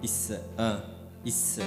있어. 있어.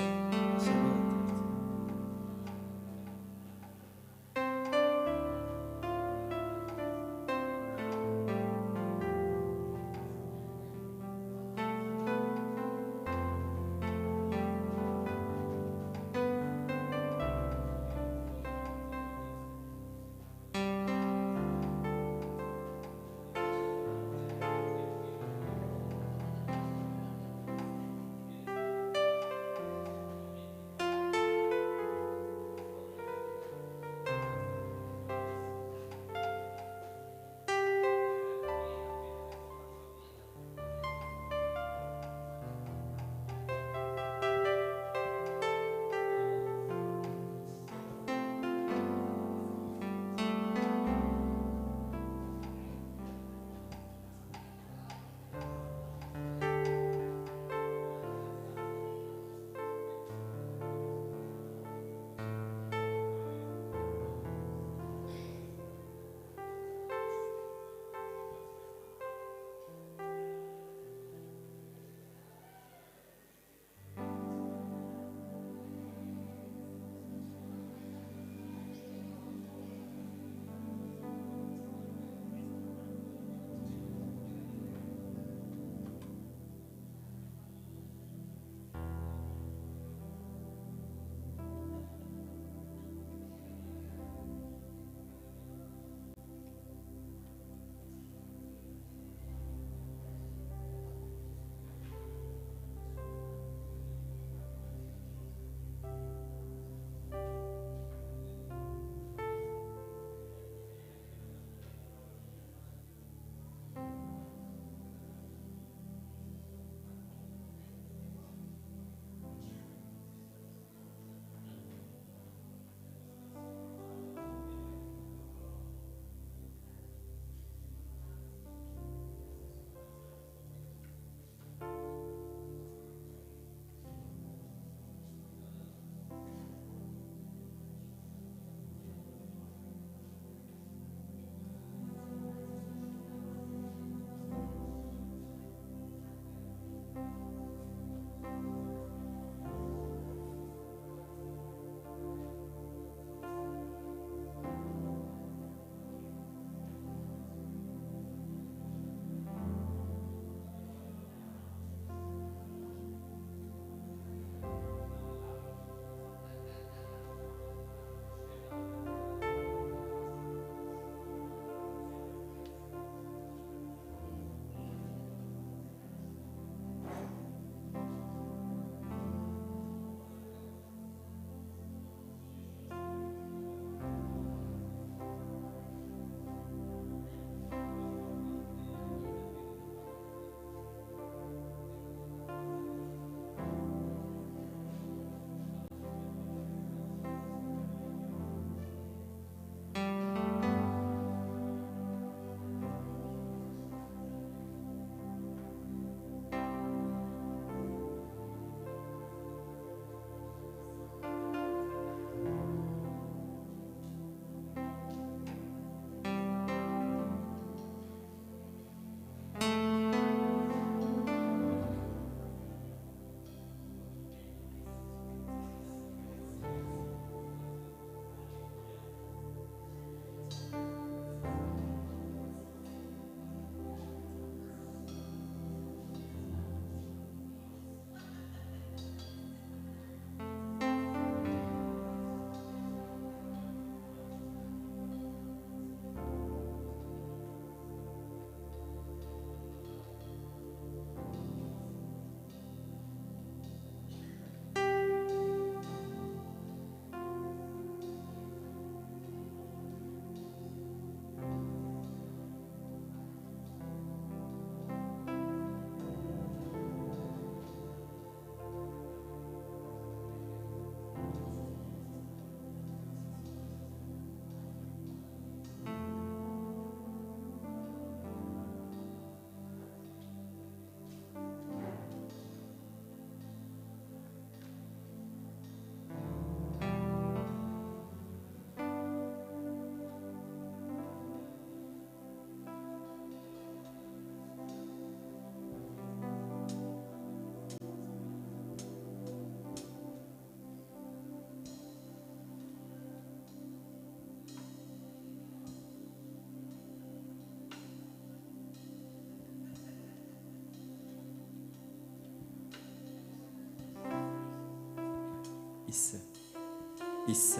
Is.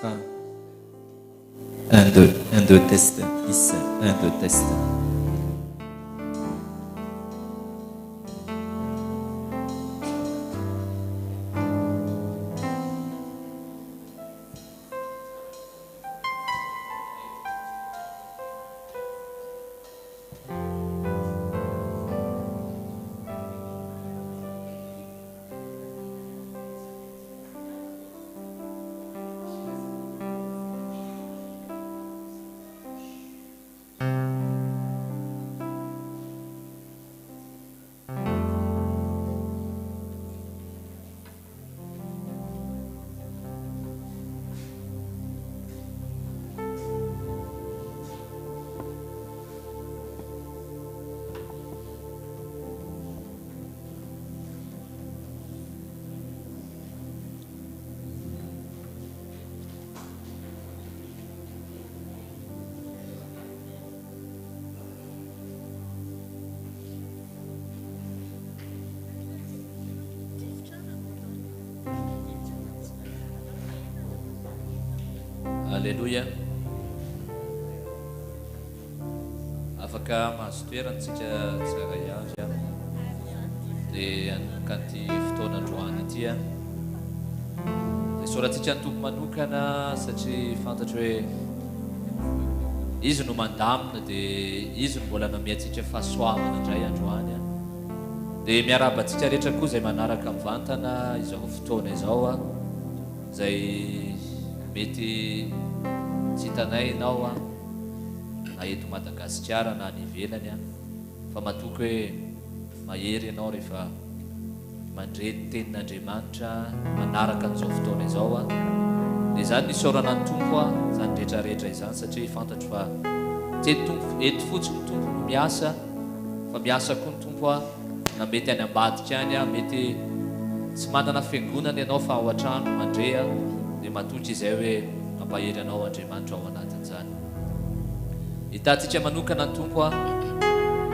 1. 1, 2. 1, 2, test. Is. 1, 2, test. Alléluia. Afaka mahazo toerantsika tsara avy a dia kanty fotoanandroany ity a dia soratsika ny tompo manokana satria fantatro hoe izy no mandamina dia izy no mbola namiantsika fahasoavana indray androany a dia miarabantsika rehetra koa izay manaraka mivantana izao fotoana izao a izay mety tsy hitanay ianao a na eto Madagasikara na any ivelany a fa matoky hoe mahery ianao rehefa mandreny tenin'Andriamanitra manaraka an'izao fotoana izao a dia zany nisaorana ny tompo a zany rehetrarehetra izany satria fantatro fa tsy eto fotsiny ny tompo no miasa fa miasa koa ny tompo a na mety any ambadika any a mety tsy manana fiangonana ianao fa ao an-trano mandre a dia matotry izay hoe mampahery anao Andriamanitra ao anatin'izany hitantsika manokana ny tompo a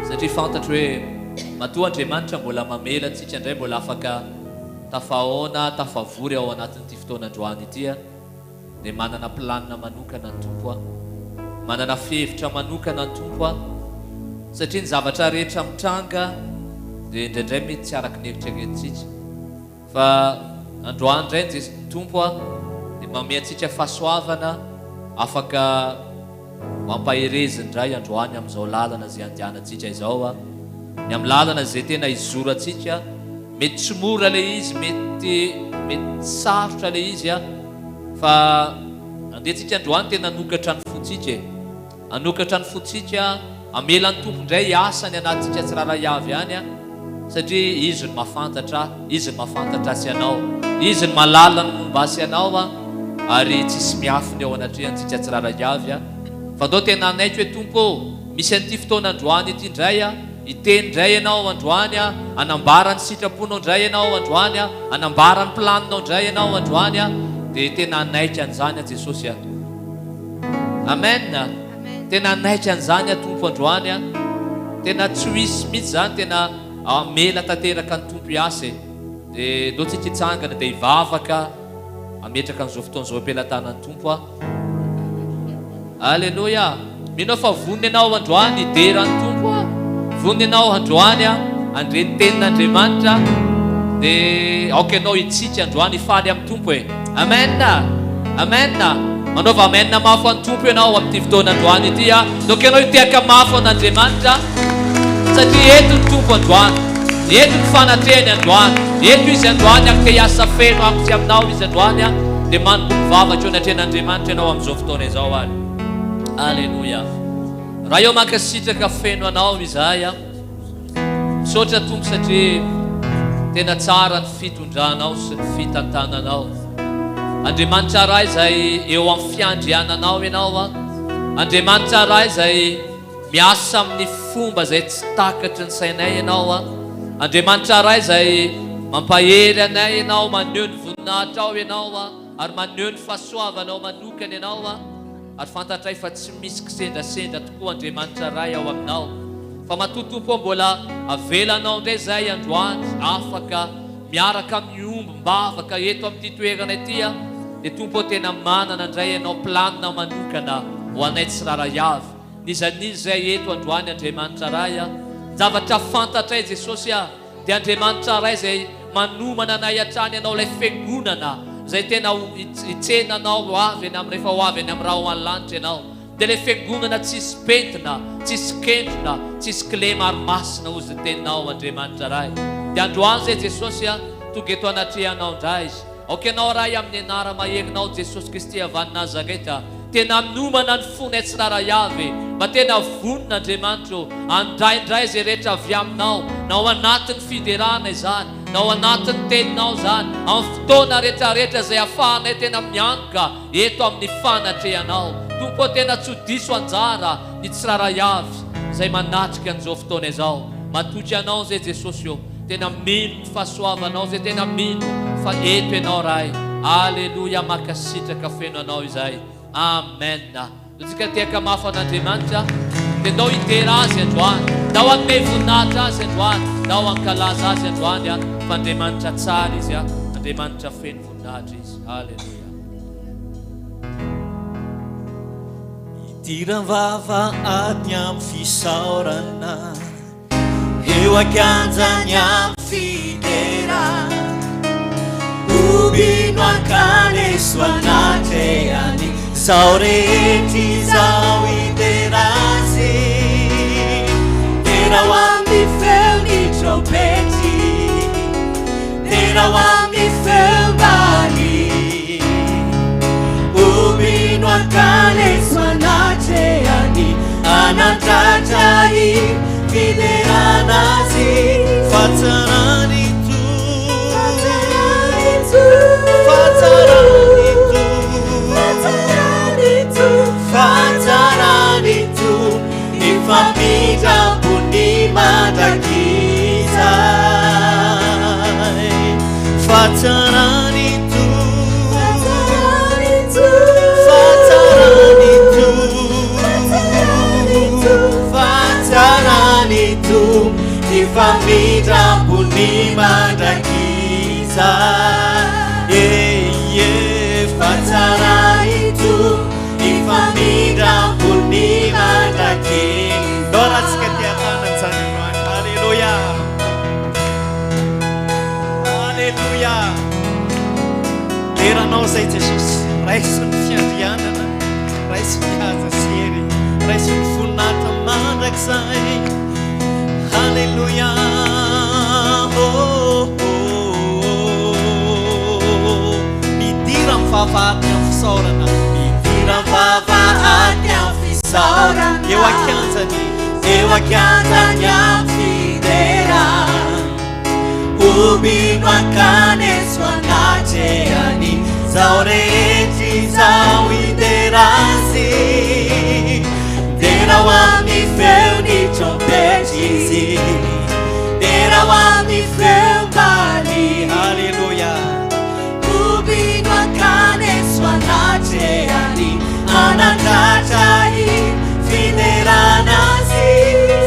satria fantatro hoe matoa Andriamanitra mbola mamela antsika indray mbola afaka tafahoana tafavory ao anatin'ity fotoanandroany ity a dia manana planina manokana ny tompo a manana fihevitra manokana ny tompo a satria ny zavatra rehetra mitranga dia indraindray mety tsy araka ny eritreretintsika fa androany indray ny tompo a dia mameantsika fahasoavana afaka mampahereziny indray androany amin'izao lalana izay andianantsika izao a ny amin'ny lalana izay tena izorantsika mety tsy mora ilay izy mety sarotra ilay izy a fa andehantsika androany tena anokatra ny fotsika anokatra ny fotsika amela ny tompo indray asany anatintsika tsiraray avy any a satria izy ny mahafantatra izy ny mahafantatra sy ianao izy ny mahalala ny momba sy ianao a ary tsisy miafiny ao anatrehantsika tsiraray avy a fa ndao tena anaiko hoe tompo misy an'ity fotoana androany ity indray a iteny indray ianao androany a anambara ny sitraponao indray ianao androany a anambara ny planinao indray ianao androany a dia tena anaika an'izany a Jesosy a amen tena anaika an'izany a tompo androany a tena tsy hoisy mihitsy zany tena mela tanteraka ny tompo hiasa dia ndao tsika hitsangana dia hivavaka ametraka an'izao fotoana izao ampelantanan'ny tompo a alleluia minao fa voniny ianao androany hideran'ny tompo a voniny ianao androany a andreny tenin'Andriamanitra dia aoka ianao hitsika androany hifaly amin'ny tompo e amen amen manaova amen mafo an'ny tompo ianao amin'ity fotoana androany ity a donc ianao hitiaka mafo an'Andriamanitra satria eto ny tompo androany eto ny fanatrehany androany eto izy androany ako te hiasa feno ako tsy aminao izy androany a dia manompo mivavaka eo anatrehan'Andriamanitra ianao amin'izao fotoana izao ary alleluia raha eo mankasitraka feno anao izahay a misaotra tompo satria tena tsara ny fitondranao sy ny fitantananao Andriamanitra raha izay eo amin'ny fiandriananao ianao a Andriamanitra raha izay miasa amin'ny fomba izay tsy takatry ny sainay ianao a Andriamanitra raha izay mampahery anay ianao maneho ny voninahitra ao ianao a ary maneho ny fahasoavanao manokana ianao a ary fantatray fa tsy misy kisendrasendra tokoa Andriamanitra ray ao aminao fa matotompo mbola avelanao indray zay androany afaka miaraka miomby mbavaka eto amin'ity toerana ity a dia tompo tena manana indray ianao planina manokana ho anay tsiraray avy nizanizy zay eto androany Andriamanitra ray a zavatra fantatra ay Jesosy a dia Andriamanitra ray zay manomana anay hatrany ianao ilay fiangonana zay tena hitsenanao avy eny amin'ny rehefa ho avy eny amin'ny raha ho an-lanitra ianao dia ilay fiangonana tsisy pentina tsisy kendrona tsisy clé maromasina ozy teninao Andriamanitra ray dia androany zay Jesosy a tonga eto anatrehanao indray izy aoka ianao ray amin'ny anara mahelinao Jesosy Kristy avy any Nazareta tena minomana ny fonay tsiraray avy mba tena vonina Andriamanitra andraindray zay rehetra avy aminao na ao anatin'ny fiderana izany na ao anatin'ny teninao zany amin'ny fotoana rehetrarehetra zay ahafahanay tena mianka eto amin'ny fanatrehanao tompo tena tsy ho diso anjara ny tsiraray avy zay manatrika an'izao fotoana izao matotry anao zay Jesosy io tena mino ny fahasoavanao zay tena mino fa eto ianao ray aleluia makasitraka feno anao izay amen tsika tiaka mafy an'Andriamanitra dia ndao hitera azy androany ndao anome voninahitra azy androany ndao ankalaza azy androany a fa Andriamanitra tsara izy a Andriamanitra feno voninahitra izy aleluia Tiravava aty amin'ny fisaorana eo akanjany amin'ny fiderana ubino akaneso anatrehany zao rehetra izao hiderazy tena ho amin'ny feony trompety tena ho amin'ny feombany ubino akaneso anatrehany anatratra fideranazy fatsarany fataranitu ifamita punimadakisa fataranitu fataranitu ifamita punimadakisa fataranitu ifamida punimadaki dola seketiatan sanimani haleluya haleluya leranao zay Jesosy raisin'ny fiandrianana raisin'ny hazasery raisin'ny voninahitra mandrakizay haleluya vavahady amin'ny fisaorana midira vavahady amin'ny fisaorana eo akanjany amin'ny fiderana ubino akaneso anatrehany zao rehetra izao hiderazy dera ho amin'ny feony trompety izy dera ho amin'ny feombany haleluya ubino akaneso anatrehany anatratra fideranazy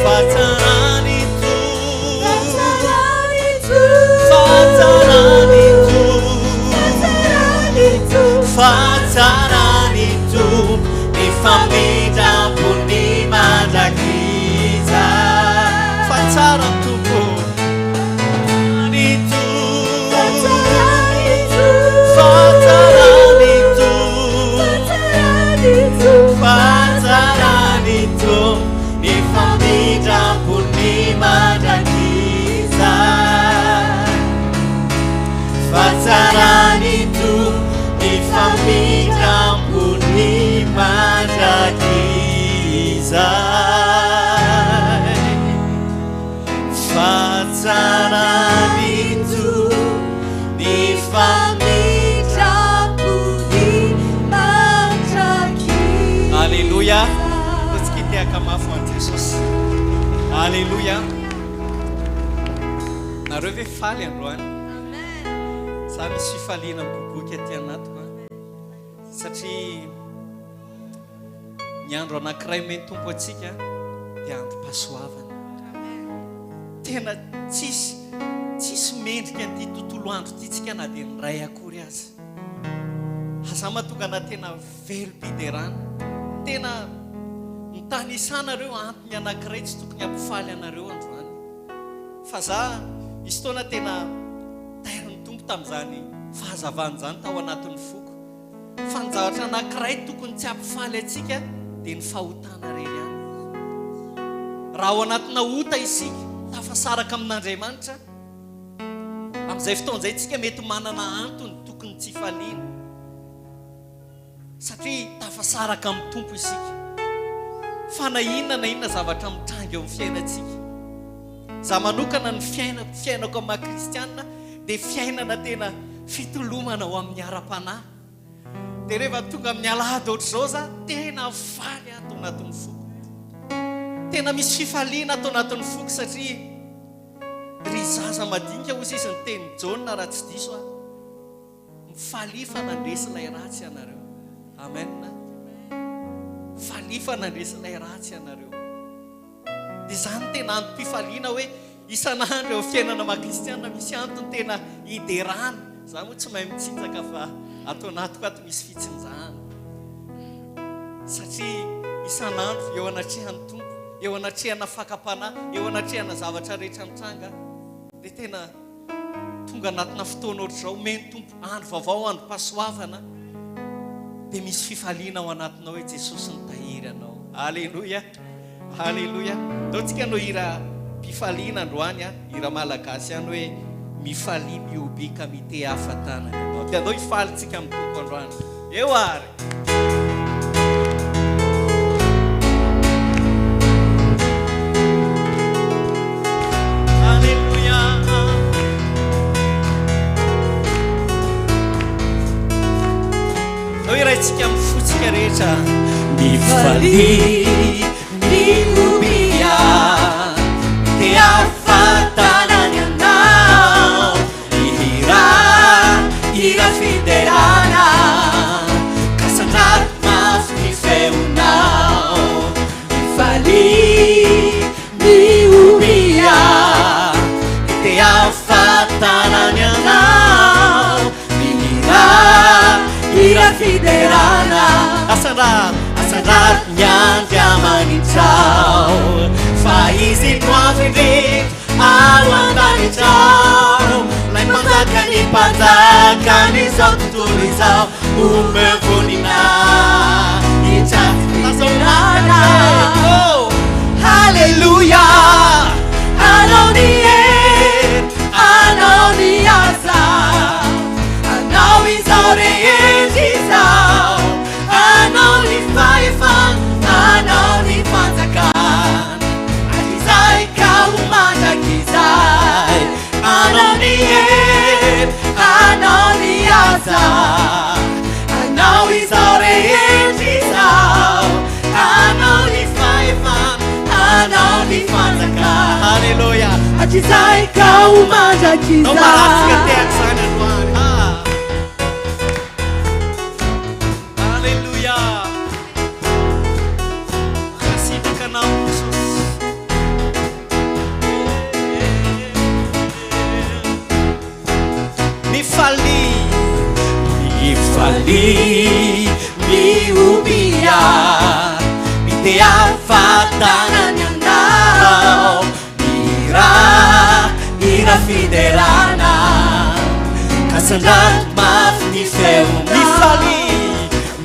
fataranitu fataranitu ifamida punimadakisa fatarantupo fataranitu ifamida punimadakisa fataranitu ifamida punimadakisa fataranitu ifamida punimadakisa haleluya tsika mafy ho an'i Jesosy haleluya nareo ve faly androany za misy fifaliana miboboky aty anatiko satria ny andro anankiray meny tompo atsika dia androm-pahasoavana tena tsisy mendrika an'ity tontolo andro ty tsika na dia nyray akory azy aza mahatonga na tena velom-piderana tena mitany isanareo antony anankiray tsy tokony ampifaly anareo androany fa za isy taona tena tairin'ny tompo tamin'izany fahazavany zany tao anatin'ny foko fa ny zavatra anankiray tokony tsy ampifaly atsika dia ny fahotana rery any raha ao anatina ota isika tafasaraka amin'Andriamanitra amin'izay fotoan'izay tsika mety manana antony tokony tsy faliana satria tafasaraka amin'ny tompo isika fa na inona na inona zavatra mitrangy eo amin'ny fiainantsika za manokana ny fiainako amin'ny kristianina dia fiainana tena fitolomana ho amin'ny ara-panahy dia rehefa tonga amin'ny alahady ohatr'izao za tena faly atao anatin'ny foko tena misy fifaliana atao anatin'ny foko satria ry zaza madinika hozy izy ny teny Jaona raha tsy diso a mifalifa nandresy ilay ratsy ianareo amen falifa nandresy ilay ratsy ianareo dia zany tena antom-pifaliana hoe isan'andro eo fiainana makristianina misy antony tena hiderana za moa tsy mahay mitsinjaka fa atao anatiko ato misy fitsinjahana satria isan'andro eo anatrehany tompo eo anatrehana fakapanahy eo anatrehana zavatra rehetra mitranga dia tena tonga anatina fotoana ohatr'izao meny tompo andro vaovao andro pasoavana dia misy fifaliana ao anatinao hoe Jesosy nitahiry anao alleluia alleluia taontsika anao hira mpifaliana androany hira malagasy any hoe mifalia miobika mite ahafantanana anao dia andao hifalytsika amin'ny tompo androany eo ary iraitsika mifotsika rehetra mifalia miobia dia ahafantanany anao hira fiderana kasanato mafy ny feonao mifalia miobia dia ahafantanany anao hira fiderana asandrato ny andriamanitrao fa izy noafidrik ao andanitrao lay mpanjaka ny mpanjaka n'izao tontolo izao omevonina hitrafiderana halleluia anao ny hery anao ny asa anao izao rehetra izao anao ny fahefana anao ny fanjakana atizay ka homandrakizay anao ny hery anao ny asa anao izao rehetra izao anao ny fahefana anao ny fanjakana halleluia atizay ka homandrakizay no maratsika teako zany androany mifalia miobia mite ahafantanany anao hira fiderana kasandrato mafy ny feo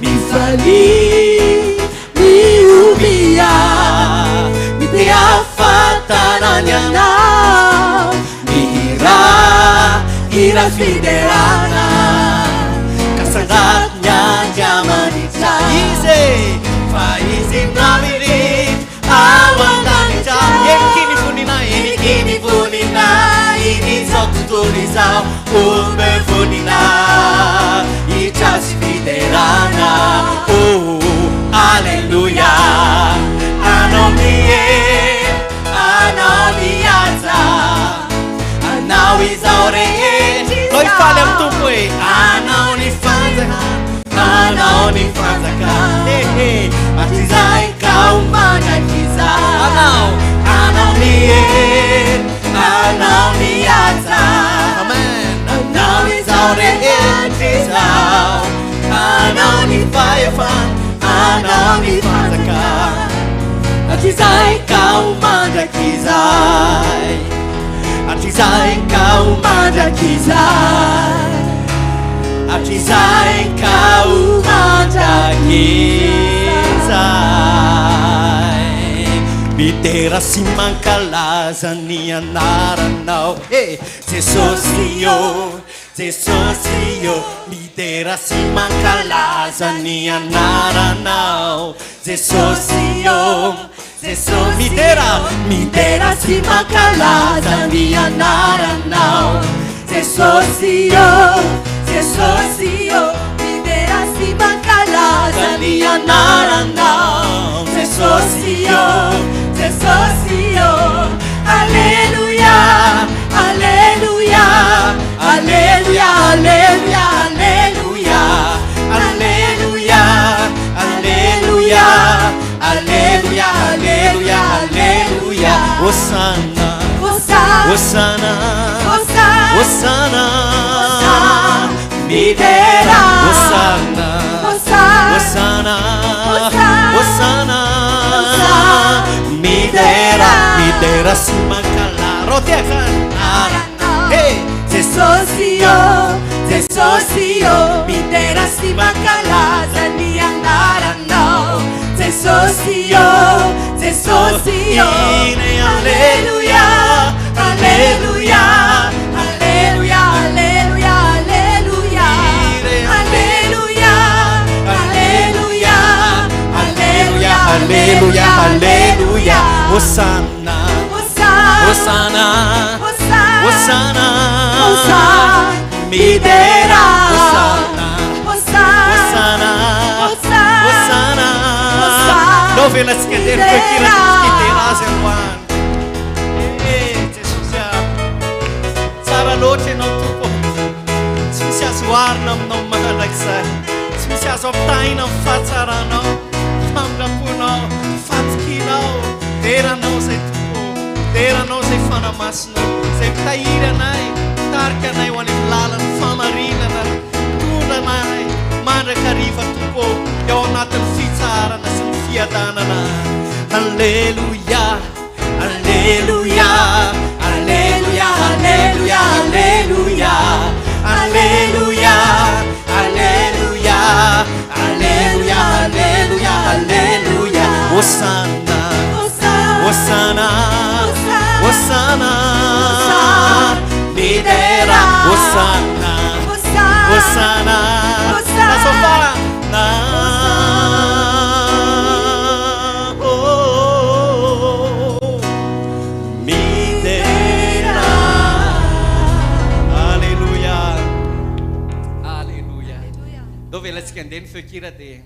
mifalia miobia mite ahafantanany anao hira fiderana kasandrato ny andriamanitra izy fa izy mnavirit ao andanitra enikiny vonina inizao tontolo izao ombe vonina hitrasy fiderana alleluia anao ny hery anao ny asa anao izao rehetra no hifaly amin'ny tompo hoe anao ny anao ny fanjakana atizay ka homandrakizay anao ny hery anao ny asa anao izao rehetra izao atrizay ka mandrakizay atrizay ka mandrakizay atrizay ka mandrakizay mitera sy mankalaza ny anaranao Jesosy io Jesosy io mitera sy mankalaza ny anaranao Jesosy io Jesosy mitera sy mankalaza ny anaranao Jesosy io Jesosy io mitera sy mankalaza ny anaranao Jesosy io Jesosy io Alleluia Alleluia Alleluia Alleluia Alleluia Alleluia Alleluia Alleluia Alleluia Hosanna Hosanna Hosanna Midera Hosanna Hosanna Hosanna Midera si mankala rotekan Jesosy io Jesosy io midera si mankalaza ny anaranao Jesosy io Jesosy io Alleluia Alleluia Alleluia Alleluia Alleluia Alleluia Alleluia Alleluia Alleluia Alleluia Hosanna Hosanna Hosanna Midera Hosanna Hosanna Hosanna Dove la scadere perché la scadere azewan Jesusia Sara lote no tupo Jesusia suarna no mahalagsa Jesusia soptaina fatsarano Famrapuno fatskino Dera no se tupo Dera no se fanamasno Se tairanai Tarkanai wani lalan famarinana Tunanai Mandrakariva tupo Eo anatin'ny fitsarana sy ny fiadanana Alleluia Alleluia Alleluia Alleluia Alleluia Alleluia Alleluia Alleluia Alleluia Alleluia Hosanna Hosanna Hosanna Midera Hosanna Hosanna La sofara Midera Alleluia Alleluia Dove la tsika fekira dia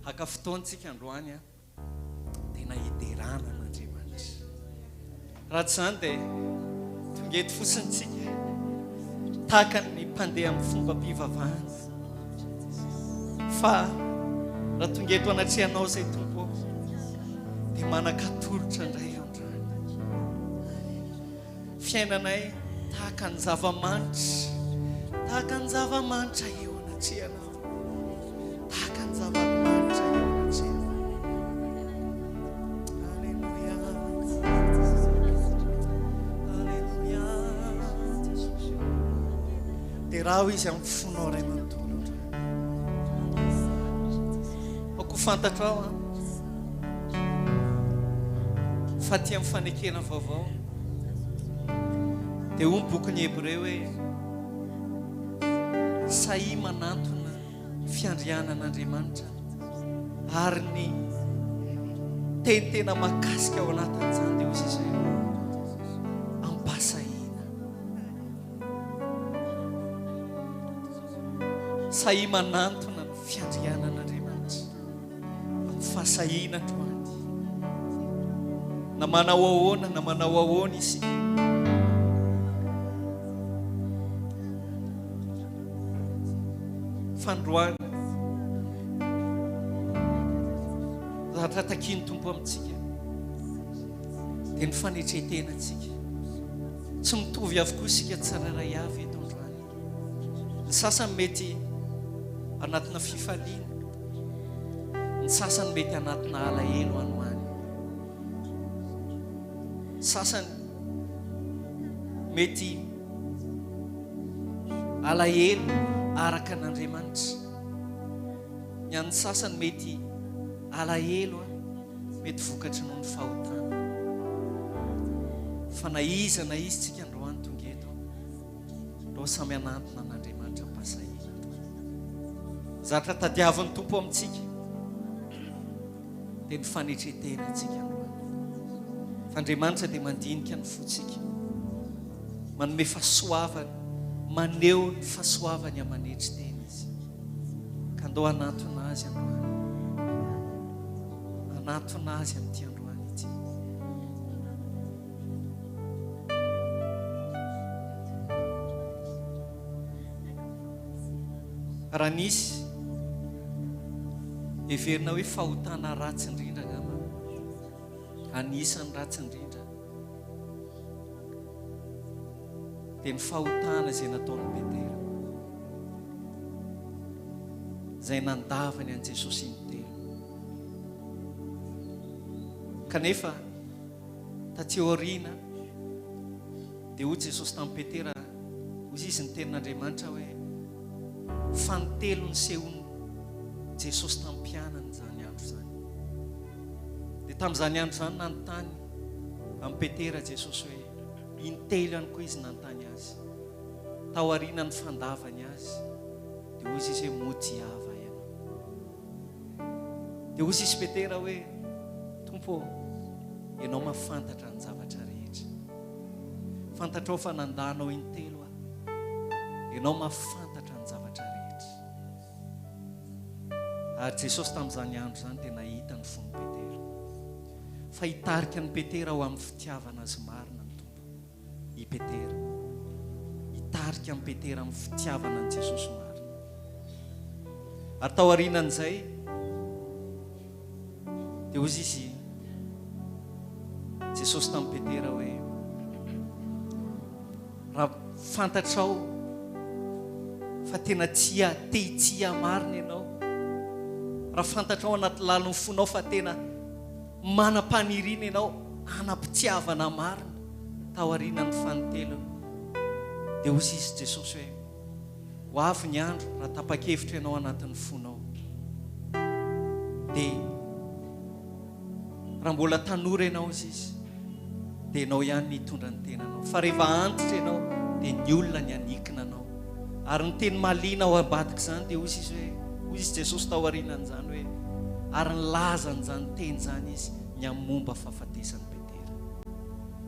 haka fotoantsika androany tena hiderana n'Andriamanitra raha tsy zany dia tonga eto fotsiny tsika tahaka ny mpandeha amin'ny fomba mpivavahana fa raha tonga eto anatrehanao izay tompo dia manan-katolotra indray androany fiainanay tahaka ny zava-manitra tahaka ny zava-manitra eo anatrehanao tahaka ny zava-manitra eo anatrehanao Alleluia Alleluia dia raha ho izy amin'ny fonao ray manontolo ako fantatrao fa ty amin'ny fanekena vaovao dia ho ny bokin'ny Hebreo hoe sahy manantona fiandrianan'Andriamanitra ary ny tena makasika ao anatin'izany dia hozy izay ampasahina sahy manantona ny fiandrianan'Andriamanitra amin'ny fahasahina androany na manao ahoana na manao ahoana izy fandroany zatra takiny tompo amintsika dia ny fanetretenantsika tsy mitovy avokoa isika tsararay avy eto androany ny sasany mety anatina fifaliana ny sasany mety anatina alahelo anoany sasany mety alahelo araka an'Andriamanitra, ny an'ny sasany mety alahelo mety vokatry noho ny fahotana. Fa na iza na izy tsika androany tonga eto ro samy anantona an'Andriamanitra mpasahina. Zatra tadiavan'ny Tompo amintsika dia ny fanetretena antsika androany. F'Andriamanitra dia mandinika ny fotsika, manome fahasoavana, maneho ny fahasoavany amanetry tena izy. Ka andao anatona azy androany, anatona azy amin'ity androany ity. Raha nisy heverina hoe fahotana ratsy indrindra ngamba, anisan'ny ratsy indrindra dia ny fahotana izay nataony Petera, izay nandavany an' Jesosy intelo. Kanefa taty aoriana dia hoy Jesosy tamin'ny Petera, hoy izy ny tenin'Andriamanitra hoe fantelo ny sehony Jesosy tamin'ny mpianany zany andro zany. Dia tamin'izany andro zany nanontany amin'ny Petera Jesosy hoe intelo ihany koa izy nanontany azy, tao aoriana ny fandavany azy. Dia hoy izy hoe mody hava ianao. Dia hoy izy Petera hoe Tompo, ianao mahafantatra ny zavatra rehetra, fantatrao fa nandanao intelo aho, ianao mahafantatra ny zavatra rehetra. Ary Jesosy tamin'izany andro zany dia nahita ny fon'ny Petera, fa hitarika ny Petera ho amin'ny fitiavana azy marina ny Tompo. I Petera hitarika ny Petera amin'ny fitiavana ny Jesosy marina. Ary tao aorianan'izay dia hoy izy Jesosy tamin'ny Petera hoe raha fantatrao fa tena tia marina ianao, raha fantatrao anaty lalon'ny fonao fa tena manam-paniriana ianao, anam-pitiavana marina tao aorianan'ny fanotelo, dia hoy izy Jesosy hoe ho avy ny andro raha tapa-kevitra ianao anatin'ny fonao, dia raha mbola tanora ianao izy dia ianao ihany ny hitondra ny tenanao. Fa rehefa antitra ianao dia ny olona ny anikina anao. Ary ny teny mahaliana ao ambadika zany dia hoy izy hoe, hoy izy Jesosy tao aorianan'izany hoe, ary nilazan'izany teny zany izy ny amin'ny momba fahafatesan'ny Petera.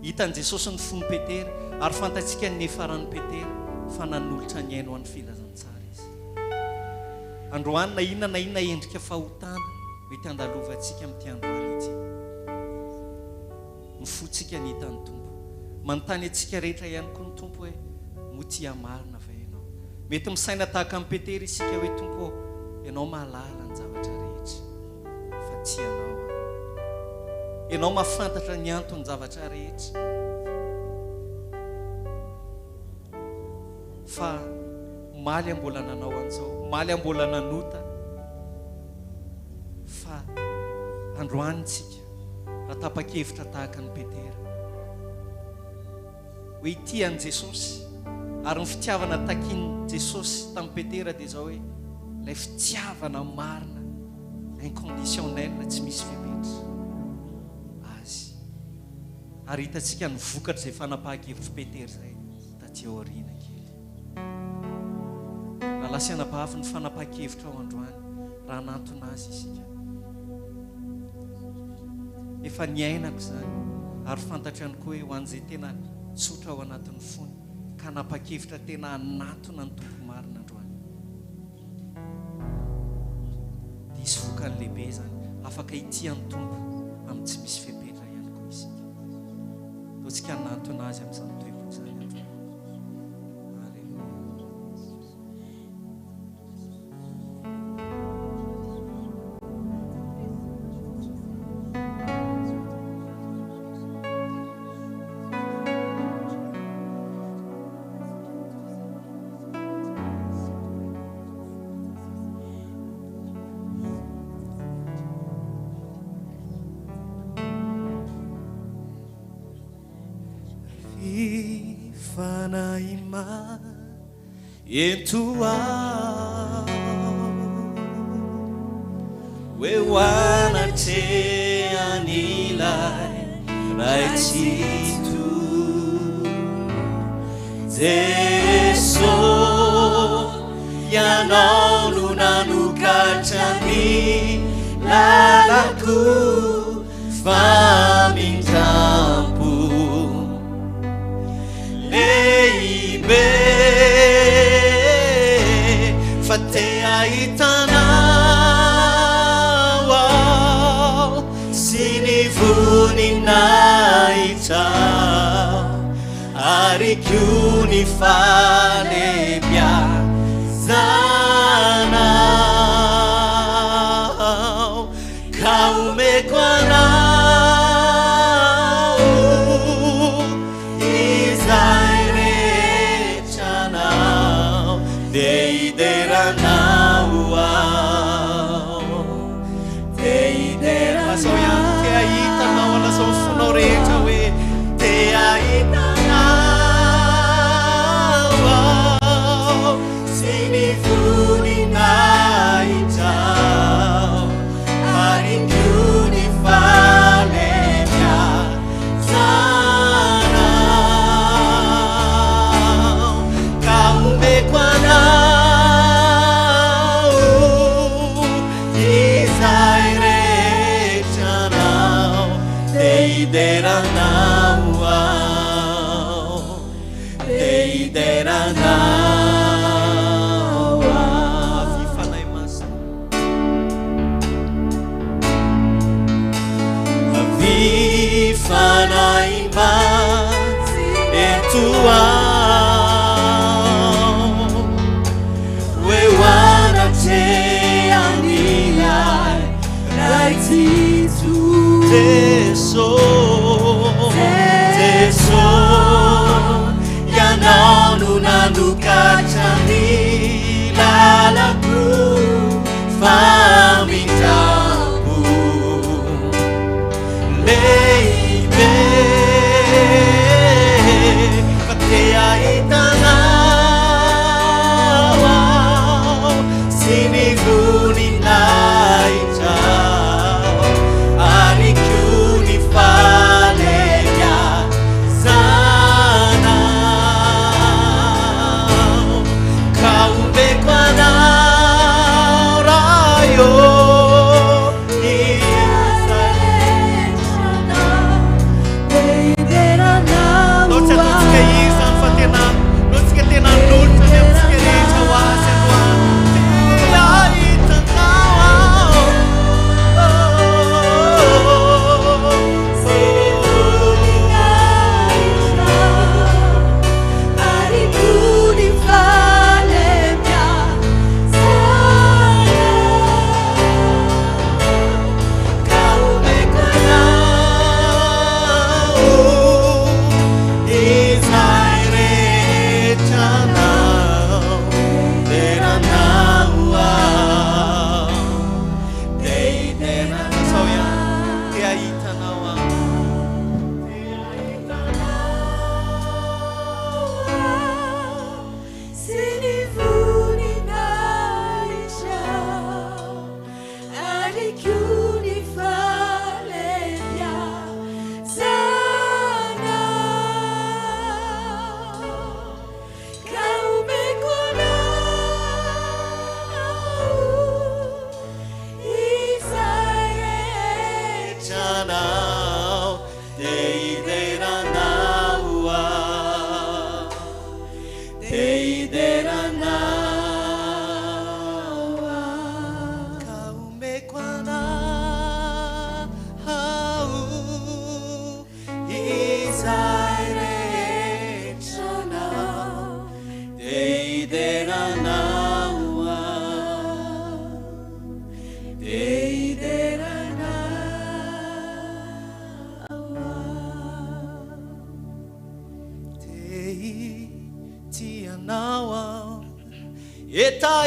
Hitan'i Jesosy ny fon'ny Petera, ary fantatsika ny nefaran'ny Petera fa nanolotra ny aino ho an'ny filazantsara izy. Androany na inona endrika fahotana mety andalovantsika amin'ity androany ity, ny fotsika ny hitan'ny Tompo, manontany antsika rehetra ihany koa ny Tompo hoe motia marina va ianao. Mety misaina tahaka amin'ny Petera isika hoe Tompo, ianao mahalala ny zavatra rehetra, fa tsy ianao, ianao mahafantatra ny antony zavatra rehetra, fa maly ambola nanao an'izao, maly ambola nanota. Fa androany tsika raha tapa-kevitra tahaka ny Petera hoe ity an'i Jesosy, ary ny fitiavana takian'i Jesosy tamin'ny Petera dia zao hoe ilay fitiavana marina inconditionnel, tsy misy fepetra azy. Ary hitantsika ny vokatra izay fanapahan-kevitry Petera izay taty aoriana kely. Raha lasa anabavy ny fanapahan-kevitra ao androany raha nantona azy isika, efa niainako zany, ary fantatra ihany koa hoe ho an'izay tena tsotra ao anatin'ny fony ka napa-kevitra tena anatona ny Tompo marina androany. Dia isy vokany lehibe zany, afaka hitian'ny Tompo amin'ny tsy misy fepetra ihany koa isika. Toantsika anatona azy amin'izany toepo zany androany. Yentuao wewana te anilai raititu Teso yanau nunanukachani lalaku famintampu Leibe fatea itanawa sinivuni naita arikyuni fane bia zana kaume kwana izaire chana deidera nawa deidera soya te aita na wala so funoreta we te aita we wanna te anilai raititu Teso yanau nunanukachani lalaku famintampu Leibe fatea itanawa sinivuni naita arikyuni faleya zana kaume kwana rayo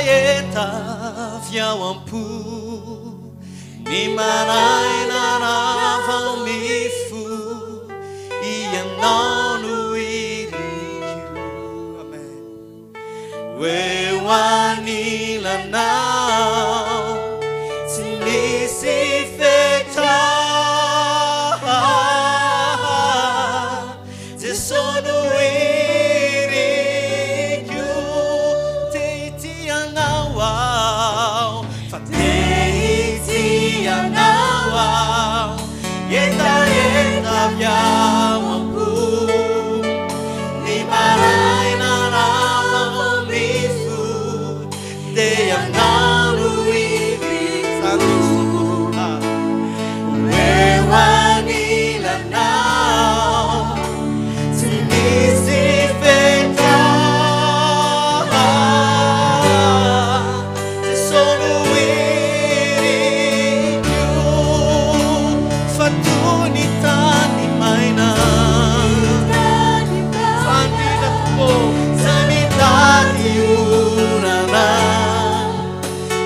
Eta fiawampu ni marai na valmifu ianonu iriku. Amen. Yeta yeta viamoku Ni marai na rama mifu De yanaru ibi Sandusuka Wewa nila now Tinisi feta Te sono wiri più Fatuni tani maina Fanti da tupo Sanitati urana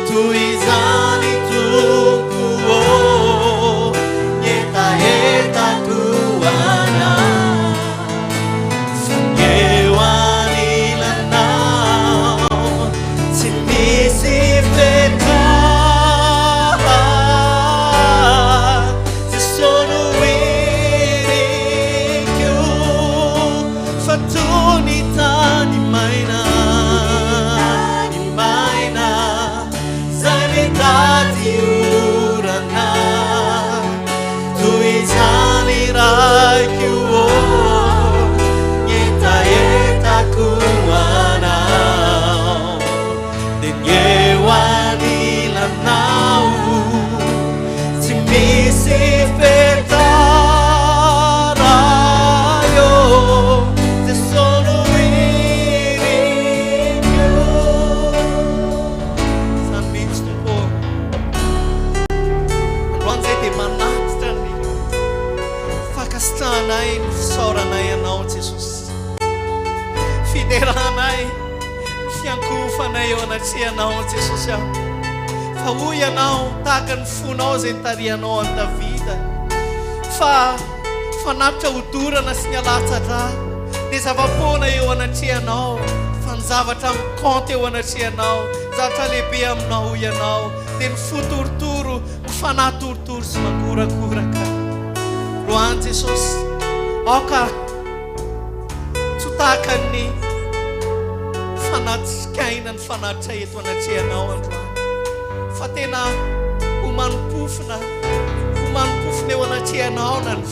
Tu izani tukuo Yeta yeta tuana Fangewani lanao Tinisi feta Se sono wiri più Fatuni tani maina Maina Sanitati urana Tu izani rai kiuo Yeta yeta kuana Denyewani lanau Timisi fetarayo Te sono wiri più San misto po Androan zay dia manatitra ny fakastanay ny fisaoranay ianao Jesosy fideranay ny fiankofanay eo anatrehanao Jesosy aho fa hoy ianao tahaka ny fonao zay nitarihanao an'i Davida fa fanapitra hodorana sy ny alatsadra dia zava-poana eo anatrehanao fa ny zavatra mikante eo anatrehanao zavatra lehibe aminao ianao dia ny fotorotoro ny fanahy-torotoro sy mangorakoraka roany Jesosy aoka tsy tahaka ny fanatrikaina ny fanatitra eto anatrehanao androany fa tena homanim-pofina eo anatrehanao na ny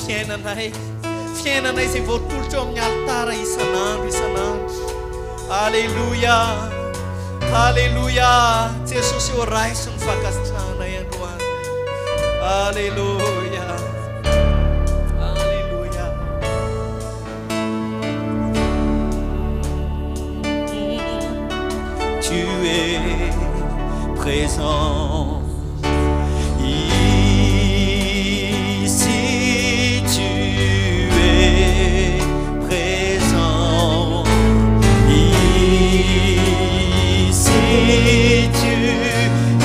fiainanay zay voatolotra eo amin'ny alitara isanandro Alleluia Alleluia Jesosy eo raiso ny fakasitrahana androany Alleluia Alleluia Tu es présent ici tu es présent ici tu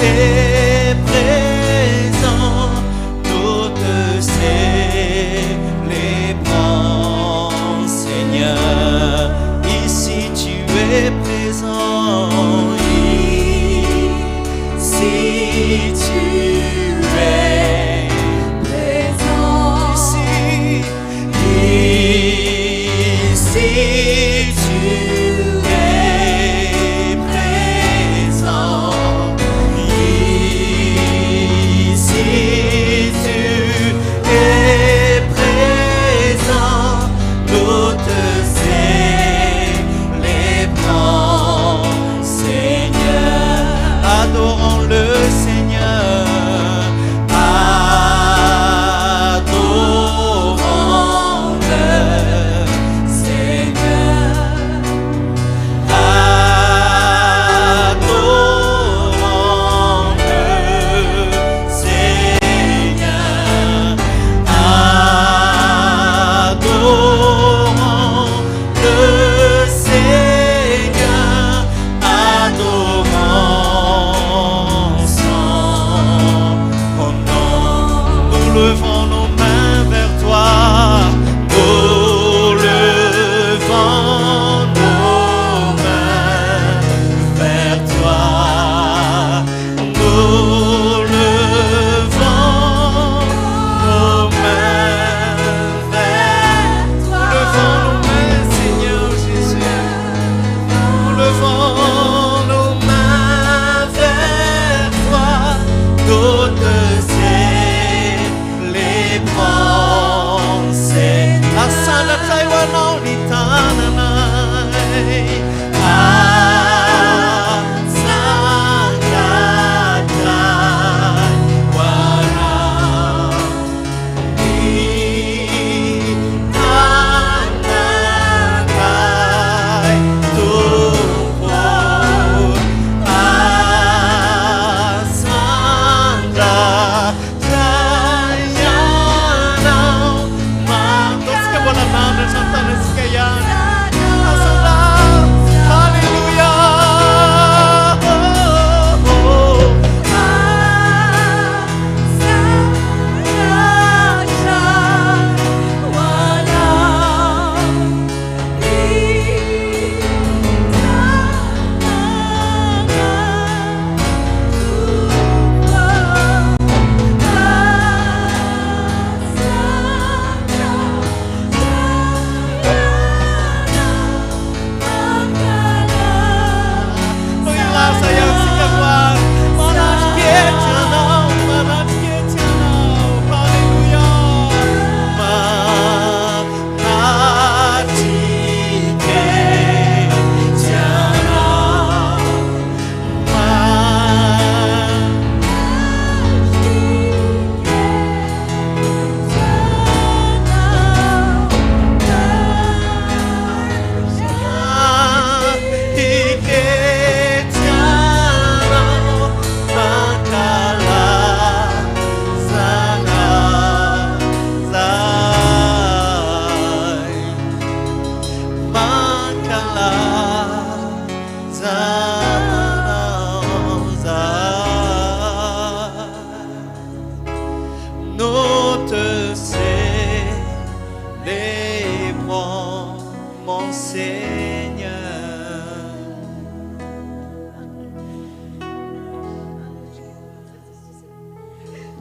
es présent nous ใจว่าน้องนิทานอะไร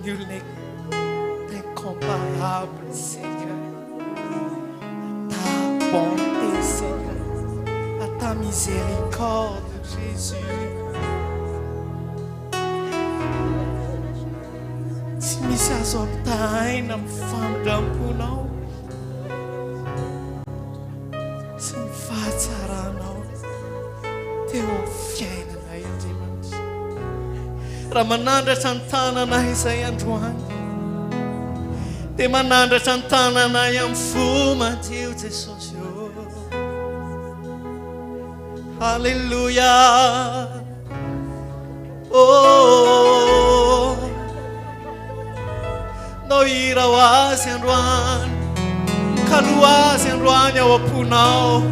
Nul n'est incomparable, Seigneur, à ta bonté, Seigneur, à ta miséricorde, Jésus. Si mis à son taille, nam femme d'un pounau, si fatsarano, te offiane na Andriamanitra. Ramanandra tantanana izay androany dia manandratra ny tananay amin'ny fo madio Jesosy. Halleluja. Oh, no hira ho azy androany, kalo azy androany ao am-ponao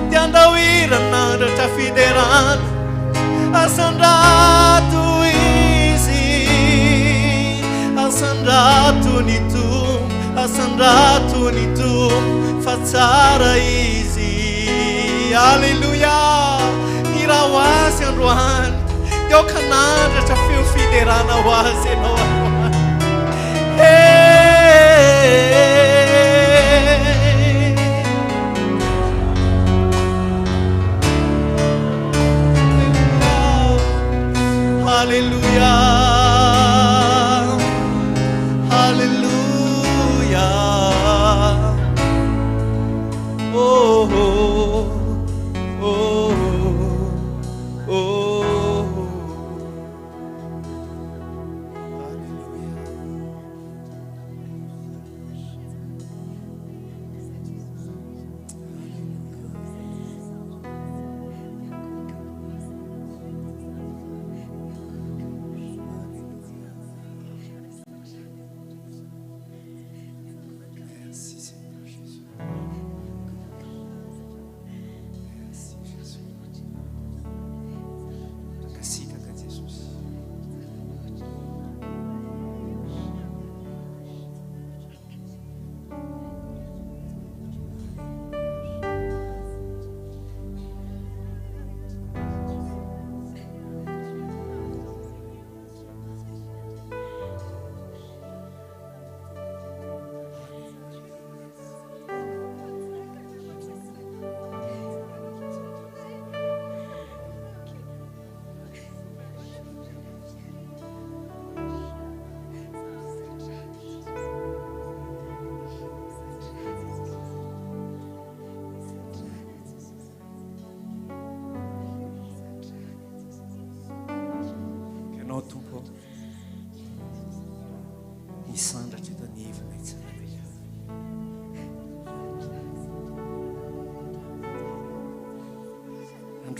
dia andao hira nandratra fiderana asandrato izy, asandrato ny Tompo, asandrato ny Tompo fa tsara izy. Alleluia. Ny raha ho azy androany dia aoka nandratra feo fiderana ho azy ianao androany. Halleluja, halleluja. Oh, oh, oh, oh. Halleluja.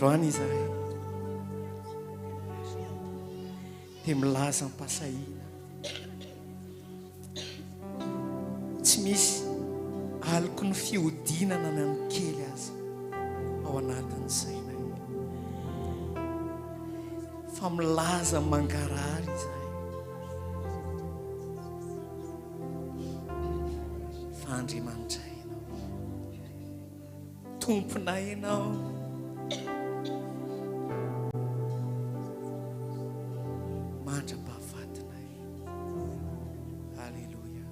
androany izahay dia milaza mpasahina tsy misy aliko ny fiodinana na ny kely azy ao anatin'ny sainay fa milaza mangarary izahay fa Andriamanitra ianao, tomponay ianao, mandra-pahafatinay. Halleluja.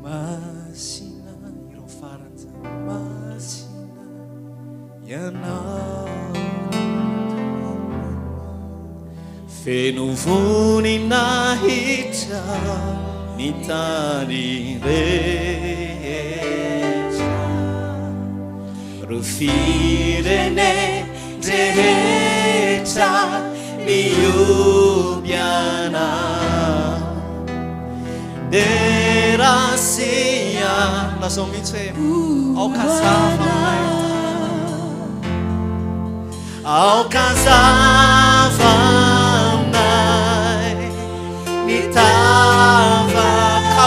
Masina ireo farany zany, masina ianao feno voninahitra ny tany rehetra ro firene rehetra miobiana derasia lazao mihitsy hoe aokazava aminay, aokazava aminay ny tava ka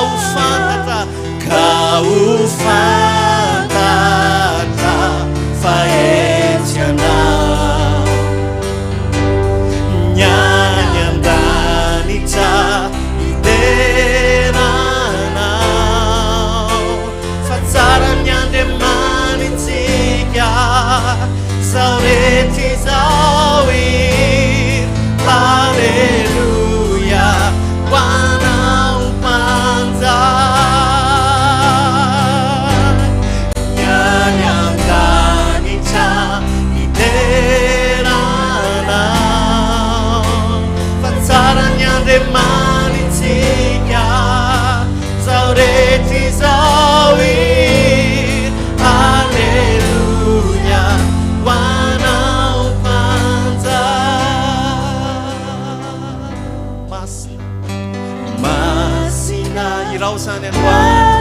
ho fantatra fa etsy anao ny any an-danitra iteranao fa tsara ny Andriamanitsika zao rehetra izao Halleluja ho anao mpanjaka ny any an-danitra iteranao fa tsara ny Andriamanitsika zao rehetra izao Halleluja ho anao mpanjaka. Masina irao zany androany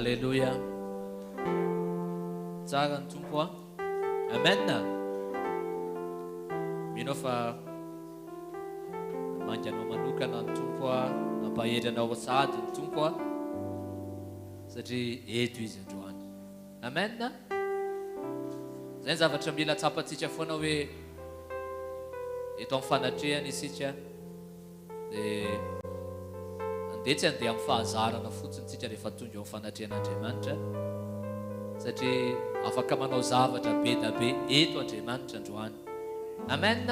Alléluia. Tsara ny tompo a. Amen. Mino fa manganao manokana ny tompo a, mampahery anao sady ny tompo a, satria eto izy androany. Amen. Zay ny zavatra mila tsapantsika foana hoe eto amin'ny fanatrehana isika dia andeha tsy andeha amin'ny fahazarana fotsiny tsika rehefa tonga eo amin'ny fanatrehan'Andriamanitra, satria afaka manao zavatra be da be eto Andriamanitra androany. Amen.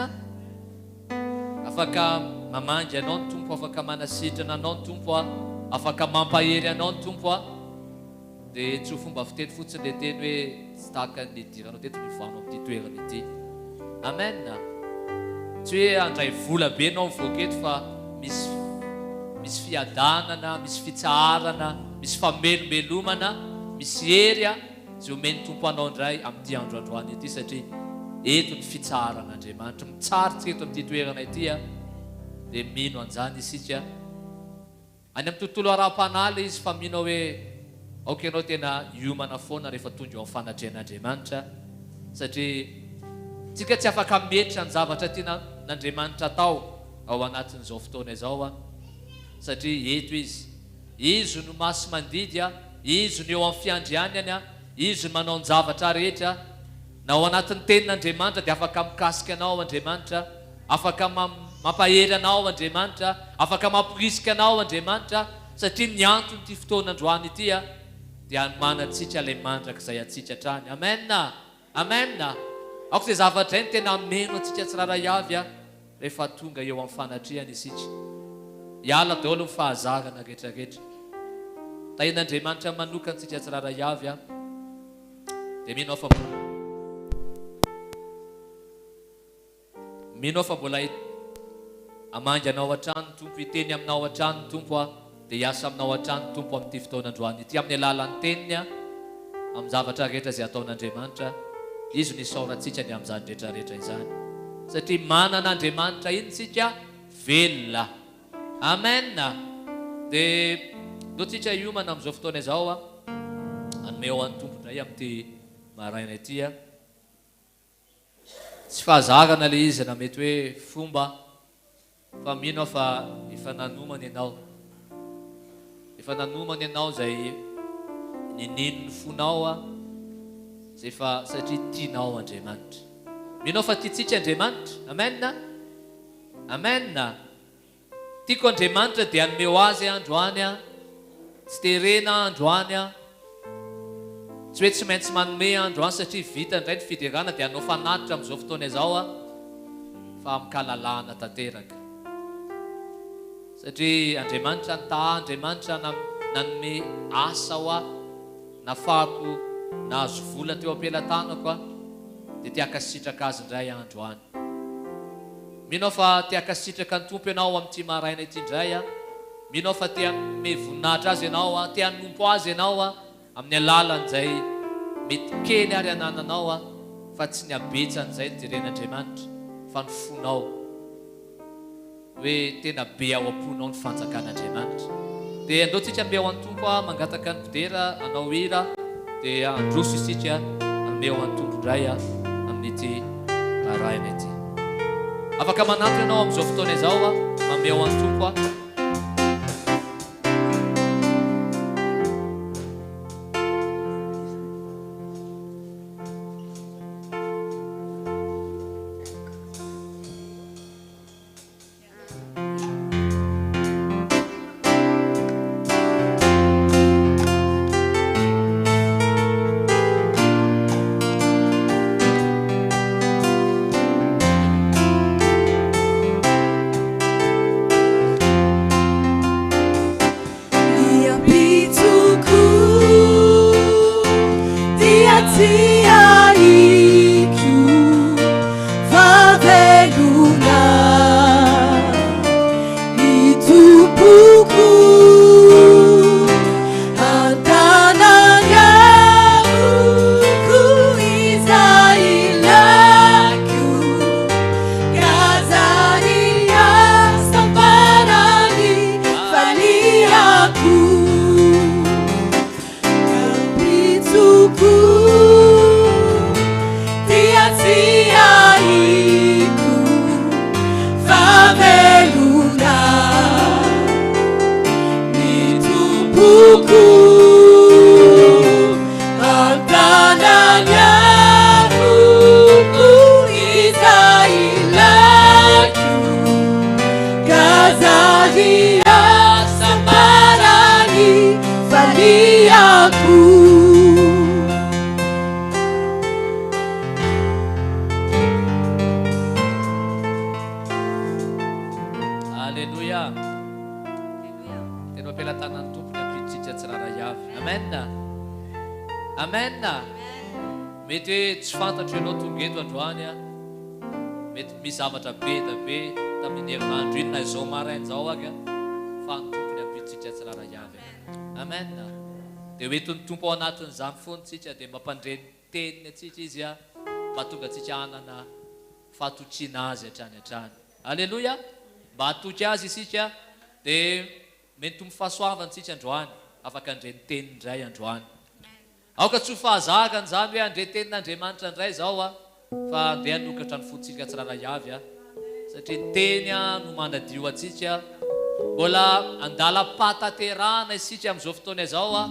Afaka mamangy anao ny tompo, afaka manasitrana anao ny tompo a, afaka mampahery anao ny tompo a, dia tsy ho fomba fiteny fotsiny le teny hoe tsy tahaka ny diranao teto mivoanao amin'ity toerana ity. Amen. Tsy hoe andray vola be anao mivoaka eto fa misy fiadanana, misy fitsaharana, misy famelomelomana, misy hery a zay omeny tompo anao indray amin'ity andro androany ity, satria eto ny fitsaharan'Andriamanitra. Mitsaritsika eto amin'ity toerana ity a, dia mino an'izany isika. Any amin'ny tontolo ara-panaly izy fa mino hoe aoka ianao tena hiomana foana rehefa tonga eo amin'ny fanatrehan'Andriamanitra, satria tsika tsy afaka metra ny zavatra tian'Andriamanitra atao ao anatin'izao fotoana izao a, satria eto izy no masy mandidy a, izy no eo amin'ny fiandrianany a, izy no manao ny zavatra rehetra. Na ao anatin'ny tenin'Andriamanitra dia afaka mikasika anao Andriamanitra, afaka mampahery anao Andriamanitra, afaka mampirisika anao Andriamanitra, satria ny antony ity fotoana androany ity a dia anomanantsika ilay mandrakizay atsika trany. Amen. Amen. Aoko izay zavatra ny tena meno atsika tsiraray avy a rehefa tonga eo amin'ny fanatrehana isika. Hiala daholo ny fahazarana rehetrarehetra. Tahin'Andriamanitra manokana antsika tsiraray avy a, dia mino fa mbola amangy anao an-trano tompo, hiteny aminao an-trano tompo a, dia hiasa aminao an-trano tompo amin'ity fotoana androany ity, amin'ny alalan'ny teniny a, amin'ny zavatra rehetra izay ataon'Andriamanitra. Izy ny saorantsika ny amin'izany rehetrarehetra izany, satria manan'Andriamanitra iny tsika velona. Amen. Dia do tsika hiomana amin'izao fotoana izao a, anome ao an'ny tompo indray amin'ity maraina ity a. Tsy fahazarana le izy na mety hoe fomba, fa mino fa efa nanomana ianao zay ninino ny fonao a, zay fa satria tianao Andriamanitra. Mino fa tiantsika Andriamanitra. Amen. Amen. Tiako Andriamanitra dia hanome ho azy androany a, tsy terena androany a, tsy hoe tsy maintsy manome androany satria vita indray ny fiderana dia hanao fanatitra amin'izao fotoana izao a, fa mikalalana tanteraka. Satria Andriamanitra Andriamanitra nanome asa ho aho, nafahako nahazo vola teo am-pelantanako a, dia tiaka sitraka azy indray androany. Mino fa tiaka sitraka ny tompo ianao amin'ity maraina ity indray a, mino fa tia mevoninahitra azy ianao a, tia hanompo azy ianao a, amin'ny alalan'izay mety kely ary anananao a, fa tsy ny abetsan'izay ny jeren'Andriamanitra, fa ny fonao hoe tena be ao am-ponao ny fanjakan'Andriamanitra. Dia andeontsika mbe ao an'ny tompo a, mangataka ny mpidera, anao hira, dia androso isika anome ao an'ny tompo indray a amin'ity maraina ity. Afaka manatitra ianao amin'izao fotoana izao a, manome ao an'ny tompo a. amen. Mety tsy fantatro ianao tonga eto androany a, mety misy zavatra be da be tamin'ny herinandro iny na izao maraina zao aga, fa ny tompony ampiditsika tsirara avy. Amen. Dia hoentin'ny tompo ao anatin'izany foantsika dia mampandreny teniny atsika izy a, mahatonga atsika hanana fahatotsiana azy hatrany hatrany. Alleluia. Mba hatoky azy isika dia mentompo fahasoavantsika androany, afaka andreny teniny indray androany. Aoka tsy ho fahazakany zany hoe andre tenin'Andriamanitra indray zao a, fa andeha hanokatra ny fotsika tsiraray avy a, satria teny a no manadio atsika. Mbola andalam-pataterana isika amin'izao fotoana izao a,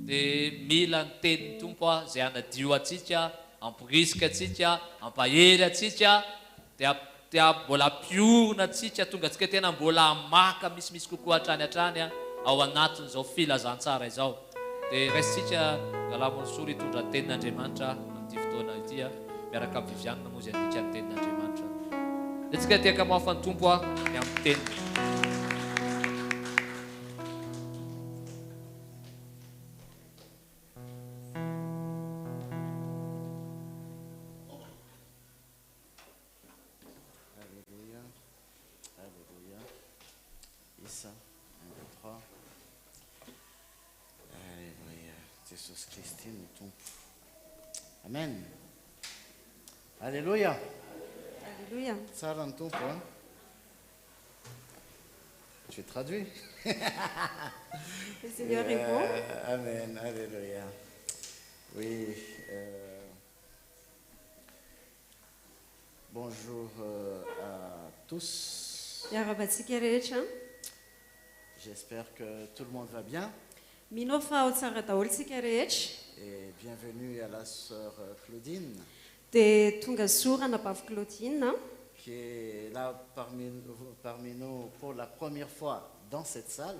dia mila ny tenin'ny tompo a zay hanadio atsika, ampirisika atsika, ampahery atsika, dia mbola piorina atsika, tonga atsika tena mbola maka misimisy kokoa hatrany hatrany a ao anatin'izao filazantsara izao. Dia raisitsika Ngalamonsory hitondra ny tenin'Andriamanitra amin'ity fotoana ity a, miaraka amin'ny Vivianina moa zay andika ny tenin'Andriamanitra. Dia tsika tiaka mahafa ny tompo a ny amin'ny teniny. Jesus Kristus ny tompo. Amen. Alléluia. Alléluia. Tsara ny tompo, hein? Je traduis. Le Seigneur est bon. Amen. Alléluia. Oui. Bonjour à tous. Miarabantsika rehetra. J'espère que tout le monde va bien. Mino fa ao tsara daholo tsika rehetra. Et bienvenue à la sœur Claudine, Dia tonga zorana bavy Claudine qui est là parmi nous pour la première fois dans cette salle.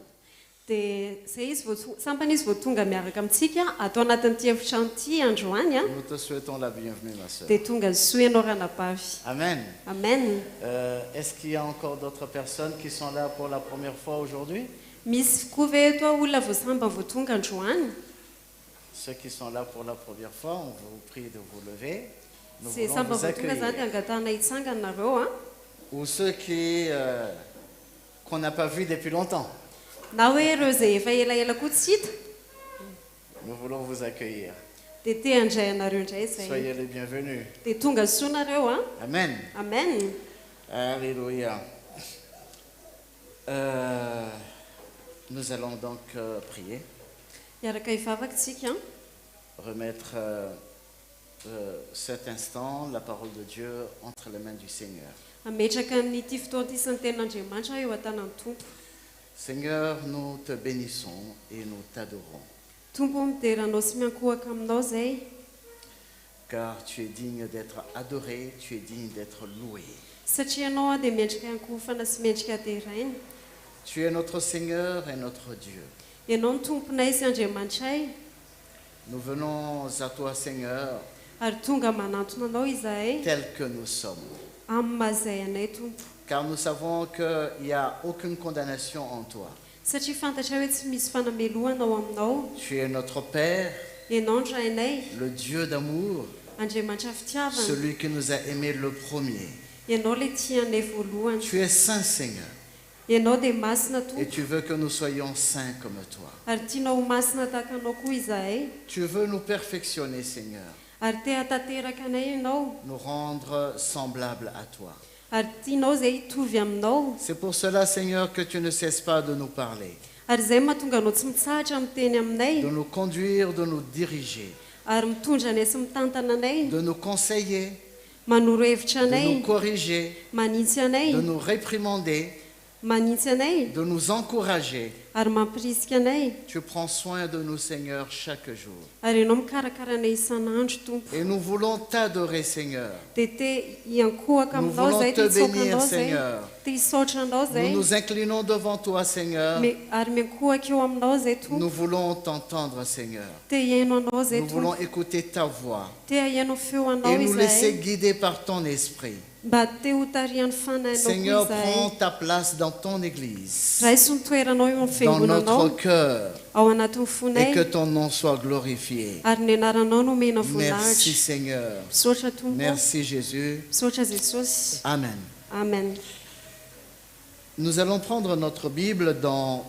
dia zay izy sampany izy vao tonga miaraka amintsika atao anatin'ity efitrano ity androany a, Nous te souhaitons la bienvenue, ma sœur. dia tonga soa ianao ranabavy. Amen. Amen. Est-ce qu'il y a encore d'autres personnes qui sont là pour la première fois aujourd'hui? Misy koa ve eto olona vao samba vao tonga androany? Ceux qui sont là pour la première fois, on vous prie de vous lever. Nous Zay voulons samba vous vao tonga zany dia accueillir. angatahana hitsangana nareo a. Ou ceux qu'on n'a pas vus depuis longtemps. Na hoe ireo zay efa elaela koa tsy hita Nous voulons vous accueillir. dia te handray anareo indray zay. Soyez les bienvenus. Dia tonga soa nareo a. Amen. Amen. Alléluia. Nous allons donc prier, Miaraka hivavaka tsika remettre cet instant, la parole de Dieu, entre les mains du Seigneur. ametraka nyity fotoana ity sy ny tenin'Andriamanitra eo an-tanan'ny Tompo. Seigneur, nous te bénissons et nous t'adorons, Tompo mideranao sy miankohaka aminao zay, car tu es digne d'être adoré, tu es digne d'être loué. satria ianao a dia mendrika hankofana sy mendrika haterainy. Tu es notre Seigneur et notre Dieu. Ianao ny tomponay sy Andriamanitray, Nous venons à toi, Seigneur, ary tonga manantona anao izahay tels que nous sommes, amin'ny mahazay anay Tompo. car nous savons qu'il n'y a aucune condamnation en toi. Satria fantatra hoe tsy misy fanamelohanao aminao. Tu es notre Père, Ianao ny rainay, le Dieu d'amour, Andriamanitra fitiavana. celui qui nous a aimés le premier. Ianao le tianay voalohany. Tu es saint, Seigneur, Ianao dia masina et Tompo, tu veux que nous soyons saints comme toi. ary tianao ho masina tahaka anao koa izahay. Tu veux nous perfectionner, Seigneur, Ary te hatateraka anay ianao, nous rendre semblables à toi. ary tianao zay hitovy aminao. C'est pour cela, Seigneur, que tu ne cesses pas de nous parler, Ary zay mahatonga anao tsy mitsahatra miteny aminay, de nous conduire, de nous diriger, ary mitondra anay sy mitantana anay, de nous conseiller, manoro hevitra de nous anay, corriger, manintsy anay, de nous réprimander, manintsy anay, de nous encourager. ary mampirisika anay. Tu prends soin de nous, Seigneur, chaque jour. Ary ianao mikarakara anay isan'andro Tompo. Et nous voulons t'adorer, Seigneur. Dia te hiankohaka Nous aminao voulons zay, te te hitsoaka bénir, anao zay, Seigneur. te hisaotra anao Nous zay, nous inclinons devant toi, Seigneur. ary miankohaka eo aminao zay Tompo. Nous voulons t'entendre, Seigneur. Te hiaino anao zay Nous voulons Tompo. écouter ta voix Te haino feo et anao nous laisser izahay, guider par ton esprit. mba te ho tarihan'ny fanahinao Seigneur, koa izahay. prends ta place dans ton église, Raiso ny toeranao eo amin'ny dans notre fiangonanao cœur, ao anatin'ny et fonay que ton nom soit glorifié. ary ny anaranao no mena Merci voninahitra. Seigneur. Misaotra tompo. Merci Jésus. Misaotra Jesosy. Amen. Amen. Nous allons prendre notre Bible dans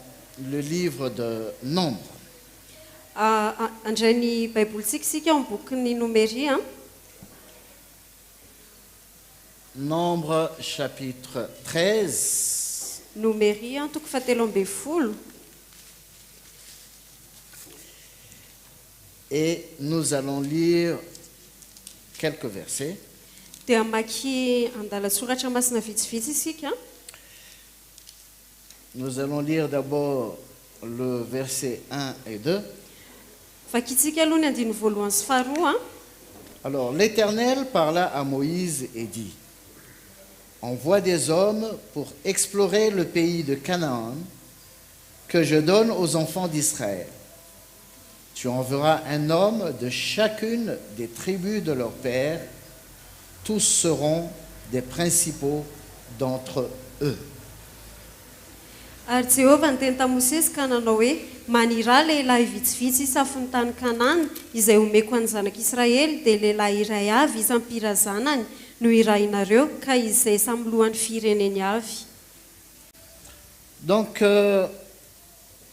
le livre de Nombre. Andray ny baibolintsika isika ao amin'ny bokin'ny Nomeria. Nombre chapitre 13. Nomeria toko fahatelo amby folo. Et nous allons lire quelques versets. Dia maki andalatsoratra masina vitsivitsy isika. Nous allons lire d'abord le verset 1 et 2. Vakitsika aloha ny andiny voalohany sy faharoa. Alors, l'Éternel parla à Moïse et dit, envoie des hommes pour explorer le pays de Canaan que je donne aux enfants d'Israël. Tu enverras un homme de chacune des tribus de leur père. Tous seront des principaux d'entre eux. Ary Jehovah niteny tamin'i Mosesy ka nanao hoe manira lehilahy vitsivitsy isafin'ny tany Kanana izay omeko any zanak'Israely dia lehilahy iray avy isam-pirazanany no irainareo ka izay samy lohan'ny fireneny avy. Donc,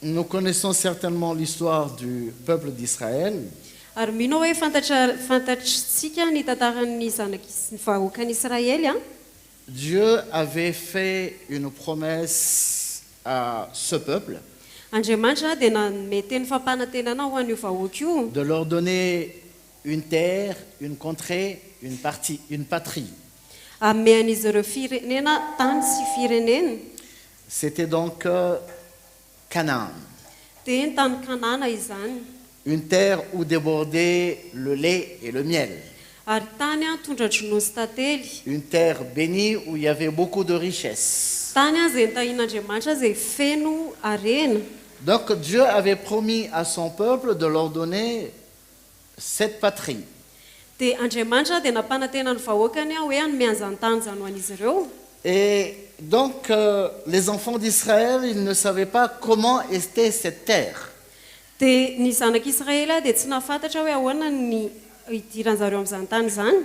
nous connaissons certainement l'histoire du peuple d'Israël. Ary mino hoe fantatritsika ny tantaran'ny ny vahoakan'Israely. Dieu avait fait une promesse à ce peuple Andriamanitra dia nanome teny fampanantenana ho an'io vahoaka io de leur donner une terre, une contrée, une patrie. ame an'izy ireo firenena tany sy firenena. C'était donc Canaan, Dia ny tany Kanana izany. une terre où débordait le lait et le miel, Ary tany tondra dronono sy tantely. une terre bénie où il y avait beaucoup de richesses. Tany izay nitahian'Andriamanitra izay feno arena. Donc Dieu avait promis à son peuple de leur donner cette patrie. Dia Andriamanitra dia nampanantena ny vahoakany hoe hanome an'izany tany izany ho an'izy ireo. Et donc les enfants d'Israël, ils ne savaient pas comment était cette terre. Dia ny zanak'Israely dia tsy nahafantatra hoe ahoana ny idiran'zareo amin'izany tany izany.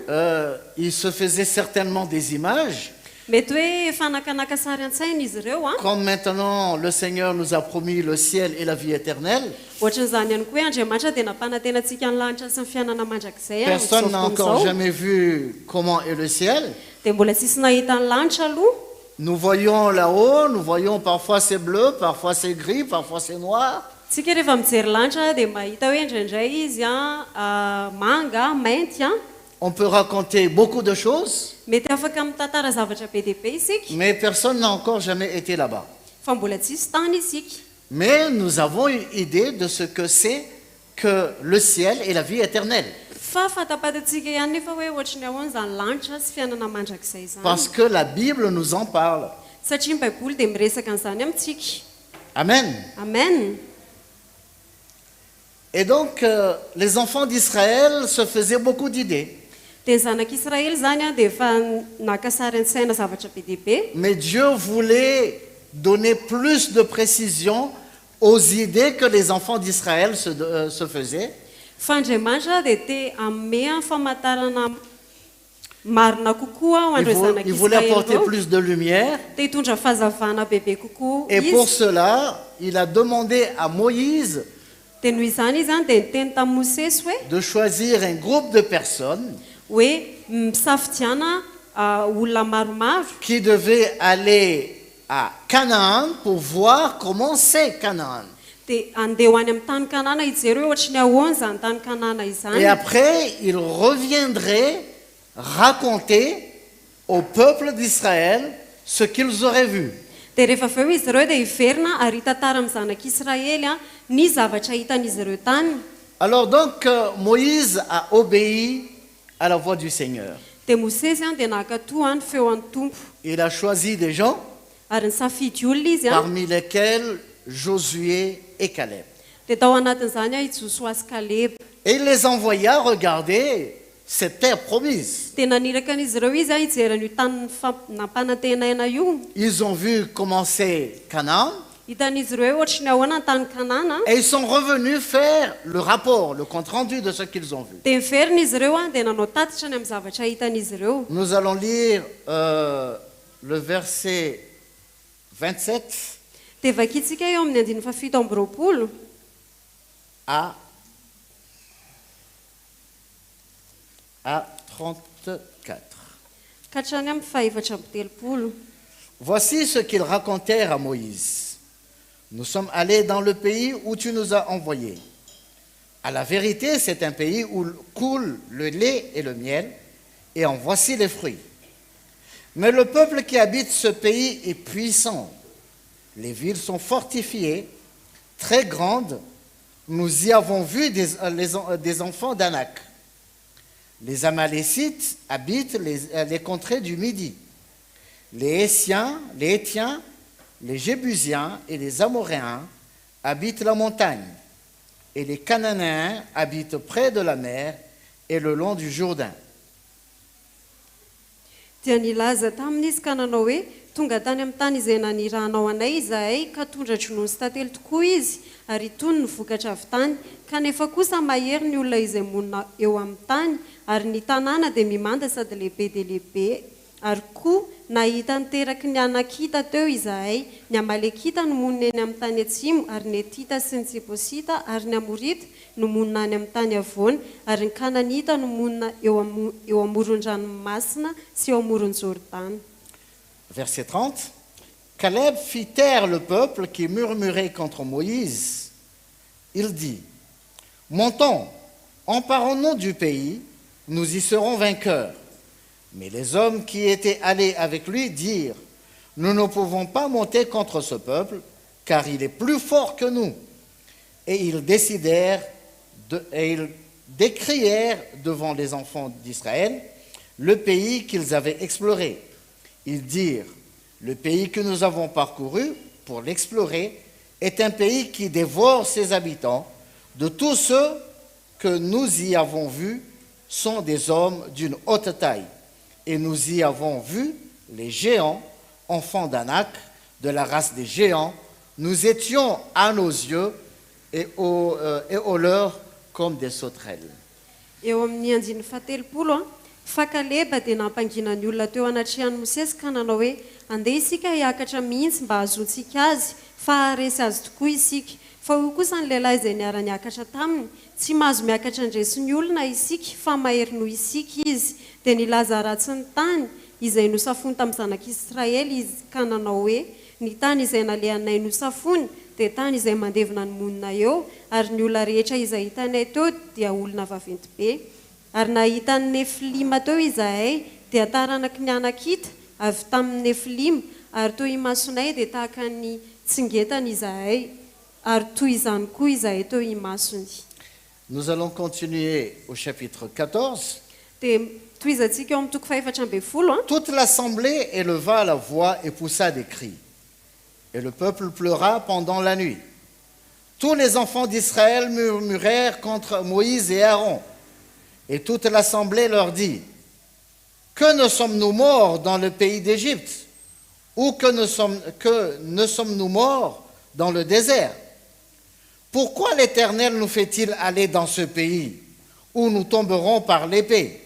Ils se faisaient certainement des images. Mety hoe fanakanaka sary an-tsaina izy ireo Comme maintenant le Seigneur nous a promis le ciel et la vie éternelle, ohatran'izany ihany koa hoe Andriamanitra dia nampanantena antsika ny lanitra sy ny fiainana mandrakizay personne n'a encore amin'izao. jamais vu comment est le ciel. Dia mbola tsisy nahita ny lanitra aloha. Nous voyons là-haut, nous voyons parfois c'est bleu, parfois c'est gris, parfois c'est noir. Tsika rehefa mijery lanitra dia mahita hoe indraindray izy manga, mainty. On peut raconter beaucoup de choses, Mety afaka mitantara zavatra be dia be isika. mais personne n'a encore jamais été là-bas. Fa mbola tsisy tany isika. Mais nous avons une idée de ce que c'est que le ciel et la vie éternelle. Fa fatapatantsika ihany nefa hoe ohatrany ahoana izany lanitra sy fiainana mandrakizay izany. Parce que la Bible nous en parle. Satria ny baiboly dia miresaka an'izany amintsika. Amen. Amen. Et donc, les enfants d'Israël se faisaient beaucoup d'idées. Dia ny zanak'Israely zany dia efa naka sary an-tsaina zavatra be dia be. Mais Dieu voulait donner plus de précision aux idées que les enfants d'Israël se faisaient. Fa Andriamanitra dia te hanome famantarana marina kokoa ho an'ireo Il voulait zanak'Israely apporter ireo. plus de lumière. Te hitondra fahazavana bebe kokoa Et pour izy. cela, il a demandé à Moïse Dia noho izany izy dia niteny tamin'i Mosesy hoe de choisir un groupe de personnes hoe misafidiana olona maromaro qui devaient aller à Canaan pour voir comment c'est Canaan. dia andeha ho any amin'ny tany Kanana hijery hoe ohatry ny ahoana izany tany Kanana Et izany. après, ils reviendraient raconter au peuple d'Israël ce qu'ils auraient vu. Dia rehefa avy eo izy ireo dia hiverina ary hitantara amin'ny zanak'Israely ny zavatra hitan'izy ireo tany. Alors donc, Moïse a obéi à la voix du Seigneur. Dia Mosesy dia nankatoa ny feon'ny Tompo Il a choisi des gens, ary nisafidy olona izy parmi lesquels Josué et Caleb. dia tao anatin'izany i Josoa sy Kaleba. Et il les envoya regarder cette terre promise. Dia naniraka an'izy ireo izy hijerana io tany nampanantenaina io. Ils ont vu commencer Canaan Hitan'izy ireo hoe ohatry ny ahoana ny tany Kanana. et ils sont revenus faire le rapport, le compte-rendu de ce qu'ils ont vu. Dia miverina izy ireo dia nanao tatitra ny amin'ny zavatra hitan'izy ireo. Nous allons lire le verset 27 Dia vakitsika eo amin'ny 17 à 34. ka hatrany amin'ny 4:30. Voici ce qu'ils racontèrent à Moïse. Nous sommes allés dans le pays où tu nous as envoyés. À la vérité, c'est un pays où coule le lait et le miel, et en voici les fruits. Mais le peuple qui habite ce pays est puissant. Les villes sont fortifiées, très grandes. Nous y avons vu des enfants d'Anak. Les Amalécites habitent les contrées du Midi. Les Hétiens, les Jébusiens et les Amoréens habitent la montagne. Et les Cananéens habitent près de la mer et le long du Jourdain. Dia nilaza tamin'izy ka nanao hoe tonga tany amin'ny tany izay nanirahanao anay izahay ka tondra dronono sy tantely tokoa izy ary itony ny vokatra avy tany kanefa kosa mahery ny olona izay monina eo amin'ny tany ary ny tanàna dia mimanda sady lehibe dia lehibe ary koa nahita niteraky ny Anakita teo izahay ny Amalekita no monina eny amin'ny tany atsimo ary ny Etita sy ny Jeposita ary ny Amorita no monina any amin'ny tany avoana ary ny Kananita no monina eo amoron-dranomasina sy eo amoron Jordana. Verset 30. Caleb fit taire le peuple qui murmurait contre Moïse. Il dit, montons, emparons-nous du pays, nous y serons vainqueurs. Mais les hommes qui étaient allés avec lui dirent, nous ne pouvons pas monter contre ce peuple, car il est plus fort que nous. Et ils décrièrent devant les enfants d'Israël le pays qu'ils avaient exploré. Ils dirent, le pays que nous avons parcouru pour l'explorer est un pays qui dévore ses habitants. De tous ceux que nous y avons vus sont des hommes d'une haute taille. Et nous y avons vu les géants, enfants d'Anak, de la race des géants. Nous étions à nos yeux et aux leurs comme des sauterelles. Eo amin'ny 17 fa Kaleba dia nampangina ny olona teo anatrehany Mosesy ka nanao hoe andeha isika hiakatra mihitsy mba hahazoantsika azy fa haharesy azy tokoa isika fa io kosa ny lehilahy izay niara-niakatra taminy tsy mahazo miakatra ndresy ny olona isika fa mahery noho isika izy dia nilaza ratsy ny tany izay nosafony tamin'ny zanak'Israely izy ka nanao hoe ny tany izay nalehanay nosafony dia tany izay mandevina ny monina eo ary ny olona rehetra izay hitanay teo dia olona vaventy be ary nahita ny Nefilima teo izahay dia taranaky ny Anakita avy tamin'ny Nefilima ary toy imasonay dia tahaka ny tsingetany izahay ary toy izany koa izahay teo imasony. Nous allons continuer au chapitre 14. Dia toizantsika eo amin'ny toko 14. Toute l'assemblée éleva la voix et poussa des cris. Et le peuple pleura pendant la nuit. Tous les enfants d'Israël murmurèrent contre Moïse et Aaron. Et toute l'assemblée leur dit, que ne sommes-nous morts dans le pays d'Égypte, ou que ne sommes-nous morts dans le désert? Pourquoi l'Éternel nous fait-il aller dans ce pays, où nous tomberons par l'épée,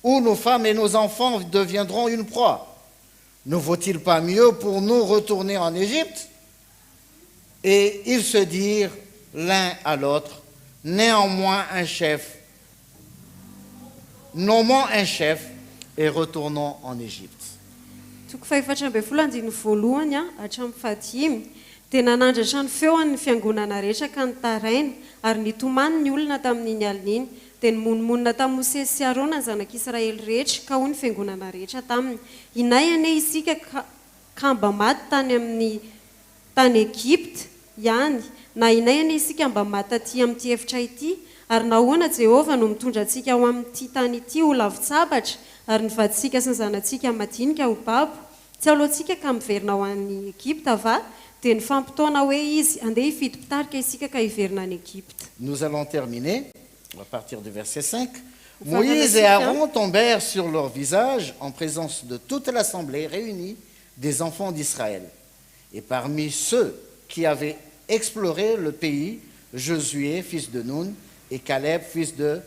où nos femmes et nos enfants deviendront une proie? Ne vaut-il pas mieux pour nous retourner en Égypte? Et ils se dirent l'un à l'autre, nommons un chef et retournons en Égypte. Toko 14 voalohany hatramin'ny 15 dia nanandratra ny feon'ny fiangonana rehetra ka nitaraina ary nitomany ny olona tamin'iny alininy dia nimonmonina tamin'ny Mosesy sy Arona ny zanak'Israely rehetra ka hoy ny fiangonana rehetra taminy inay ane isika ka mba maty tany amin'ny tany Egipta ihany na inay ane isika mba maty aty amin'ity efitra ity ary nahoana Jehova no mitondra antsika ao amin'ity tany ity ho lavi-tsabatra ary nivaditsika sy ny zanantsika madinika ho babo tsy alohantsika ka miverina ho an'ny Egipta va dia nifampitaona hoe izy andeha hifidy mpitarika isika ka hiverina any Egipta. Nous allons terminer à partir du verset 5. Moïse et Aaron tombèrent sur leur visage en présence de toute l'assemblée réunie des enfants d'Israël. Et parmi ceux qui avaient exploré le pays, Josué, fils de Nun, et Caleb, fils de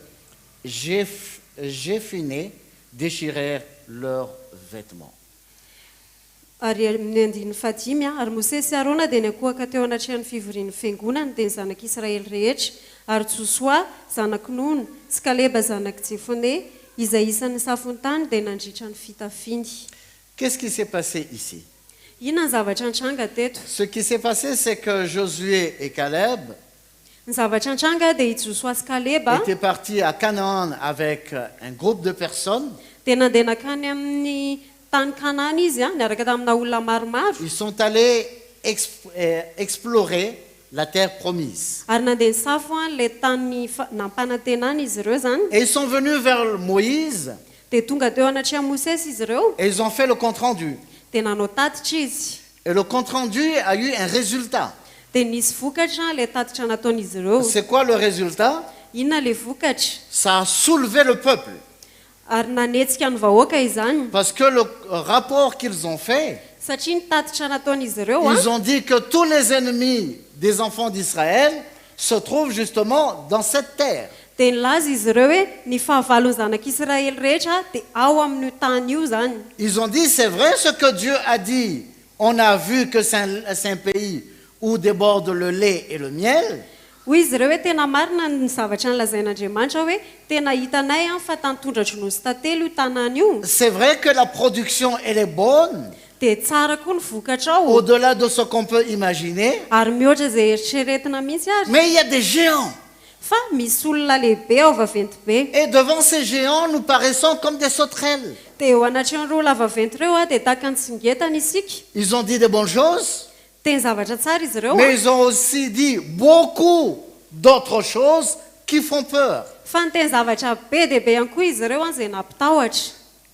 Jephuné, déchirèrent leurs vêtements. Ary amin'ny andiny fahadimy ary Mosesy sy Arona dia niakohaka teo anatrehany fivorian'ny fiangonana dia ny zanak'Israely rehetra ary Josoa zanaky Nona sy Kaleba zanaky Jefone izay isan'ny safon'ny tany dia nandritra ny fitafiny. Qu'est-ce qui s'est passé ici? Inona ny zavatra nitranga teto? Ce qui s'est passé, c'est que Josué et Caleb Ny zavatra nitranga dia i Josoa sy Kaleba étaient partis à Canaan avec un groupe de personnes. dia nandeha nakany amin'ny tany Kanana izy niaraka tamina olona maromaro Ils sont allés explorer la terre promise. ary nandeha nisafo le tany nampanantenana izy ireo zany Et ils sont venus vers Moïse dia tonga teo anatreha Mosesy izy ireo et ils ont fait le compte-rendu. dia nanao tatitra izy Et le compte-rendu a eu un résultat. dia nisy vokatra le tatitra nataon'izy ireo. C'est quoi le résultat? Inona le vokatra? Ça a soulevé le peuple. Ary nanetsika ny vahoaka izany Parce que le rapport qu'ils ont fait, satria ny tatitra nataon'izy ireo ils ont dit que tous les ennemis des enfants d'Israël se trouvent justement dans cette terre. dia nilaza izy ireo hoe ny fahavalon'ny zanak'Israely rehetra dia ao amin'io tany io zany. Ils ont dit, c'est vrai ce que Dieu a dit. On a vu que c'est un pays où déborde le lait et le miel. Hoy izy ireo hoe tena marina ny zavatra nolazain'Andriamanitra hoe tena hitanay fa tantondratro sy tantelo io tanàna io. C'est vrai que la production, elle est bonne, Dia tsara koa ny vokatra ao au-delà de ce qu'on peut imaginer. ary mihoatra izay eritreretina mihitsy ary. Mais il y a des géants. Fa misy olona lehibe ao vaventy be. Et devant ces géants, nous paraissons comme des sauterelles. Dia eo anatrehan'ireo lavaventy ireo dia tahaka ny tsingetana isika. Ils ont dit des bonnes choses, Teny zavatra tsara izy ireo mais ils ont aussi dit beaucoup d'autres choses qui font peur. fa ny teny zavatra be dia be ihany koa izy ireo izay nampitahotra.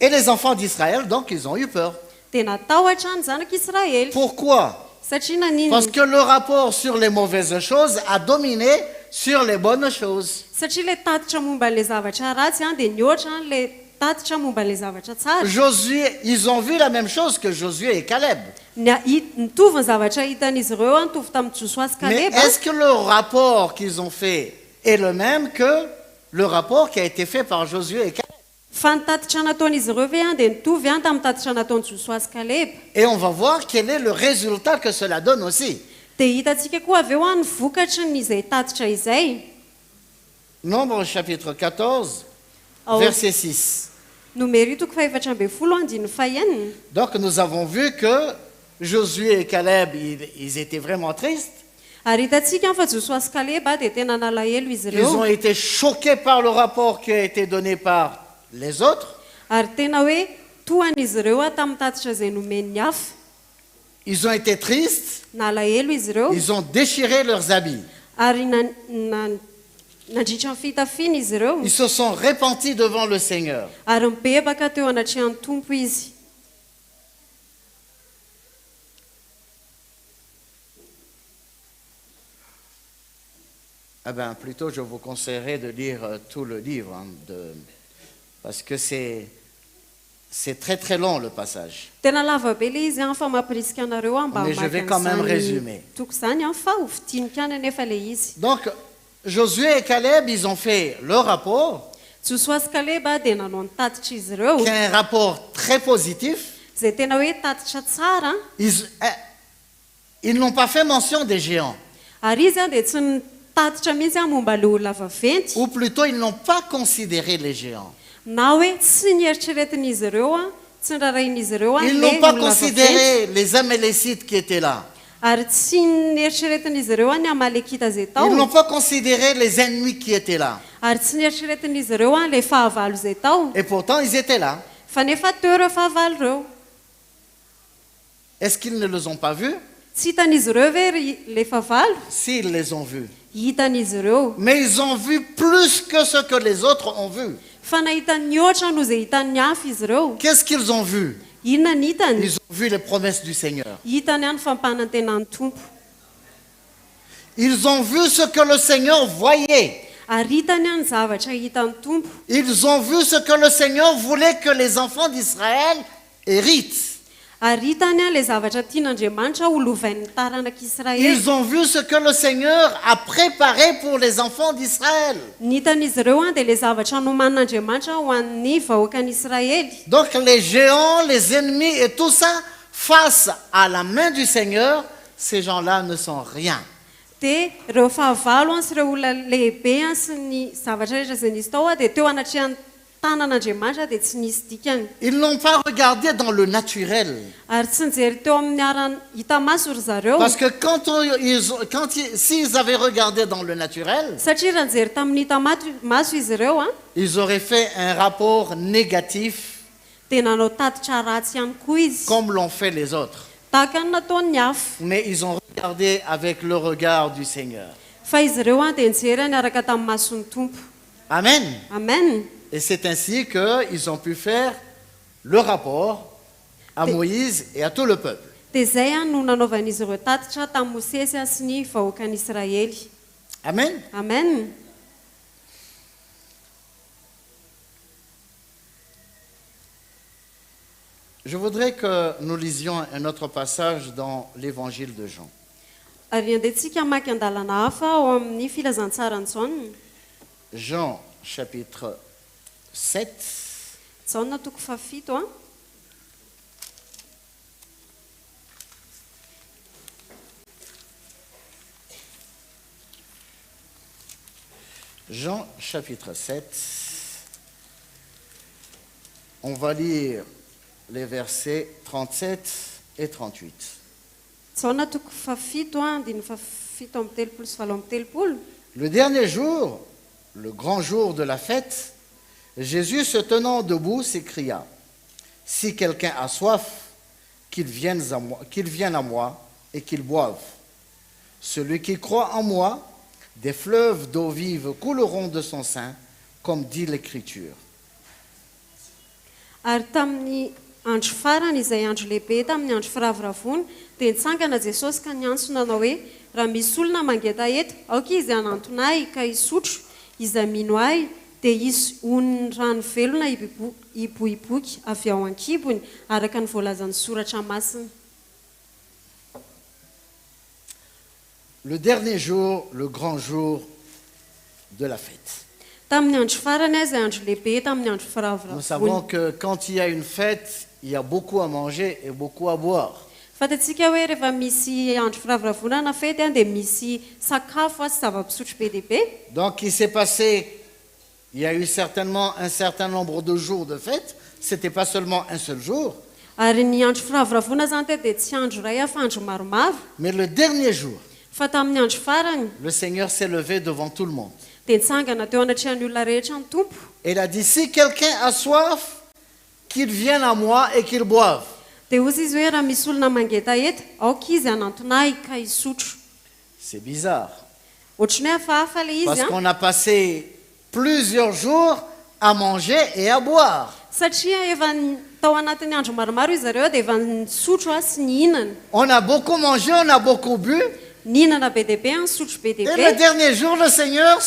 Et les enfants d'Israël, donc, ils ont eu peur. Dia natahotra ny zanak'Israely. Pourquoi? Satria nanino? Parce que le rapport sur les mauvaises choses a dominé sur les bonnes choses. Satria le tatitra momba le zavatra ratsy dia nihoatra le tatitra momba le zavatra tsara. Josué, ils ont vu la même chose que Josué et Caleb. Nitovy ny zavatra hitan'izy ireo nitovy tamin'ny Josoa sy Mais Kaleba. est-ce que le rapport qu'ils ont fait est le même que le rapport qui a été fait par Josué et Caleb? Fa ny tatitra nataon'izy ireo ve dia nitovy tamin'ny tatitra nataon'ny Josoa sy Kaleba. Et on va voir quel est le résultat que cela donne aussi. Dia hitantsika koa avy eo ny vokatra n'izay tatitra izay. Nombre chapitre 14, Ao verset 6. Nomeri toko faefatra ambin'ny folo andininy fahaenina. Donc nous avons vu que Josué et Caleb, ils étaient vraiment tristes. Ary hitantsika fa Josoa sy Kaleba dia tena nalahelo izy Ils ont ireo. été choqués par le rapport qui a été donné par les autres. Ary tena hoe tohan'izy ireo tamin'ny tatitra izay nomen'ny hafa. Ils ont été tristes. Nalahelo izy ireo. Ils ont déchiré leurs habits. Ary nandritra ny fitafiny izy ireo. Ils se sont repentis devant le Seigneur. Ary mibebaka teo anatrehan'ny tompo izy. Ah ben, plutôt, je vous conseillerais de lire tout le livre, parce que c'est très très long le passage. Tena lava be le izy fa mampirisika anareo mba Mais je vais quand même résumer. toko zany fa hovidinika any anefa le izy. Donc, Josué et Caleb, ils ont fait leur rapport, Josoa sy Kaleba dia nanao ny tatitra izy ireo. qui est un rapport très positif. Izay tena hoe tatitra tsara. Ils n'ont pas fait mention des géants, Ary izy dia tsy nitatitra mihitsy momba le olona vaventy. ou plutôt ils n'ont pas considéré les géants. Na hoe tsy nieritreretin'izy ireo tsy nirarahin'izy ireo Ils le n'ont pas olona vaventy. considéré les Amélécites qui étaient là. Ary tsy nieritreretin'izy ireo ny amalekita zay tao. Ils n'ont pas considéré les ennemis qui étaient là. Ary tsy nieritreretin'izy ireo le fahavalo zay tao. Et pourtant, ils étaient là. Fa nefa teo ireo fahavalo ireo. Est-ce qu'ils ne les ont pas vus? Tsy hitan'izy ireo ve le fahavalo? S'ils les ont vus. Hitan'izy ireo. Mais ils ont vu plus que ce que les autres ont vu. Fa nahita ny ohatra no izay hitan'ny hafa izy ireo. Qu'est-ce qu'ils ont vu? Inona ny hitany? Ils ont vu les promesses du Seigneur. Hitany ihany fampanantenan'ny tompo. Ils ont vu ce que le Seigneur voyait. aritany any zavatra hitan'ny tompo. Ils ont vu ce que le Seigneur voulait que les enfants d'Israël héritent. Aritany any le zavatra tian'Andriamanitra holovain'ny taranak'Israely. Ils ont vu ce que le Seigneur a préparé pour les enfants d'Israël. Nitan'izy ireo dia le zavatra nomanin'Andriamanitra ho an'ny vahoakan'Israely. Donc les géants, les ennemis et tout ça, face à la main du Seigneur, ces gens-là ne sont rien. Dia ireo fahavalo sy ireo olona lehibe sy ny zavatra rehetra izay nisy tao dia teo anatrehan'ny tanan'Andriamanitra dia tsy nisy dikany. Ils n'ont pas regardé dans le naturel. Ary tsy nijery teo amin'ny arany hita maso ry zareo. Parce que s'ils avaient regardé dans le naturel, Satria raha nijery tamin'ny hita maso izy ireo ils auraient fait un rapport négatif dia nanao tatitra ratsy ihany koa izy. comme l'ont fait les autres. Tahaka ny nataon'ny hafa. Mais ils ont regardé avec le regard du Seigneur. Fa izy ireo dia nijery niaraka tamin'ny mason'ny tompo. Amen. Amen. Et c'est ainsi qu'ils ont pu faire le rapport à Moïse et à tout le peuple. Dia zay no nanaovan'izy ireo tatitra tamin'ny Mosesy sy ny vahoakan'Israely. Amen. Amen. Je voudrais que nous lisions un autre passage dans l'évangile de Jean. Ary andehantsika maky andalana hafa ao amin'ny filazantsarany Jaona. Jean chapitre 7. Jaona toko fafito Jean chapitre 7. On va lire les versets 37 et 38. Jaona toko fafito andiny fafito amby telopolo sy valo amby telopolo. Le dernier jour, le grand jour de la fête, Jésus se tenant debout s'écria, « Si quelqu'un a soif, qu'il vienne à moi et qu'il boive. Celui qui croit en moi, des fleuves d'eau vive couleront de son sein, comme dit l'Écriture. » Ary tamin'ny andro farany izay andro lehibe tamin'ny andro firaviravony dia nitsangana Jesosy ka niantsona nanao hoe raha misy olona mangeta eto aoka izy hanantona ahy ka hisotro izy hamino ahy dia hisy oniny rano velona hibohiboky avy ao an-kibony araka ny voalazan'ny soratra masina. Le dernier jour, le grand jour de la fête. Tamin'ny andro farany izay andro lehibe tamin'ny andro Nous savons firaviravony. que quand il y a une fête, il y a beaucoup à manger et beaucoup à boire. Fantatsika hoe rehefa misy andro firaviravona na fety dia misy sakafo sy zava-pisotro be lehibe. Donc il s'est passé, il y a eu certainement un certain nombre de jours de fête, ce n'était pas seulement un seul jour, Ary ny andro firaviravona zany dia tsy andro iray fa andro maromaro. mais le dernier jour, Fa tamin'ny andro farany le Seigneur s'est levé devant tout le monde. dia nitsangana teo anatrehan'ny olona rehetra ny tompo. Et il a dit, si quelqu'un a soif, qu'il vienne à moi et qu'il boive. Dia ozy izy hoe raha misy olona mangeta eto aoka izy hanantona ahy ka hisotro. C'est bizarre, Ohatrany hoe hafahafa le izy parce qu'on a passé plusieurs jours à manger et à boire. satria efa tao anatin'ny andro maromaro izy ireo dia efa nisotro sy nihinana. On a beaucoup mangé, on a beaucoup bu. Nihinana be dehibe nisotro be Et le dehibe. dernier jour, le Seigneur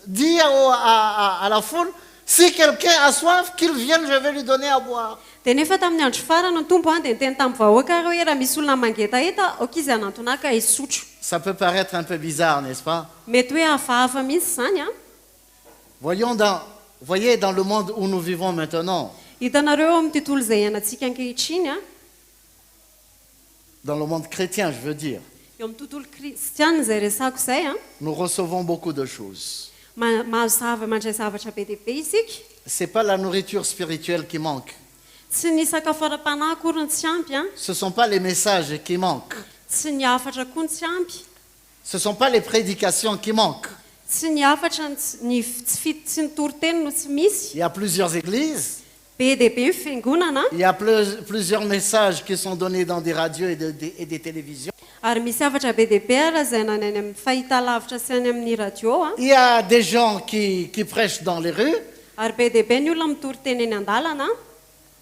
dit à la foule, si quelqu'un a soif, qu'il vienne, je vais lui donner à boire. Dia nefa tamin'ny andro farany ny tompo dia niteny tamin'ny vahoaka ary hoe raha misy olona mangeta eto aoka izy hanantona ahy ka hisotro. Ça peut paraître un peu bizarre, n'est-ce pas? Mety hoe hafahafa mihitsy zany Voyez dans le monde où nous vivons maintenant, Hitanareo eo amin'ny tontolo izay iainantsika ankehitriny dans le monde chrétien, je veux dire, eo amin'ny tontolo kristiana izay resako izay nous recevons beaucoup de choses. mahazo mandray zavatra be dehibe isika. Ce n'est pas la nourriture spirituelle qui manque. Tsy ny sakafo ara-panahy akory ny tsy ampy Ce ne sont pas les messages qui manquent. tsy ny hafatra koa ny tsy ampy. Ce ne sont pas les prédications qui manquent. Tsy ny hafatra tsy ny toriteny no tsy misy. Il y a plusieurs églises, Be dehibe ny fiangonana il y a plusieurs messages qui sont donnés dans des radios et des télévisions. ary misy hafatra be dehibe raha zay nany any amin'ny fahitalavitra sy any amin'ny radio Il y a des gens qui prêchent dans les rues, ary be dehibe ny olona mitoriteny eny an-dalana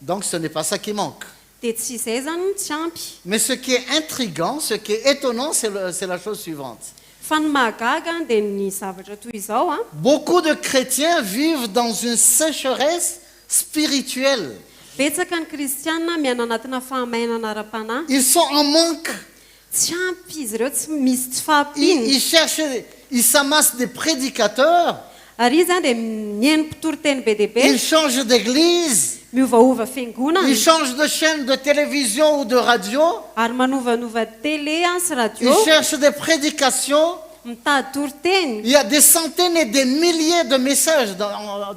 donc ce n'est pas ça qui manque. dia tsy izay zany no tsy ampy. Mais ce qui est intriguant, ce qui est étonnant, c'est la chose suivante. fa ny mahagaga dia ny zavatra toy izao a Beaucoup de chrétiens vivent dans une sécheresse spirituelle. betsaka ny kristianina miaina anatina fahamainana ara-panahy Ils sont en manque. tsy ampy izy ireo tsy misy tsy Ils, fahampiny ils cherchent, ils s'amassent des prédicateurs. ary izy zany dia mihaino mpitory-teny be dia be Ils changent d'église. miovaova fiangonana Ils changent de chaîne de télévision ou de radio. ary manovanova télé a sy radio Ils cherchent des prédications. mitady tory-teny Il y a des centaines et des milliers de messages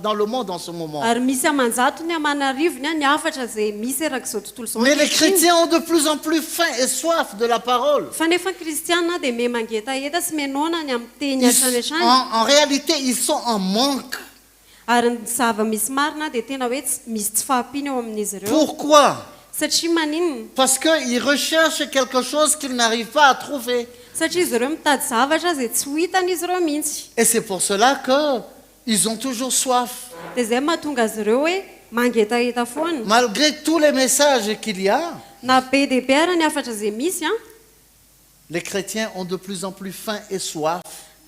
dans le monde en ce moment. ary misy amanjatony amanarivony a ny afatra zay misy erak'izao tontolo izao Mais les ankehitriny. chrétiens ont de plus en plus faim et soif de la parole. fa nefa ny kristianina dia me mangetaheta sy menona ny amin'ny teny Ils- hatrany hatrany en réalité, ils sont en manque. ary ny zava-misy marina dia tena hoe misy tsy fahampiny eo amin'izy ireo Pourquoi? satria maninona Parce qu'ils recherchent quelque chose qu'ils n'arrivent pas à trouver. satria izy ireo mitady zavatra zay tsy ho hitan'izy ireo mihitsy Et c'est pour cela qu'ils ont toujours soif. dia zay mahatonga azy ireo hoe mangetaheta foana Malgré tous les messages qu'il y a, na be dia be ara ny afatra zay misy a les chrétiens ont de plus en plus faim et soif.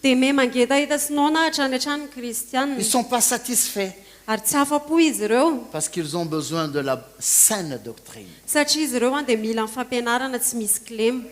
dia me mangetaheta sy nona hatrany hatrany ny kristianina Ils ne sont pas satisfaits ary tsy afa-po izy ireo parce qu'ils ont besoin de la saine doctrine. satria izy ireo a dia mila ny fampianarana tsy misy kilema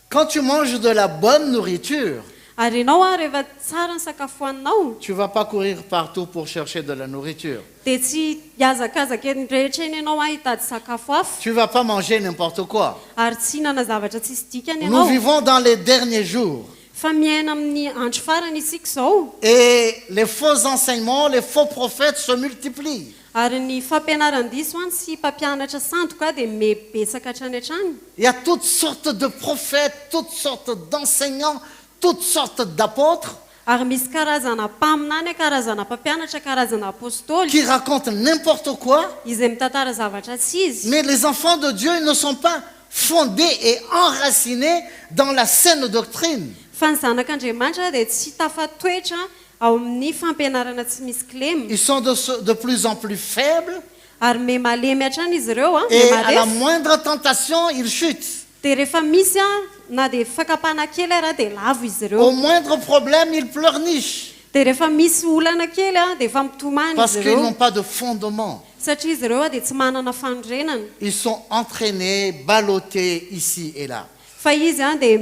Quand tu manges de la bonne nourriture, ary ianao a rehefa tsara ny sakafo hoaninao tu ne vas pas courir partout pour chercher de la nourriture. dia tsy hiazakazaka eny rehetra eny ianao a hitady sakafo hafa Tu ne vas pas manger n'importe quoi. ary tsy hinana zavatra tsisy dikany Nous ianao vivons dans les derniers jours. fa miaina amin'ny andro farany isika izao Et les faux enseignements, les faux prophètes se multiplient. ary ny fampianaran-diso any sy mpampianatra sandoka dia mebetsaka hatrany hatrany Il y a toutes sortes de prophètes, toutes sortes d'enseignants, toutes sortes d'apôtres ary misy karazana mpaminany karazana mpampianatra karazana apôstôly qui racontent n'importe quoi. izay mitantara zavatra tsy izy Mais les enfants de Dieu ne sont pas fondés et enracinés dans la saine doctrine. fa ny zanak'andriamanitra dia tsy tafatoetra ao amin'ny fampianarana tsy misy kilema Ils sont de plus en plus faibles ary me malemy hatrany izy ireo a et me à la malefo moindre tentation, ils chutent. dia rehefa misy a na dia fakapana kely ara dia lavo izy Au ireo moindre problème, ils pleurnichent dia rehefa misy olana kely a dia efa mitomany parce izy qu'ils ireo n'ont pas de fondement. satria izy ireo a dia tsy manana fandrenana Ils sont entraînés, ballottés ici et là. fa izy a dia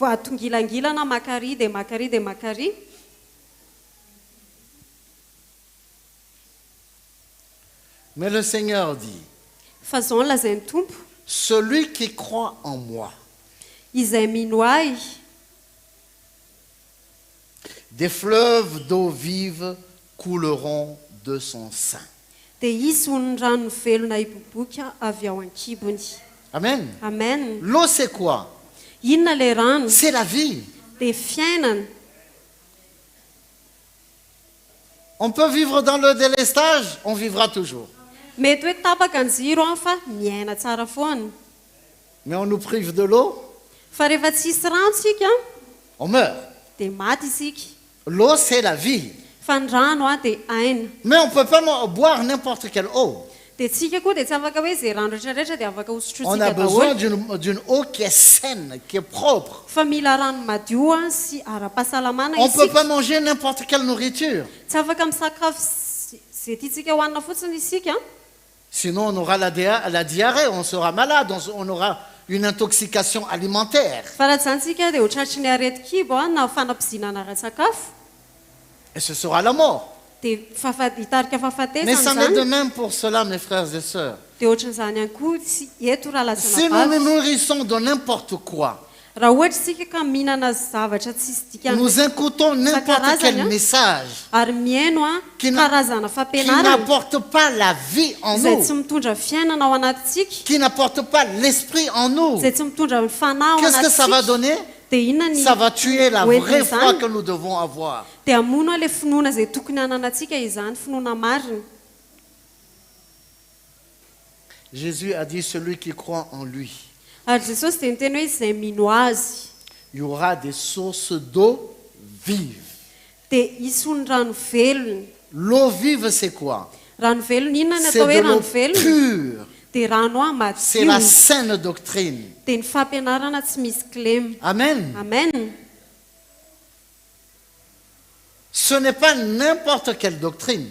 atongilangilana makary dia makary dia makary Mais le Seigneur dit, fa zao ny lazain'ny tompo celui qui croit en moi, izay mino ahy des fleuves d'eau vive couleront de son sein. dia isy ho ny rano velona hiboboka avy ao an-kibony Amen. amen L'eau, c'est quoi? inona le rano C'est la vie. dia fiainana On peut vivre dans le délestage, on vivra toujours. mety hoe tapaka ny ziro a fa miaina tsara foana Mais on nous prive de l'eau, fa rehefa tsisy rano tsika on meurt. dia maty isika L'eau, c'est la vie. fa ny rano a dia aina Mais on ne peut pas boire n'importe quelle eau. dia tsika koa dia tsy afaka hoe zay rano rehetrarehetra dia afaka On a hosotrotsika besoin daholo d'une eau qui est saine, qui est propre. fa mila rano madio a sy ara-pahasalamana On ne peut isika pas manger n'importe quelle nourriture. tsy afaka misakafo zay tiatsika hohanina fotsiny isika Sinon, on aura la diarrhée, on sera malade, on aura une intoxication alimentaire. fa raha tsy zany tsika dia ho tratry ny areti-kibo a na fanampizinana ara-tsakafo Et ce sera la mort. dia hitarika Mais ça fahafatesana n'est de zany même pour cela, mes frères et sœurs. dia ohatran'izany ihany koa sy eto raha Si lasana nous vavy nous nourrissons de n'importe quoi, raha ohatra isika ka mihinana zavatra tsisy dikany nous écoutons n'importe quel message ary mihaino a Qui n'a- karazana qui fampianarana n'apporte pas la vie en izay nous, tsy mitondra fiainana ao anatintsika qui n'apporte pas l'esprit en nous. izay tsy mitondra ny fanahy ao Qu'est-ce que ça va anatintsika donner? dia inona ny Ça va tuer la hoentina vraie foi izany que nous devons avoir. dia hamono a le finoana izay tokony hananantsika izany finoana marina Jésus a dit, celui qui croit en lui, ary jesosy dia niteny hoe izay mino azy il y aura des sources d'eau vive. dia isy ho ny rano velona L'eau vive, c'est quoi? rano velona inona ny C'est atao de hoe l'eau rano velona pure. dia rano C'est madio la saine doctrine. dia ny fampianarana tsy misy clem. Amen. Amen. Ce n'est pas n'importe quelle doctrine,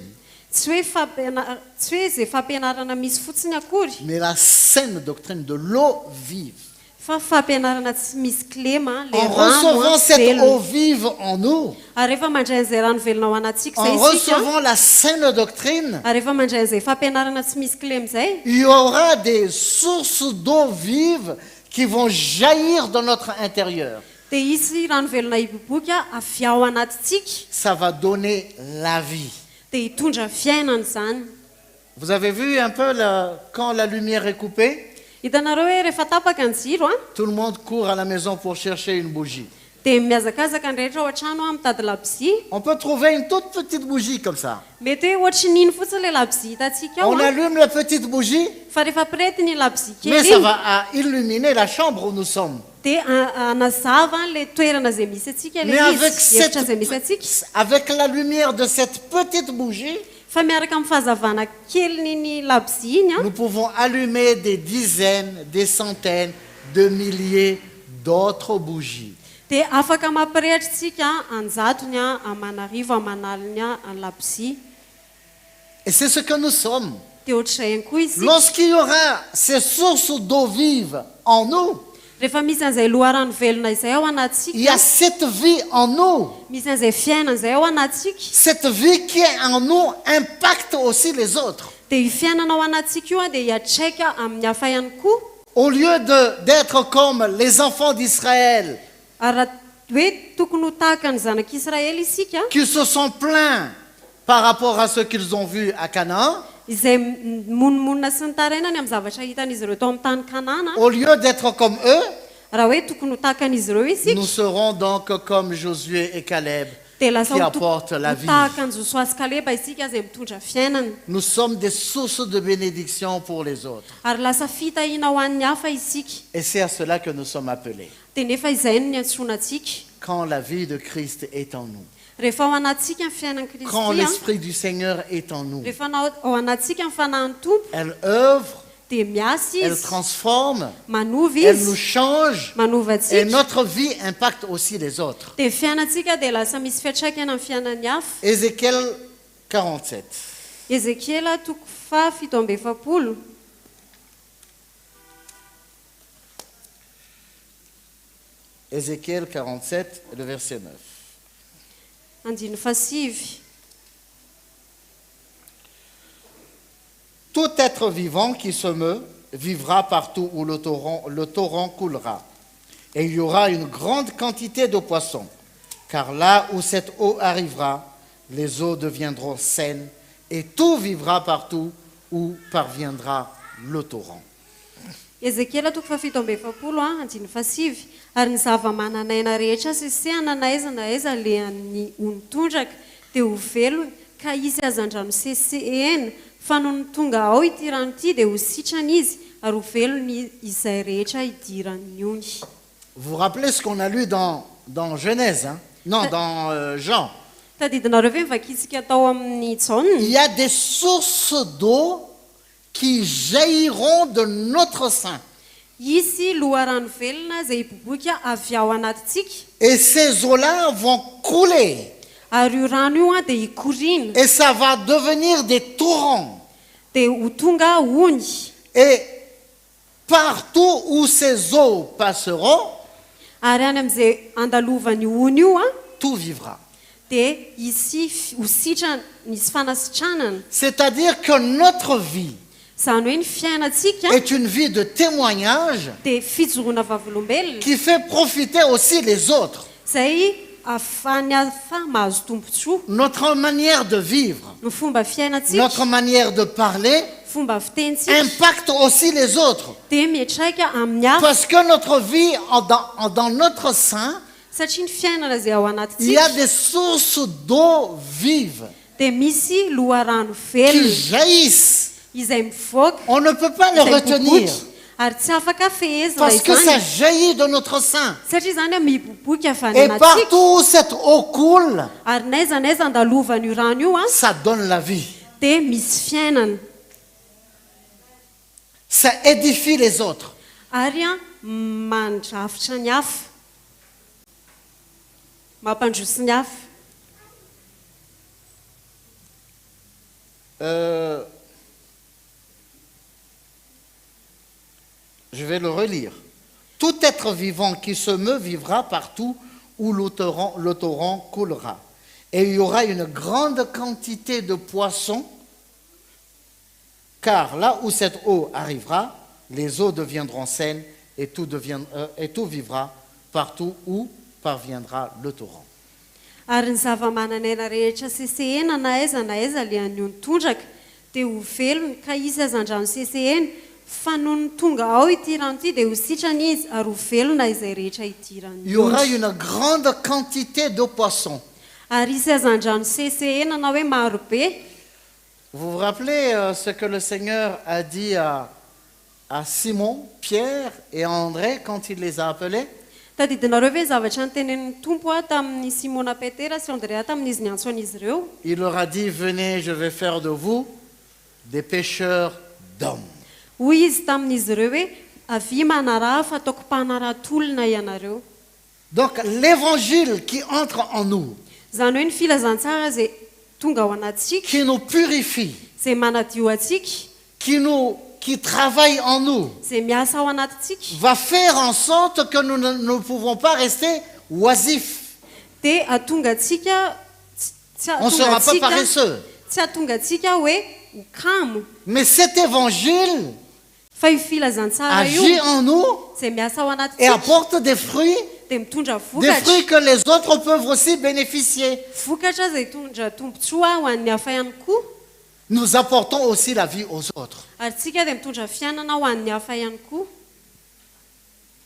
Tsy hoe izay fampianarana misy fotsiny akory, mais la saine doctrine de l'eau vive. fa fampianarana tsy misy clema, le En rano recevant cette eau velona. vive en nous, Ary rehefa mandray an'izay rano velona ao anatsika en izay isika, recevant la saine doctrine, ary rehefa mandray an'izay fampianarana tsy misy clem izay, il y aura des sources d'eau vive qui vont jaillir dans notre intérieur. dia isy rano velona hiboboka avy ao anatitsika, Ça va donner la vie. dia hitondra fiainana izany. Vous avez vu un peu quand la lumière est coupée, Hitanareo hoe rehefa tapaka ny jiro, tout le monde court à la maison pour chercher une bougie. dia miazakazaka ny rehetra ao an-trano mitady labozia. On peut trouver une toute petite bougie comme ça. Mety hoe ohatry niny fotsiny le labozia hitantsika ao, On allume la petite bougie, fa rehefa pirety ny labozia mais kely ça iny, va illuminer la chambre où nous sommes. dia anazava le toerana izay misy atsika, le Mais avec, izy efitra izay misy atsika. avec la lumière de cette petite bougie, Fa miaraka amin'ny fahazavana kely niny labozia iny, nous pouvons allumer des dizaines, des centaines, de milliers d'autres bougies. dia afaka mampirehitra tsika anjatony amanarivo amanaliny any labozia. Et c'est ce que nous sommes. Dia ohatr'izay ihany koa izy. Lorsqu'il y aura ces sources d'eau vive en nous, Rehefa misy an'izay loharano velona izay ao il y anatsika, a cette vie en nous. misy an'izay fiainana izay ao anatsika, Cette vie qui est en nous impacte aussi les autres. dia io fiainana ao anatsika io dia hiatraika amin'ny hafa ihany koa. Au lieu d'être comme les enfants d'Israël Ary raha hoe tokony ho tahaka ny zanak'Israely isika, qui se sont plaints par rapport à ce qu'ils ont vu à Canaan, izay monomonina sy ny tarainany amin'ny zavatra hitan'izy ireo tao amin'ny tany Kanana, au lieu d'être comme eux, raha hoe tokony ho tahaka an'izy ireo isika, nous serons donc comme Josué et Caleb dia lasa qui ho apportent la vie. tahaka ny Josoa sy Kaleba isika izay mitondra fiainana. Nous sommes des sources de bénédiction pour les autres. Ary lasa fitahiana ho an'ny hafa isika. Et c'est à cela que nous sommes appelés. Dia nefa izay no ny antsonantsika. Quand la vie de Christ est en nous, Rehefa ao anatsika ny fiainan'ny quand Kristy, l'Esprit du Seigneur est en nous, rehefa ao anatsika ny fanahin'ny Tompo, elle œuvre, dia miasa elle izy, transforme, manova elle nous izy, change, manova et atsika. notre vie impacte aussi les autres. Dia fiainantsika dia lasa misy fiantraikana amin'ny fiainan'ny hafa. Ézéchiel 47. Ezekiela 7:70. Ézéchiel 47, le verset 9. Andiny fasivy. Tout être vivant qui se meut vivra partout où le torrent coulera. Et il y aura une grande quantité de poissons, car là où cette eau arrivera, les eaux deviendront saines, et tout vivra partout où parviendra le torrent. Ezekiela 7:70 andiny fasivy. Ary ny zava-mananaina rehetra sesehana na aiza lehan'ny onitondraka dia ho velona, ka izy azan-drano sesehena, fa noho ny tonga ao ity rano ity dia ho sitrana izy, ary ho velony izay rehetra idirany ony. Vous vous rappelez ce qu'on a lu dans Genèse, hein? Non, dans Jean. Tadidinareo ve mivakitsika tao amin'ny Jaona? Il y a des sources d'eau qui jailliront de notre sein. Isy loharano velona izay hiboboka avy ao anatitsika, Et ces eaux-là vont couler. ary io rano io dia hikorina, Et ça va devenir des torrents. dia ho tonga ony. Et partout où ces eaux passeront, Ary any amin'izay andalovany ony io tout vivra. dia isy ho sitrana, nisy fanasitranana. C'est-à-dire que notre vie Izany hoe ny fiainantsika est une vie de témoignage dia fijoroana vavolombelona qui fait profiter aussi les autres. izay ahafahany hafa mahazo tombontsoa. Notre manière de vivre, Ny fomba fiainantsika, notre manière de parler fomba fitentsika impacte aussi les autres. dia miatraika amin'ny hafa, Parce que notre vie, dans notre sein, satria ny fiainana izay ao il y a anatintsika des sources d'eau vive dia misy loharano qui velona jaillissent. izay mivoaka, On ne peut pas les izay retenir miboboky, ary tsy afaka fehezina parce que ça izany, jaillit de notre sein. satria izany miboboky avy any Et anatsika, partout où cette eau coule, ary naiza andalovany io rano io ça donne la vie. dia misy fiainana. Ça édifie les autres. ary a mandrafitra ny hafa mampandroso ny hafa. Je vais le relire. Tout être vivant qui se meut vivra partout où le torrent coulera. Et il y aura une grande quantité de poissons, car là où cette eau arrivera, les eaux deviendront saines et tout vivra partout où parviendra le torrent. Ary ny zava-mananaina rehetra sesehena na aiza lehan'io nitondraka dia ho velony ka izy azan-drano sesehena fa noho ny tonga ao ity rano ity dia ho sitrany izy ary ho velona izay rehetra ity rano. Il y aura une grande quantité de poissons. Ary izy azan-drano sesehena na hoe marobe. Vous vous rappelez ce que le Seigneur a dit à Simon, Pierre et André quand il les a appelés? Tadidinareo ve zavatra nytenenin'ny tompo tamin'ny Simona Petera sy Andrea tamin'izy ny antsoan'izy ireo? Il leur a dit, venez, je vais faire de vous des pêcheurs d'hommes. Hoy izy tamin'izy ireo hoe avy manaraha fa ataoko mpanaraha-tolona ianareo. Donc l'évangile qui entre en nous, Zany hoe ny filazantsara izay tonga ao anatsika, qui nous purifie, izay manadio atsika, qui travaille en nous, izay miasa ao anatintsika, va faire en sorte que nous ne pouvons pas rester oisifs. dia atonga atsika On ne sera pas paresseux. tsy atonga atsika hoe ho kamo. Mais cet évangile Fa io filazantsara agit io en nous izay miasa ao et anatintsika apporte des fruits dia mitondra Des vokatra. fruits que les autres peuvent aussi bénéficier. Vokatra izay tondra tombontsoa ho an'ny hafa ihany koa. Nous apportons aussi la vie aux autres. Ary tsika dia mitondra fiainana ho an'ny hafa ihany koa.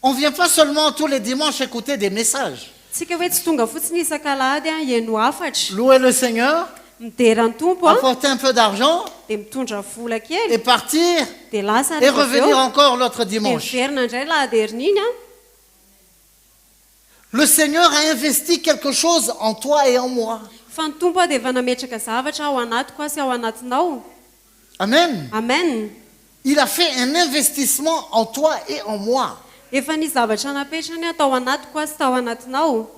On ne vient pas seulement tous les dimanches écouter des messages. Tsika hoe tsy tonga fotsiny isan-kalahady hiaino hafatra. Louer le Seigneur, Midera ny tompo apporter un peu d'argent dia mitondra vola et kely partir dia lasa et rehefa avy revenir eo encore l'autre dia dimanche. miverina indray lahady herininy a. Le Seigneur a investi quelque chose en toi et en moi. Fa ny tompo dia efa nametraka zavatra ao anatiko sy ao anatinao. Amen. Amen. Il a fait un investissement en toi et en moi. Efa nisy zavatra napetrany atao anatiko sy tao anatinao.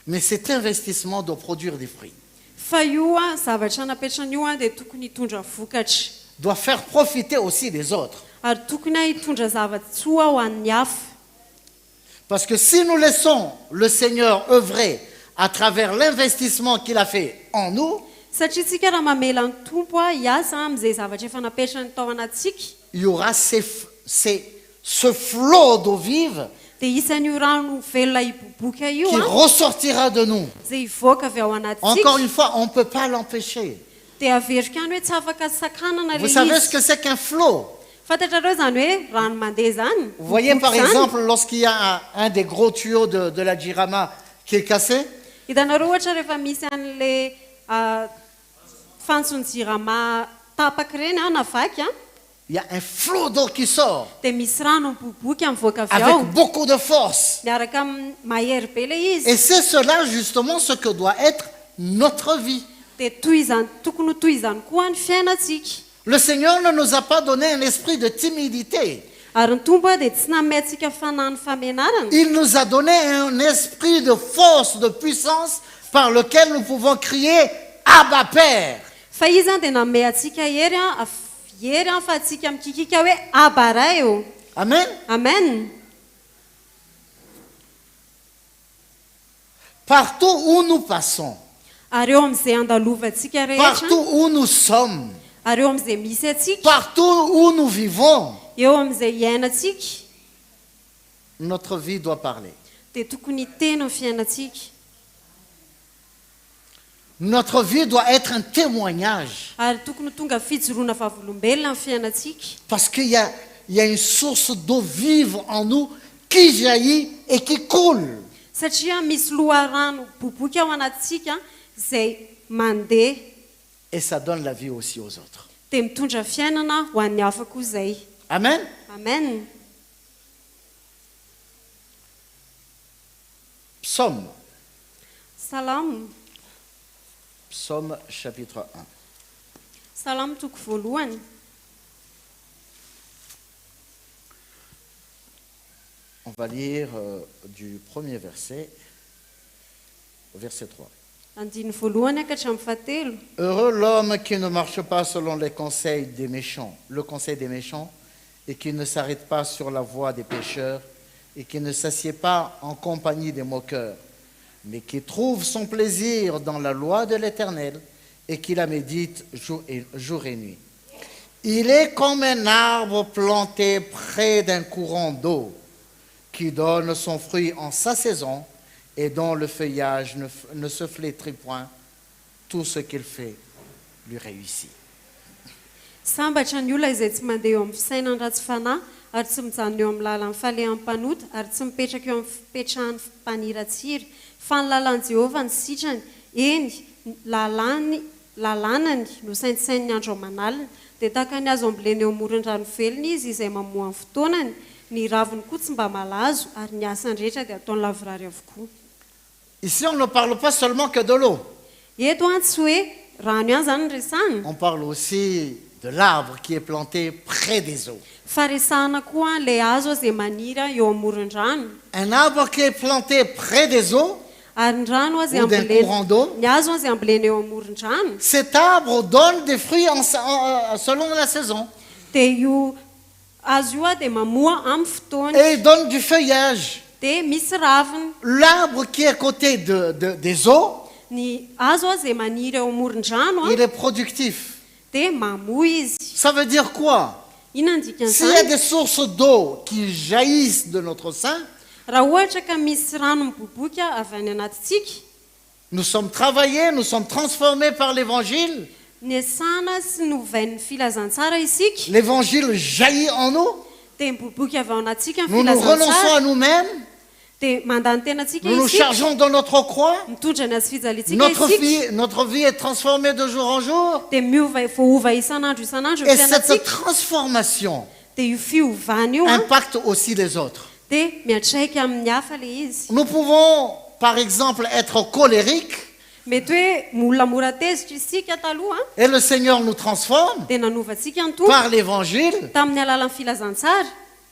Mais cet investissement doit produire des fruits. Fa io a zavatra napetrany io a dia tokony hitondra vokatra. Doit faire profiter aussi les autres. Ary tokony a hitondra zavatsoa ho an'ny hafa. Parce que si nous laissons le Seigneur œuvrer à travers l'investissement qu'il a fait en nous, Satria tsika raha mamela ny tompo a hiasa amin'izay zavatra efa napetrany tao anatsika il y aura ce flot d'eau vive dia isan'io rano velona hiboboka io qui a ressortira de nous. izay hivoaka avy ao Encore anatsika une fois, on ne peut pas l'empêcher. dia averika any hoe tsy afaka sakanana Vous le savez ce izy. que c'est qu'un flot? Fantatrareo zany hoe rano mandeha zany. Vous voyez par Miboboka zany. exemple lorsqu'il y a un des gros tuyaux de la Jirama qui est cassé, Hitanareo ohatra rehefa misy an'le fantsony jirama tapaka reny a na vaky a il y a un flot d'eau qui sort dia misy rano miboboka mivoaka avy ao avec beaucoup de force. miaraka amin'ny mahery be le Et izy c'est cela justement ce que doit être notre vie. dia toy izany tokony ho toy izany koa ny fiainantsika. Le Seigneur ne nous a pas donné un esprit de timidité. Ary ny tompo a dia tsy nanome antsika fanahy ny famenarana. Il nous a donné un esprit de force, de puissance par lequel nous pouvons crier Abba Père. Fa izy zany dia nanome antsika hery a hery a fa atsika mikikika hoe abaray eo. Amen. Amen. Partout où nous passons, Ary eo amin'izay andalovantsika rehetra, partout où nous sommes, ary eo amin'izay misy atsika, partout où nous vivons, eo amin'izay iainantsika notre vie doit parler. dia tokony hiteny ny fiainantsika. Notre vie doit être un témoignage. Ary tokony tonga fijoroana vavolombelona ny fiainantsika. Parce qu'il y a une source d'eau vive en nous qui jaillit et qui coule. Satria misy loharano boboka ao anatsika izay mandeha Et ça donne la vie aussi aux autres. dia mitondra fiainana ho an'ny hafa koa izay. Amen. Amen. Psaume. Salamo. Psaume chapitre 1. Salamo toko voalohany. On va lire du premier verset au verset 3. Andiny voalohany ka hatramin'ny fahatelo. Heureux l'homme qui ne marche pas selon les conseils des méchants, le conseil des méchants, et qui ne s'arrête pas sur la voie des pécheurs, et qui ne s'assied pas en compagnie des moqueurs, mais qui trouve son plaisir dans la loi de l'Éternel, et qui la médite jour et nuit. Il est comme un arbre planté près d'un courant d'eau, qui donne son fruit en sa saison, et dont le feuillage ne se flétrit point. Tout ce qu'il fait lui réussit. Sambatra ny olona izay tsy mandeha eo amin'ny fisainany ratsy fanahy ary tsy mijanona eo amin'ny lalan'ny falehan'ny-panota ary tsy mipetraka eo amin'ny fipetrahan'ny mpaniratsiry fa ny lalan'i Jehovah ny sitrany, eny lalànany no saintsisain'ny andro aman'alina, dia tahaka ny azo ambolena eo amoron-drano velona izy izay mamoha ny fotoanany, ny raviny koa tsy mba malazo ary ny asany rehetra dia ataony lavorary avokoa. Ici, on ne parle pas seulement que de l'eau. Eto tsy hoe rano ihany zany resahana, On parle aussi de l'arbre qui est planté près des eaux. fa resahana koa le hazo izay maniry eo amoron-drano. Un arbre qui est planté près des eaux, Ary ny rano azy ou d'un courant d'eau, ny hazo azy ambolena eo amoron-drano cet arbre donne des fruits selon la saison. dia io hazo io dia mamoa amin'ny fotoany Et il donne du feuillage. dia misy raviny. L'arbre qui est à côté des eaux, Ny hazo azy maniry eo amoron-drano il est productif. dia mamoa izy. Ça veut dire quoi? Inona ny dikany S'il y a zany? des sources d'eau qui jaillissent de notre sein, Raha ohatra ka misy rano miboboka avy any anatintsika, nous sommes travaillés, nous sommes transformés par l'évangile. niasana sy novain'ny filazantsara isika L'évangile jaillit en nous. dia miboboka avy ao anatsika ny Nous nous renonçons filazantsara à nous-mêmes. dia mandany tenantsika Nous nous isika, chargeons dans notre croix. mitondra ny azy fijalitsika isika Notre vie est transformée de jour en jour. dia voova isan'andro isan'andro ny Et cette fiainatsika transformation dia io fiovana io impacte aussi les autres. dia miatraika amin'ny hafa le izy. Nous pouvons, par exemple, être colériques Mety hoe molona mora tezitra isika taloha et le Seigneur nous transforme dia nanovantsika ny tompo par l'évangile. tamin'ny alalan'ny filazantsara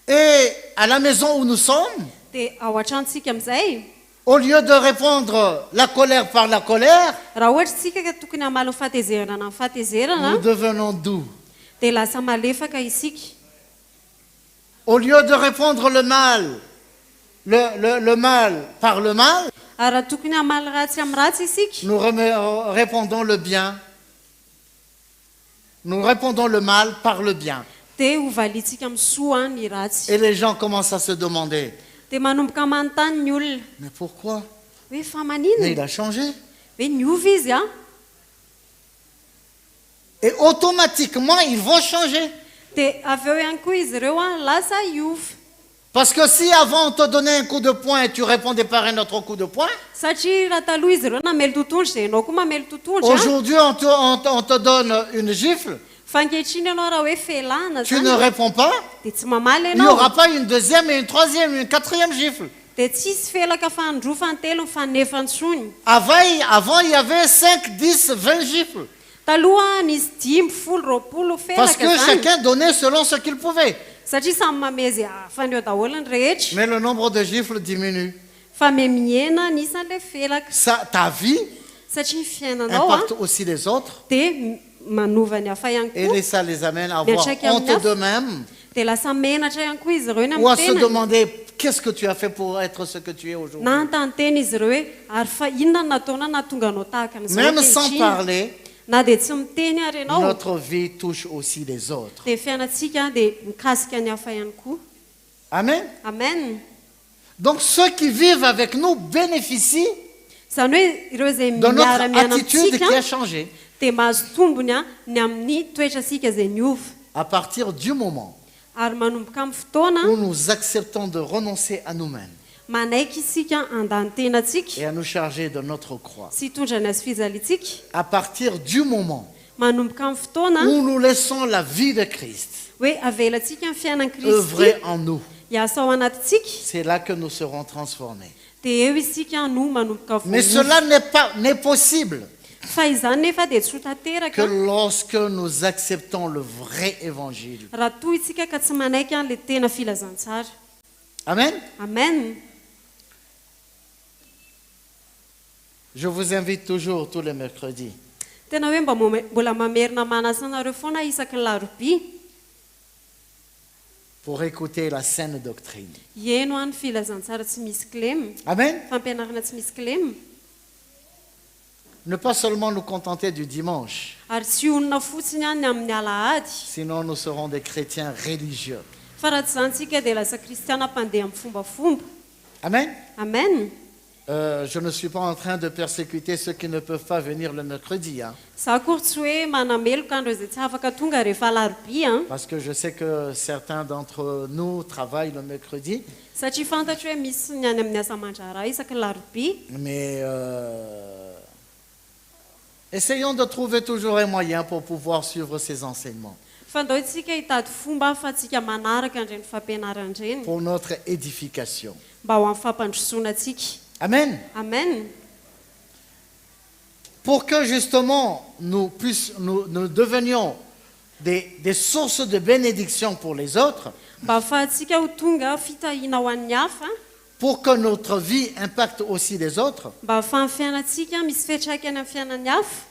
Et à la maison où nous sommes, dia ao an-tranontsika amin'izay au lieu de répondre la colère par la colère, raha ohatra tsika ka tokony hamaly ny fahatezerana amin'ny fahatezerana nous devenons doux. dia lasa malefaka isika. Au lieu de répondre le mal, le mal par le mal, Ary raha tokony hamaly ratsy amin'ny ratsy isika nous répondons le bien. Nous répondons le mal par le bien. dia hovalitsika amin'ny soa ny ratsy. Et les gens commencent à se demander, Dia manomboka manontany ny olona mais pourquoi? hoe fa Mais manina il a changé. hoe niova izy a Et automatiquement, ils vont changer. dia avy eo ihany koa izy ireo lasa iova. Parce que si avant on te donnait un coup de poing et tu répondais par un autre coup de poing, Satria raha taloha izy ireo namely totondry dia ianao koa mamely totondry aujourd'hui on te donne une gifle, fa ankehitriny ianao raha hoe felana tu ne zany réponds pas, dia tsy mamaly il n'y ianao aura pas une deuxième et une troisième, une quatrième gifle. dia tsisy felaka fanindroa fantelo ny fanefan-tsony. Avant, il y avait 5, 10, 20 gifles. Taloha nisy 5, 10, 20 Parce que felaka zany chacun donnait selon ce qu'il pouvait. satria samy mamezy afany eo daholo ny rehetra Mais le nombre de gifles diminue. fa mihena nisan'ilay felaka Ta vie satria ny fiainanao impacte aussi les autres. dia manova ny hafa ihany Et koa ça les amène à avoir Miatraika amin'ny honte hafa. d'eux-mêmes dia lasa menatra ihany koa izy ireo eny ou à amin'ny se tenany demander qu'est-ce que tu as fait pour être ce que tu es aujourd'hui. na antany-tena izy ireo hoe ary fa inona no nataona nahatonga anao tahaka an'izao Même sans ankehitriny? parler, Na dia tsy miteny ary ianao notre vie touche aussi les autres. dia fiainantsika dia mikasika ny hafa ihany koa. Amen. Amen. Donc ceux qui vivent avec nous bénéficient Zany hoe ireo izay de notre miara-miana attitude qui a amintsika changé dia mahazo tombony ny amin'ny toetrasika izay niova à partir du moment ary manomboka amin'ny fotoana où nous acceptons de renoncer à nous-mêmes manaiky isika andany tenantsika et à nous charger de notre croix. sy hitondra ny azy fizalitsika. À partir du moment Manomboka amin'ny fotoana où nous laissons la vie de Christ hoe avelantsika ny fiainan'i œuvrer Kristy en nous, hiasa ao anatintsika c'est là que nous serons transformés. dia eo isika no manomboka Mais voanova. cela n'est possible Fa izany nefa dia tsy ho que tanteraka lorsque nous acceptons le vrai évangile. raha toy isika ka tsy manaiky an'ilay tena filazantsara. Amen. amen. Je vous invite toujours tous les mercredis Tena hoe mbola mamerina manasa anareo foana isaky ny larobia pour écouter la saine doctrine. eno any filazantsara tsy misy klem Amen. fampianarana tsy misy klem Ne pas seulement nous contenter du dimanche, ary tsy onona fotsiny any amin'ny alahady sinon nous serons des chrétiens religieux. fa raha tsy zany tsika dia lasa kristiana mpandeha amin'ny fombafomba Amen. amen. Je ne suis pas en train de persécuter ceux qui ne peuvent pas venir le mercredi, hein, Za kory tsy hoe manameloka andreo izay tsy afaka tonga rehefa larobia an parce que je sais que certains d'entre nous travaillent le mercredi, satria fantatro hoe misy ny any amin'ny asa mandrara isaky ny larobia mais essayons de trouver toujours un moyen pour pouvoir suivre ces enseignements, fa ndao itsika hitady fomba ahafahantsika manaraka andreny fampianarandreny pour notre édification. mba ho amin'ny fampandrosoana atsika Amen. amen. Pour que justement nous devenions des sources de bénédiction pour les autres, mba ahafahantsika ho tonga fitahiana ho an'ny hafa pour que notre vie impacte aussi les autres, mba ahafahan'ny fiainantsika misy fiatraikany amin'ny fiainan'ny hafa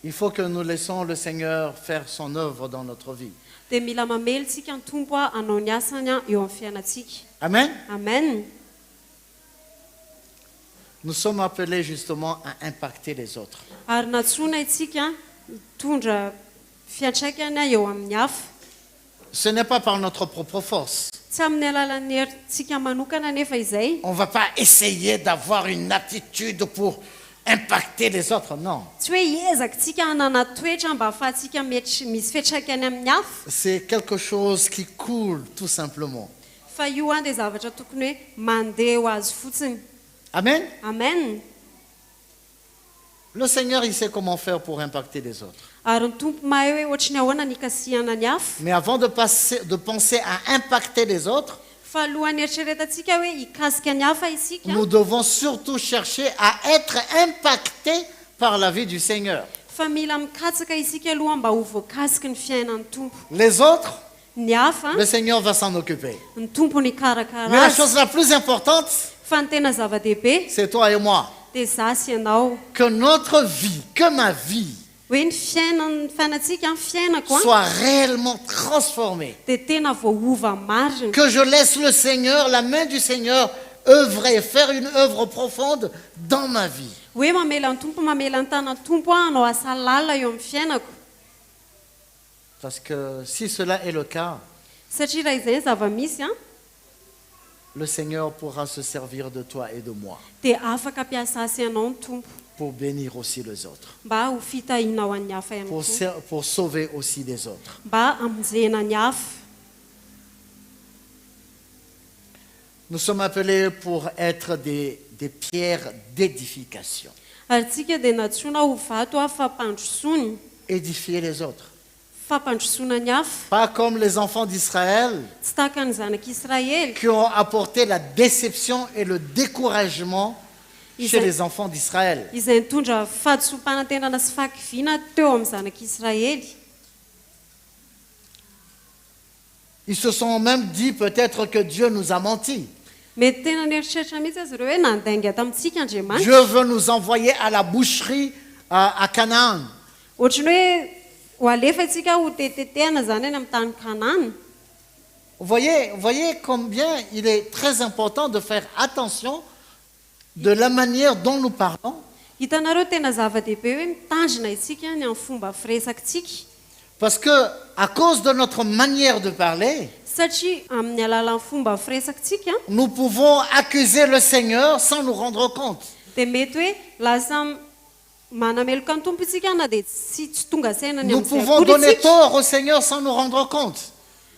il faut que nous laissons le Seigneur faire son œuvre dans notre vie. dia mila mamelotsika ny tompo a hanao ny asany a eo amin'ny fiainantsika Amen. amen. Nous sommes appelés justement à impacter les autres. Ary natsoina itsika hitondra fiantraikany a eo amin'ny hafa Ce n'est pas par notre propre force. tsy amin'ny alalan'ny herintsika manokana nefa izay On ne va pas essayer d'avoir une attitude pour impacter les autres, non. tsy hoe hiezaka tsika hanana toetra mba ahafahantsika misy fiantraikany amin'ny hafa C'est quelque chose qui coule tout simplement. fa io a dia zavatra tokony hoe mandeha ho azy fotsiny Amen. amen. Le Seigneur, il sait comment faire pour impacter les autres. Ary ny tompo mahay hoe ohatry ny ahoana ny ikasihana ny hafa Mais avant de penser à impacter les autres, fa alohan'ny eritreretantsika hoe hikasika ny hafa isika nous devons surtout chercher à être impactés par la vie du Seigneur. fa mila mikatsaka isika aloha mba ho voakasiky ny fiainan'ny tompo Les autres, ny hafa le Seigneur va s'en occuper. ny tompo ny Mais karakara la azy chose la plus importante, fa ny tena zava-dehibe c'est toi et moi. dia za sy ianao Que notre vie, que ma vie, hoe ny fiainantsika ny fiainako a soit réellement transformée. dia tena voaova marina Que je laisse le Seigneur, la main du Seigneur, œuvrer, faire une œuvre profonde dans ma vie. hoe mamela ny tompo mamela ny tanany tompo a hanao asa lalina eo amin'ny fiainako Parce que si cela est le cas, satria raha izay zava-misy a le Seigneur pourra se servir de toi et de moi dia afaka ampiasa sy ianao ny tompo pour bénir aussi les autres, mba ho fitahiana ho an'ny hafa ihany koa pour sauver aussi les autres. mba amonjena ny hafa Nous sommes appelés pour être des pierres d'édification. ary tsika dia natsoina ho vato a fampandrosony Édifier les autres. fampandrosoana ny hafa Pas comme les enfants d'Israël tsy tahaka ny zanak'israely qui ont apporté la déception et le découragement chez les enfants d'Israël. izay nitondra fahadisom-panantenana sy fahakiviana teo amin'ny zanak'israely Ils se sont même dit peut-être que Dieu nous a menti. mety tena nieritreritra mihitsy azy ireo hoe nandainga tamintsika andriamanitra Dieu veut nous envoyer à la boucherie à Canaan. ohatrany hoe ho alefa itsika ho tetetehana zany any amin'ny tany kanana Vous voyez combien il est très important de faire attention de la manière dont nous parlons. hitanareo tena zava-dehibe hoe mitandrina isika ny amin'ny fomba firesakintsika Parce que à cause de notre manière de parler, satria amin'ny alalan'ny fomba firesakintsika nous pouvons accuser le Seigneur sans nous rendre compte. dia mety hoe lasa manameloka ny tompo isika na dia tsy tonga sainany Nous amin'izay pouvons akory donner isika. tort au Seigneur sans nous rendre compte.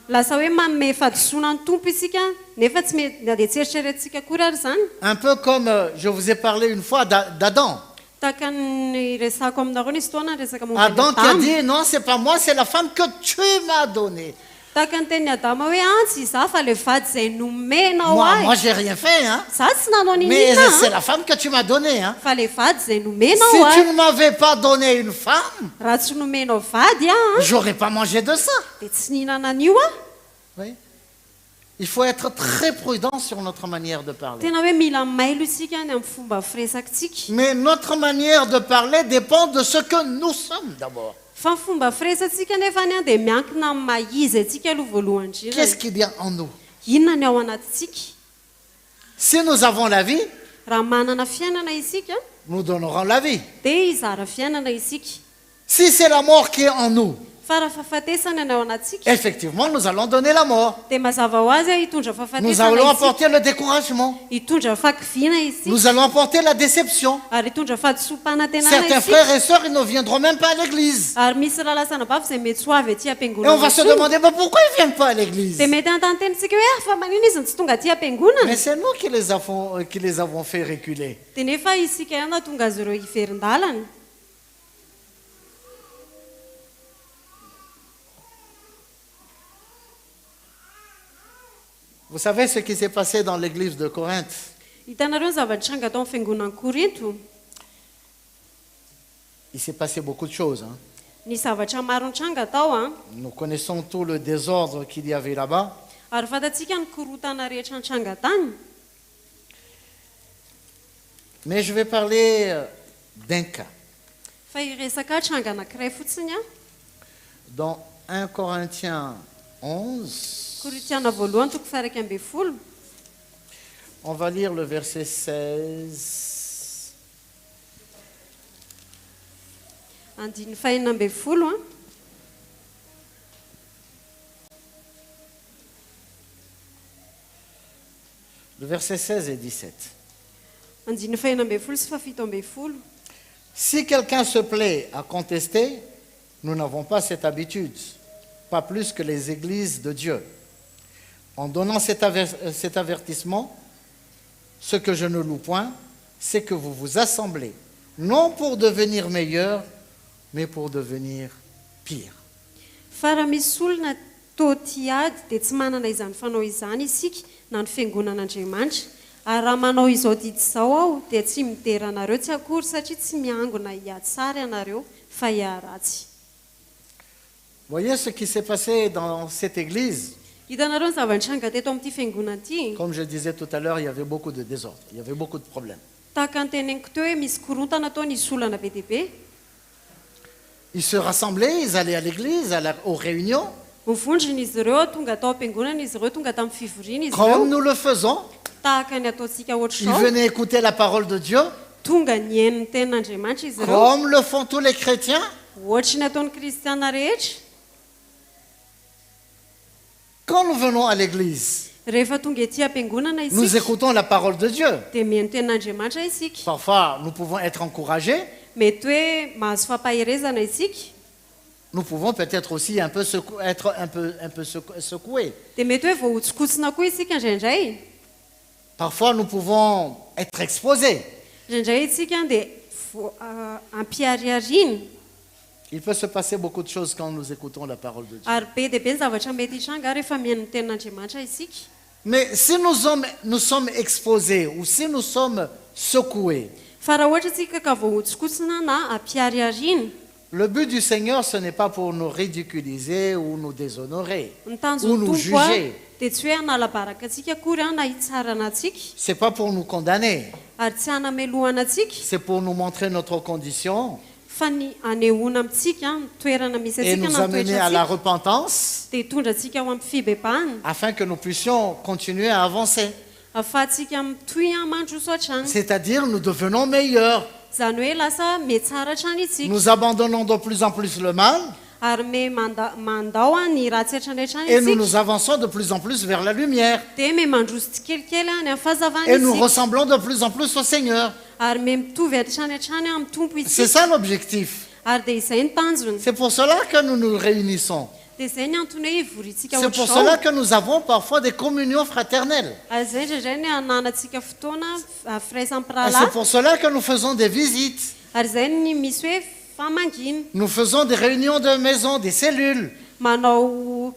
lasa hoe manome fahadisoana ny tompo isika nefa tsy mety na dia tsy eritreretintsika akory ary zany Un peu comme je vous ai parlé une fois d'Adam. tahaka ny resako aminareo nisy fotoana ny resaka Adam qui a momba dit non, c'est pas moi, c'est la femme que tu m'as donnée. tahaka ny tenin'ny adama hoe tsy za fa le vady izay nomenao Moi, ahy j'ai rien fait, hein. za tsy nanao Mais ninina c'est la femme que tu m'as donnée, hein. fa le vady izay Si nomenao tu ahy ne m'avais pas donné une femme, raha tsy nomenao vady a j'aurais pas mangé de ça. dia tsy nihinana an'io a Oui. Il faut être très prudent sur notre manière de parler. tena hoe mila mailo isika ny amin'ny fomba firesakantsika Mais notre manière de parler dépend de ce que nous sommes d'abord. fa ny fomba firesantsika nefany a dia miankina amin'ny maizy antsika aloha voalohany Qu'est-ce indrindra qu'il y a en nous? inona ny ao anatintsika Si nous avons la vie, raha manana fiainana isika nous donnerons la vie. dia hizara fiainana isika Si c'est la mort qui est en nous, fa raha fahafatesana ny ao anatsika effectivement, nous allons donner la mort. dia mazava ho azy a hitondra Nous fahafatesana allons isika apporter le découragement. hitondra fakiviana isika Nous allons apporter la déception. ary hitondra fahadisom-panantenana Certains isika frères et sœurs, ils ne viendront même pas à l'église. ary misy rahalasana bavy izay mety ho avy aty Et on am-piangonana va se intsony. demander, mais pourquoi ils ne viennent pas à l'église? dia mety antantenitsika hoe fa manino izy ny tsy tonga aty am-piangonana Mais c'est nous qui les avons fait reculer. dia nefa isika ihany tonga azy ireo hiverin-dalana Vous savez ce qui s'est passé dans l'église de Corinthe? hitanareo ny zava-nitranga tao amin'ny fiangonan'ny korinto Il s'est passé beaucoup de choses. Hein. ny zavatra maro nitranga tao a Nous connaissons tout le désordre qu'il y avait là-bas. ary fantatsika ny korotana rehetra nitranga tany Mais je vais parler d'un cas. fa hiresaka tranga anankiray fotsiny a Dans 1 Corinthiens 11, korintiana voalohany toko fairaky ambe folo on va lire le verset 16. andiny fahinina ambe folo a Le verset 16 et 17. andiny fahinina ambe folo sy fafito ambe folo Si quelqu'un se plaît à contester, nous n'avons pas cette habitude, pas plus que les églises de Dieu. En donnant cet avertissement, ce que je ne loue point, c'est que vous vous assemblez, non pour devenir meilleurs, mais pour devenir pires. fa raha misy olona toty ady dia tsy manana izany fanao izany isika na ny fiangonan'andriamanitra ary raha manao izao didy izao aho dia tsy midera anareo tsy akory satria tsy miangona hiady sary ianareo fa hiaratsy Voyez ce qui s'est passé dans cette église. hitanareo ny zava-nitranga teto amin'ity fiangonana ity Comme je disais tout à l'heure, il y avait beaucoup de désordre, il y avait beaucoup de problèmes. tahaka ny teneniko teo hoe misy korontana tao nisy olana be diabe Ils se rassemblaient, ils allaient à l'église, aux réunions, mivondrina izy ireo tonga tao am-piangonana izy ireo tonga tamin'ny fivoriana izy comme ireo nous le faisons. tahaka ny ataontsika Ils ohatr'izao venaient écouter la parole de Dieu, tonga ny heniny tenin'andriamanitra izy ireo comme le font tous les chrétiens. ohatry ny ataon'ny kristiana rehetra Quand nous venons à l'église, rehefa tonga ety am-piangonana nous isika écoutons la parole de Dieu. dia mihaino tenin'andriamanitra isika Parfois, nous pouvons être encouragés. mety hoe mahazo fampaherezana isika Nous pouvons peut-être aussi être un peu secoués. dia mety hoe voahotsikosina koa isika indraindray Parfois, nous pouvons être exposés. indraindray isika dia ampiariariana Il peut se passer beaucoup de choses quand nous écoutons la parole de Dieu. ary be dia be ny zavatra mety hitranga rehefa mihaino ny tenin'andriamanitra isika Mais si nous sommes exposés ou si nous sommes secoués, fa raha ohatra tsika ka voahotsikosina na ampiariariana le but du Seigneur, ce n'est pas pour nous ridiculiser ou nous déshonorer ny ou tanjon'ny nous tompo a juger. dia tsy hoe hanala-baraka atsika akory a na hitsarana atsika Ce n'est pas pour nous condamner. ary tsy hanamelohana atsika C'est pour nous montrer notre condition fa ny anehoana amintsika ny toerana misy et atsika nous na amener à la nitoetra repentance dia hitondra atsika ao amin'ny fibebahana afin que nous puissions continuer à avancer. ahafahantsika mitohy a mandroso hatrany C'est-à-dire, nous devenons meilleurs. zany hoe lasa me tsara hatrany itsika Nous abandonnons de plus en plus le mal ary me mandao a ny ratsy hatrany hatrany et nous itsika nous avançons de plus en plus vers la lumière. dia me mandroso tsikelikely any amin'ny fahazavana Et nous isika ressemblons de plus en plus au Seigneur. ary me mitovy hatrany hatrany amin'ny tompo C'est itsika ça l'objectif. ary dia izay ny tanjony C'est pour cela que nous nous réunissons. dia izay ny antony hoe ivorintsika C'est pour ohatr'izao cela que nous avons parfois des communions fraternelles. ary zay indraindray ny ananantsika fotoana Et c'est firaisampirahalahy pour cela que nous faisons des visites. ary zay ny misy hoe famangina Nous faisons des réunions de maison, des cellules. manao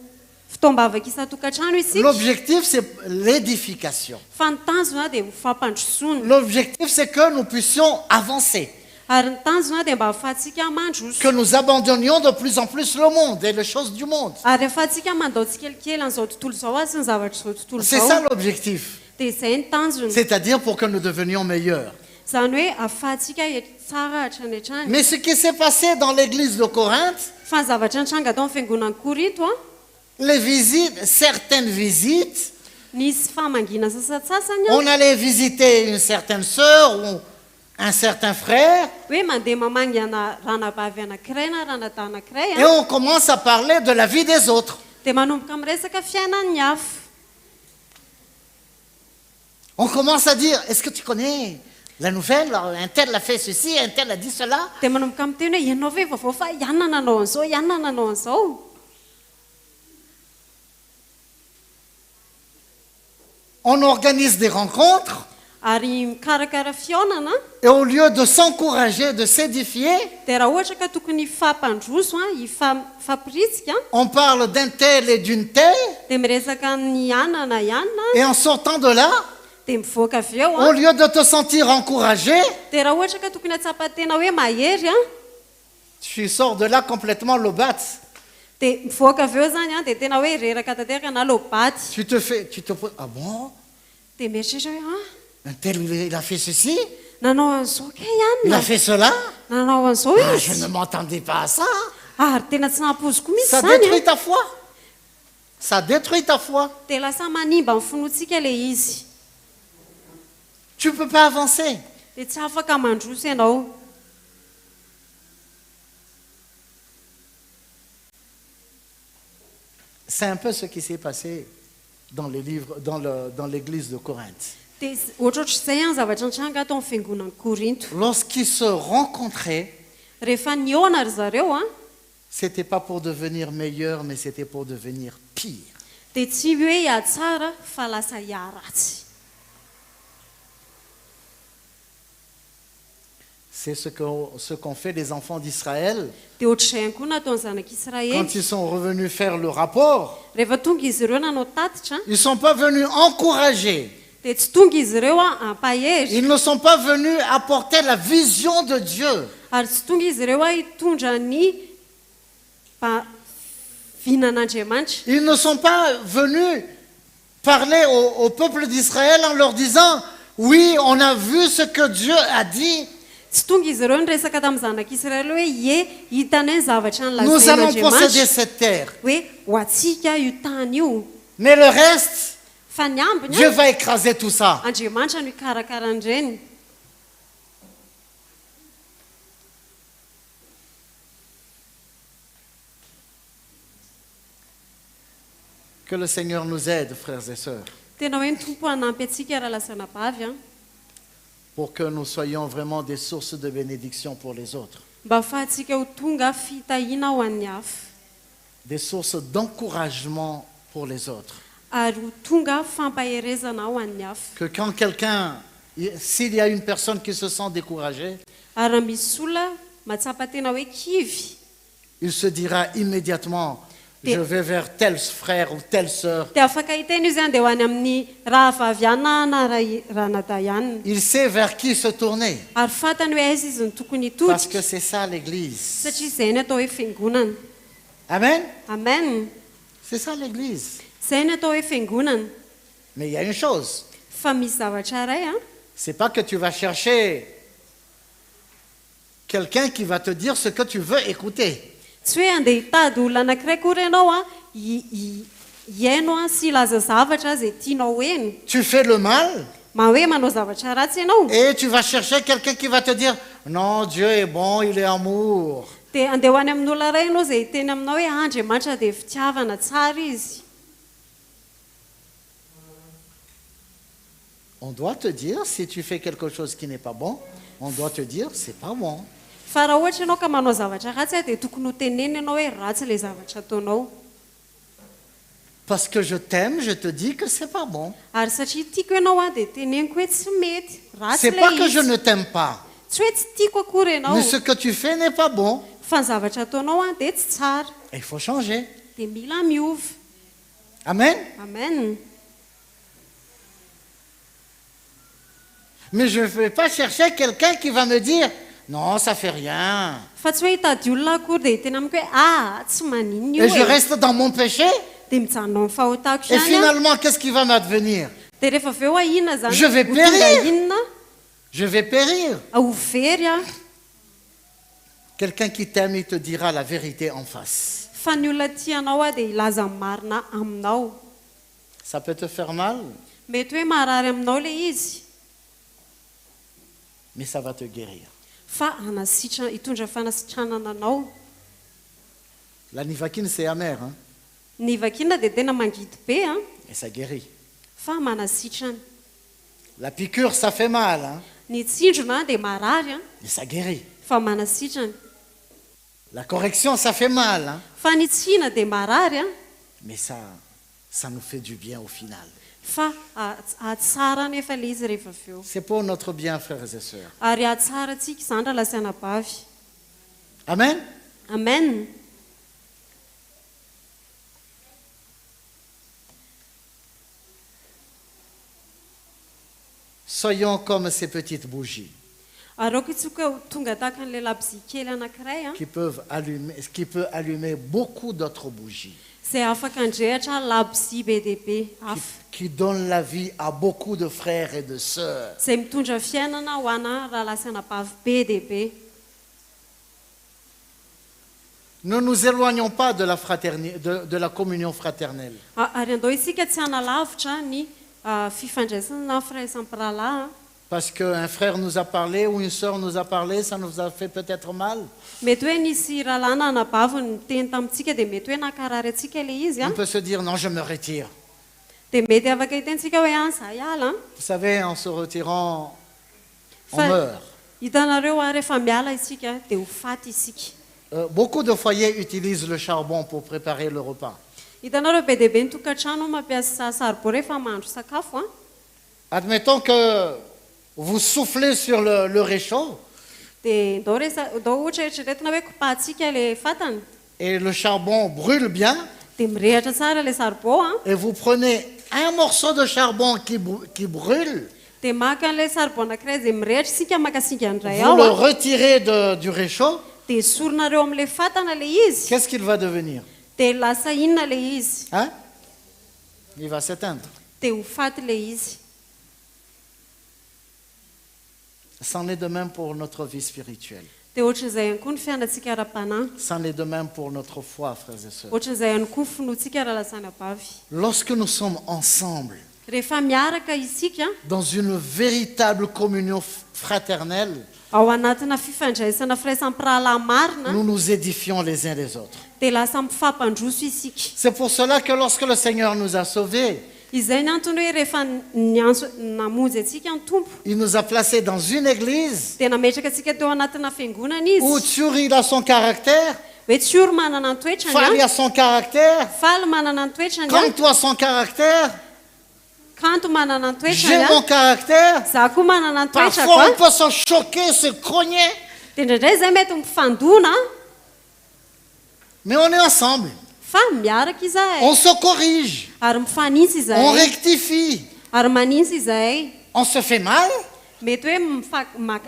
fitoam-bavaka isan-tokantrano isika L'objectif, c'est l'édification. fa ny tanjona dia ho fampandrosoana L'objectif, c'est que nous puissions avancer. Ary ny tanjona dia mba ahafahantsika mandroso. que nous abandonnions de plus en plus le monde et les choses du monde. Ary ahafahantsika mandao tsikelikely an'izao tontolo izao a sy ny zavatra izao tontolo C'est ça izao. l'objectif. Dia izay ny tanjona. C'est-à-dire pour que nous devenions meilleurs. Izany hoe ahafahantsika tsara hatrany hatrany. Mais ce qui s'est passé dans l'église de Corinthe, Fa ny zavatra nitranga tao amin'ny fiangonan'ny Korinto a, les visites, certaines visites, nisy famangina sasatsasany a, on allait visiter une certaine sœur ou un certain frère, hoe mandeha mamangana ranabavy anankiray na ranadahy anankiray et a, on commence à parler de la vie des autres. dia manomboka miresaka fiainan'ny hafa. On commence à dire, est-ce que tu connais la nouvelle? Un tel a fait ceci, un tel a dit cela. Dia manomboka miteny hoe ianao ve vaovao fa ianona nanao an'izao, ianona nanao an'izao. On organise des rencontres, Ary mikarakara fiaonana, et au lieu de s'encourager, de s'édifier, dia raha ohatra ka tokony hifampandroso a, hifampiritsika, on parle d'un tel et d'une telle, dia miresaka ny anana ianona, et en sortant de là, dia mivoaka avy eo au a, lieu de te sentir encouragé, dia raha ohatra ka tokony atsapatena hoe mahery a, tu sors de là complètement lobat. dia mivoaka avy eo zany a, dia tena hoe reraka tanteraka na lobaty. Tu te poses, ah bon? Dia mieritreritra hoe Un tel, il a fait ceci, nanao an'izao ke il a ianona, fait cela. nanao an'izao Ah, je izy, ne m'entendais pas à ça. ary tena tsy nampoziko mihitsy Ça zany a. détruit ta foi. Ça détruit ta foi. Dia lasa manimba amin'ny finoantsika le izy, Tu ne peux pas avancer. dia tsy afaka mandroso ianao. C'est un peu ce qui s'est passé dans les livres, dans l'église de Corinthe. Dia ohatrohatr'izay a ny zavatra nitranga tao amin'ny fiangonan'ny Korinto. Lorsqu'ils se rencontraient, Rehefa niona ry zareo a, c'était pas pour devenir meilleur, mais c'était pour devenir pire. dia tsy hoe hiatsara fa lasa hiaratsy. C'est ce qu'ont fait les enfants d'Israël Dia ohatr'izay ihany koa nataon'ny zanak'Israely. quand ils sont revenus faire le rapport. Rehefa tonga izy ireo nanao tatitra, Ils ne sont pas venus encourager. dia tsy tonga izy ireo a hampahery, Ils ne sont pas venus apporter la vision de Dieu. ary tsy tonga izy ireo a hitondra ny vinan'Andriamanitra. Ils ne sont pas venus parler au peuple d'Israël en leur disant, oui, on a vu ce que Dieu a dit. Tsy tonga izy ireo niresaka tamin'ny zanak'Israely hoe ie hitanay ny zavatra Nous allons posséder nolazain'Andriamanitra cette terre. hoe ho atsika io tany io, Mais le reste, fa ny ambiny Dieu a, va écraser tout ça. Andriamanitra no hikarakara an'ireny. Que le Seigneur nous aide, frères et sœurs, Tena hoe ny tompo hanampy atsika raha lasanabavy a, pour que nous soyons vraiment des sources de bénédiction pour les autres, mba ahafahantsika ho tonga fitahiana ho an'ny hafa, des sources d'encouragement pour les autres. ary ho tonga fampaherezana ho an'ny hafa. Que quand s'il y a une personne qui se sent découragée, Ary raha misy olona matsapa tena hoe kivy, il se dira immédiatement, je vais vers tel frère ou telle sœur. dia afaka hiteny io zany dia ho any amin'ny rahavaviana na ranadahy ihany, Il sait vers qui se tourner. ary fantany hoe aiza izy ny tokony Parce hitodika, que c'est ça l'Église. satria izay ny atao hoe fiangonana. Amen. Amen. C'est ça l'Église. Izay ny atao hoe fiangonana. Mais il y a une chose. Fa misy zavatra iray a, C'est pas que tu vas chercher quelqu'un qui va te dire ce que tu veux écouter. tsy hoe andeha hitady olona anankiray kory ianao a hiaino a sy hilaza zavatra zay tianao eny, Tu fais le mal ma hoe manao zavatra ratsy ianao, et tu vas chercher quelqu'un qui va te dire non, Dieu est bon, il est amour. dia andeha ho any amin'olona iray ianao zay hiteny aminao hoe Andriamanitra dia fitiavana tsara izy. On doit te dire, si tu fais quelque chose qui n'est pas bon, on doit te dire, c'est pas bon. Fa raha ohatra ianao ka manao zavatra ratsy a dia tokony ho teneny ianao hoe ratsy ilay zavatra ataonao, Parce que je t'aime, je te dis que c'est pas bon. ary satria tiako ianao a dia teneniko hoe tsy mety, ratsy C'est pas ilay que je izy, ne t'aime pas, tsy hoe tsy tiako akory ianao, mais ce que tu fais n'est pas bon. fa ny zavatra ataonao a dia tsy tsara, Et il faut changer. dia mila miova. Amen. Amen. Mais je ne vais pas chercher quelqu'un qui va me dire Non, ça fait rien. fa tsy hoe hitady olona akory dia tena amiko hoe tsy maninona io Et je e reste dans mon péché. dia mijanona amin'ny fahotako Et ihany finalement, qu'est-ce qui va m'advenir? dia rehefa avy eo inona zany Je vais ho tonga périr. inona Je vais périr. ho very a Quelqu'un qui t'aime, il te dira la vérité en face. fa ny olona tianao a dia ilaza ny marina aminao Ça peut te faire mal, mety hoe marary aminao le izy mais ça va te guérir. fa hitondra fanasitranana anao La nivaquine, c'est amer, hein? ny vakina dia tena mangidy be a Et ça guérit. fa manasitrana La piqûre, ça fait mal, hein? ny tsindrona dia marary a Mais ça guérit. fa manasitrana La correction, ça fait mal, hein? fa ny tsina dia marary a Mais ça nous fait du bien au final. fa atsara nefa le izy rehefa avy eo C'est pour notre bien, frères et sœurs. ary atsara tsika izany raha lasiana bavy Amen? amen Soyons comme ces petites bougies areoko itsoka ho tonga tahaka n'ilay labozia kely anankiray a qui peut allumer beaucoup d'autres bougies, izay afaka andrehatra labozia be dia be hafa qui donnent la vie à beaucoup de frères et de sœurs. izay mitondra fiainana ho ana raha lasiana bavy be dia be Ne nous éloignons pas de la communion fraternelle. ary andao isika tsy hanalavitra ny fifandraisana firaisampirahalahy Parce qu'un frère nous a parlé ou une sœur nous a parlé, ça nous a fait peut-être mal. mety hoe nisy rahalahy na anabavy niteny tamintsika dia mety hoe nakarary atsika le izy a On peut se dire, non, je me retire. dia mety afaka hitentsika hoe za hiala Vous savez, en se retirant, on fa meurt. hitanareo rehefa miala isika dia ho faty isika Beaucoup de foyers utilisent le charbon pour préparer le repas. hitanareo be dia be ny tokantrano mampiasa saribao rehefa mahandro sakafo a Admettons que vous soufflez sur le réchaud dia ndao ohatra eritreretina hoe kopahatsika le fatana et le charbon brûle bien dia mirehatra tsara le saribao a et vous prenez un morceau de charbon qui brûle, dia maka an'ilay saribao anankiray izay mirehatra isika makasinga andray vous ao le a retirez du réchaud, dia soronareo amin'ilay fatana le izy qu'est-ce qu'il va devenir? dia lasa inona le izy Hein? Il va s'éteindre. dia ho faty le izy C'en est de même pour notre vie spirituelle. dia ohatran'izay ihany koa ny fiainantsika ara-panahy C'en est de même pour notre foi, frères et sœurs. ohatran'izay ihany koa ny finoantsika raha lasana bavy Lorsque nous sommes ensemble, rehefa miaraka isika dans une véritable communion fraternelle, ao anatina fifandraisana firaisampirahalahy marina nous nous édifions les uns les autres. dia lasa mifampandroso isika C'est pour cela que lorsque le Seigneur nous a sauvés, izay ny antony hoe rehefa namonjy atsika ny tompo il nous a placés dans une église dia nametraka atsika teo anatina fiangonana où izy Tsuri il a son caractère, hoe tsioro manana ny toetrany Fali a a son caractère, faly manana ny toetrany a Kanto a son caractère, kanto manana ny toetrany j'ai mon a caractère. za koa manana ny toetrako Parfois on a peut se choquer, se cogner, dia indraindray zay mety mifandona mais on est ensemble. fa miaraka izahay On se corrige, ary mifanintsy on izahay rectifie, ary manintsy izahay on se fait mal, mety hoe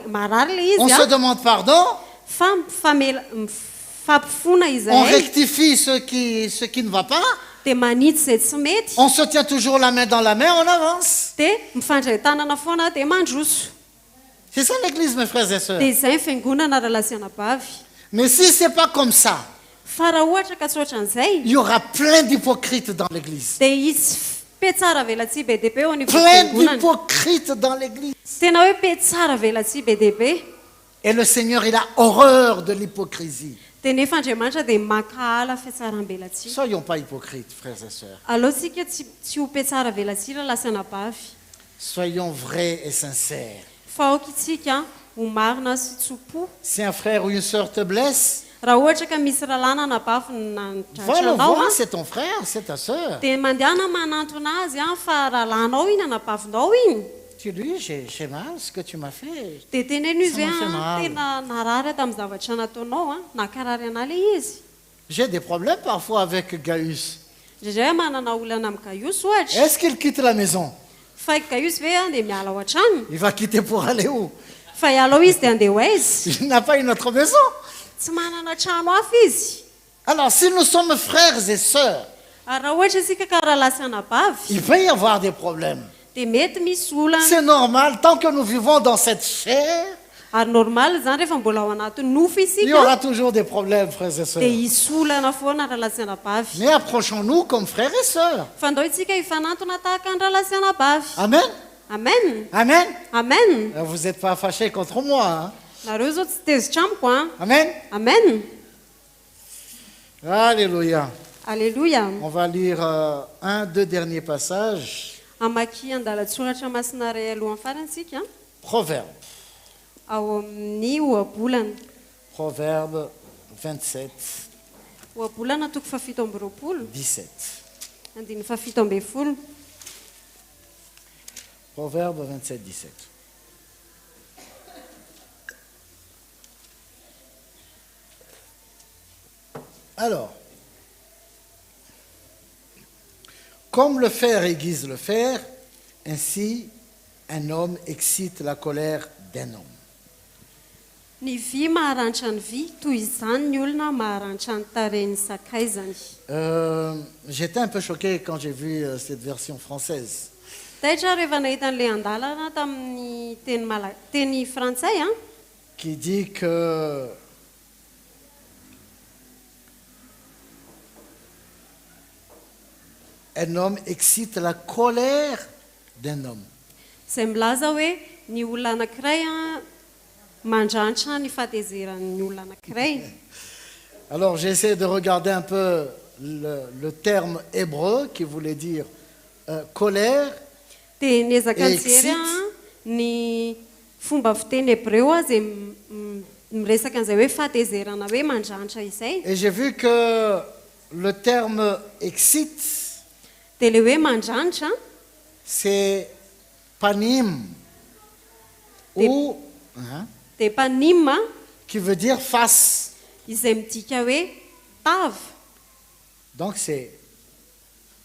marary le on izy se a demande pardon, fa mifampifona on izahay rectifie ce qui ne va pas, dia manitsy izay tsy mety on se tient toujours la main dans la main, on avance. dia mifandray tanana foana dia mandroso C'est ça l'église, mes frères et sœurs. dia izay ny fiangonana raha lasiana bavy Mais si ce n'est pas comme ça, fa raha ohatra ka tsy ohatran'izay il y aura plein d'hypocrites dans l'église. dia izy pe tsara velatsy be dia be eo Plein anifiangonana d'hypocrites dans l'église. tena hoe pe tsara velatsy be dia be Et le Seigneur, il a horreur de l'hypocrisie. dia nefa andriamanitra dia makahala fiatsaram-belatsy Soyons pas hypocrites, frères et sœurs. aleo tsika tsy ho pe tsara velatsy raha lasiana bavy Soyons vrais et sincères. fa aoka itsika ho marina sy tsopo Si un frère ou une sœur te blesse, raha ohatra ka misy rahalana anabavy va le nanatranao voir, c'est ton frère, c'est ta sœur. dia mandehana manantona azy a fa rahalanao iny anabavinao iny Tu lui, j'ai mal ce que tu m'as fait. dia tena eny izy Ça m'a fait hoe mal. tena narary tamin'ny zavatra nataonao a nakarary ana le izy J'ai des problèmes parfois avec Gaius. indrindray hoe manana olana amin'ny gaius ohatra Est-ce qu'il quitte la maison? fa gaius ve a dia miala ao an-trano Il va quitter pour aller où? fa ialao izy dia andeha ho aizy Il n'a pas une autre maison. tsy manana trano hafa izy Alors, si nous sommes frères et sœurs, ary raha ohatra isika karahalahy sy anabavy il peut y avoir des problèmes. dia mety misy olana C'est normal, tant que nous vivons dans cette chair, ary normal zany rehefa mbola ao anaty nofo il y isika aura toujours des problèmes, frères et sœurs. dia hisy olana foana rahalahy sy anabavy Mais approchons-nous comme frères et sœurs. fa andao itsika hifanantona tahaka ny rahalahy sy anabavy Amen. amen Amen. amen Vous n'êtes pas fâchés contre moi. Hein? nareo zao tsy tezitra amiko a Amen. amen Alléluia. alleluia On va lire deux derniers passages. amaky andalatsoratra masina ray alohan'ny farantsika Proverbe. ao amin'ny oabolana Proverbe 27, oabolana toko fafito amby roapolo 17. andiny fafito amby folo Proverbe 27, 17. Alors, comme le fer aiguise le fer, ainsi un homme excite la colère d'un homme. ny vy maharanitra ny vy toy izany ny olona maharanitra ny tarehiny sakaizany J'étais un peu choqué quand j'ai vu cette version française. taitra rehefa nahita n'ilay andalana tamin'ny teny frantsay a Qui dit que un homme excite la colère d'un homme. izay milaza hoe ny olona anankiray a mandranitra ny fahatezeran'ny olona anankiray Alors j'ai essayé de regarder un peu le terme hébreu qui voulait dire colère. dia niezaka Et nijery a excite. ny fomba fiteny hebreo a zay miresaka an'izay hoe fahatezerana hoe mandranitra izay Et j'ai vu que le terme excite, dia le hoe mandranitra c'est panim ou hein, dia panima qui veut dire face. izay midika hoe tavy Donc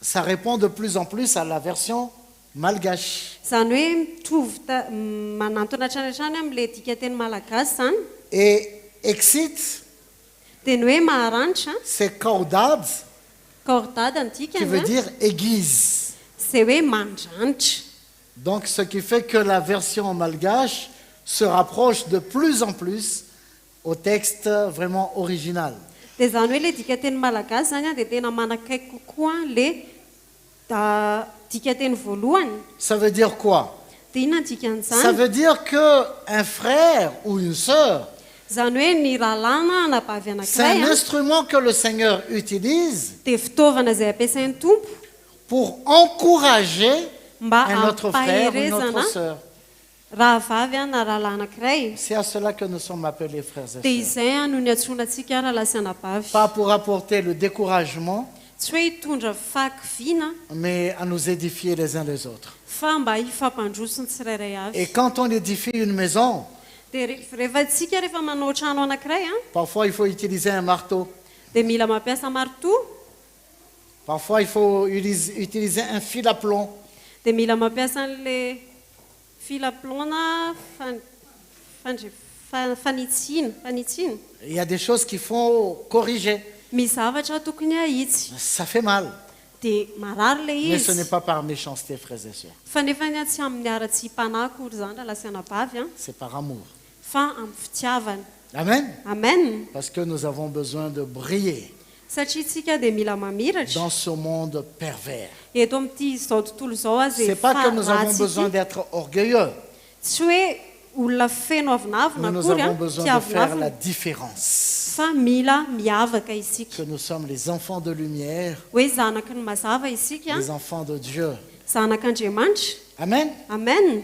ça répond de plus en plus à la version malgache. zany hoe mitovy manantona hatrany hatrany amin'ilay dika teny malagasy zany Et excite, dia ny hoe maharanitra c'est caudade cordade ny qui dikany veut a dire aiguise. izay hoe mandranitra Donc ce qui fait que la version malgache se rapproche de plus en plus au texte vraiment original. dia zany hoe le dika teny malagasy zany a dia tena manakaiky kokoa le dika teny voalohany Ça veut dire quoi? dia inona ny dikany Ça zany veut dire qu'un frère ou une sœur, zany hoe ny ralàna anabavy c'est anankiray un a instrument que le Seigneur utilise dia fitaovana izay ampiasain'ny tompo pour encourager mba un autre frère ou une ampaherezana autre sœur. raha vavy a na rahalahy anankiray C'est à cela que nous sommes appelés frères et dia sœurs. izay a no ny antsonantsika rahalahy sy anabavy Pas pour apporter le découragement, tsy hoe hitondra fakiviana mais à nous édifier les uns les autres. fa mba hifampandroso ny tsirairay Et avy quand on édifie une maison, dia rehefa tsika rehefa manao trano anankiray a parfois il faut utiliser un marteau, dia mila mampiasa marito parfois il faut utiliser un fil à plomb. dia mila mampiasa an'le filaplona fanitsina Il y a des choses qu'il faut corriger. misy zavatra tokony ahitsy Ça fait mal, dia marary le mais ce n'est izy pas par méchanceté, frères et sœurs. fa nefa ny tsy amin'ny ara-tsy mpanakory zany raha sy anabavy a C'est par amour. fa amin'ny fitiavana Amen. amen Parce que nous avons besoin de briller satria tsika dia mila mamiratra dans ce monde pervers. eto amin'ity zao tontolo zao a zay C'est pas que nous avons ratsy besoin ity. d'être orgueilleux, tsy hoe olona feno avinavina mais nous akory avons a besoin tsy de faire la avinavina différence. fa mila miavaka isika Que nous sommes les enfants de lumière, hoe zanaky ny mazava isika les enfants de Dieu. zanak'andriamanitra Amen. amen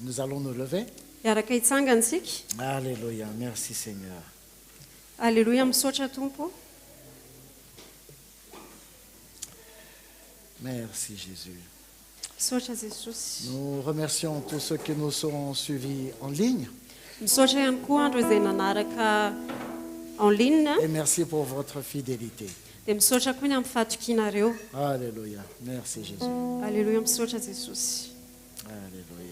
Nous allons nous lever. iaraka hitsangantsika Alléluia. Merci Seigneur. alleloia misaotra tompo Merci Jésus. misaotra jesosy Nous remercions tous ceux qui nous ont suivis en ligne misaotra ihany koa andro izay nanaraka en ligne et merci pour votre fidélité. dia misaotra koa ny amin'ny fatokianareo Alléluia. Merci Jésus. alleloia misaotra jesosy Alléluia.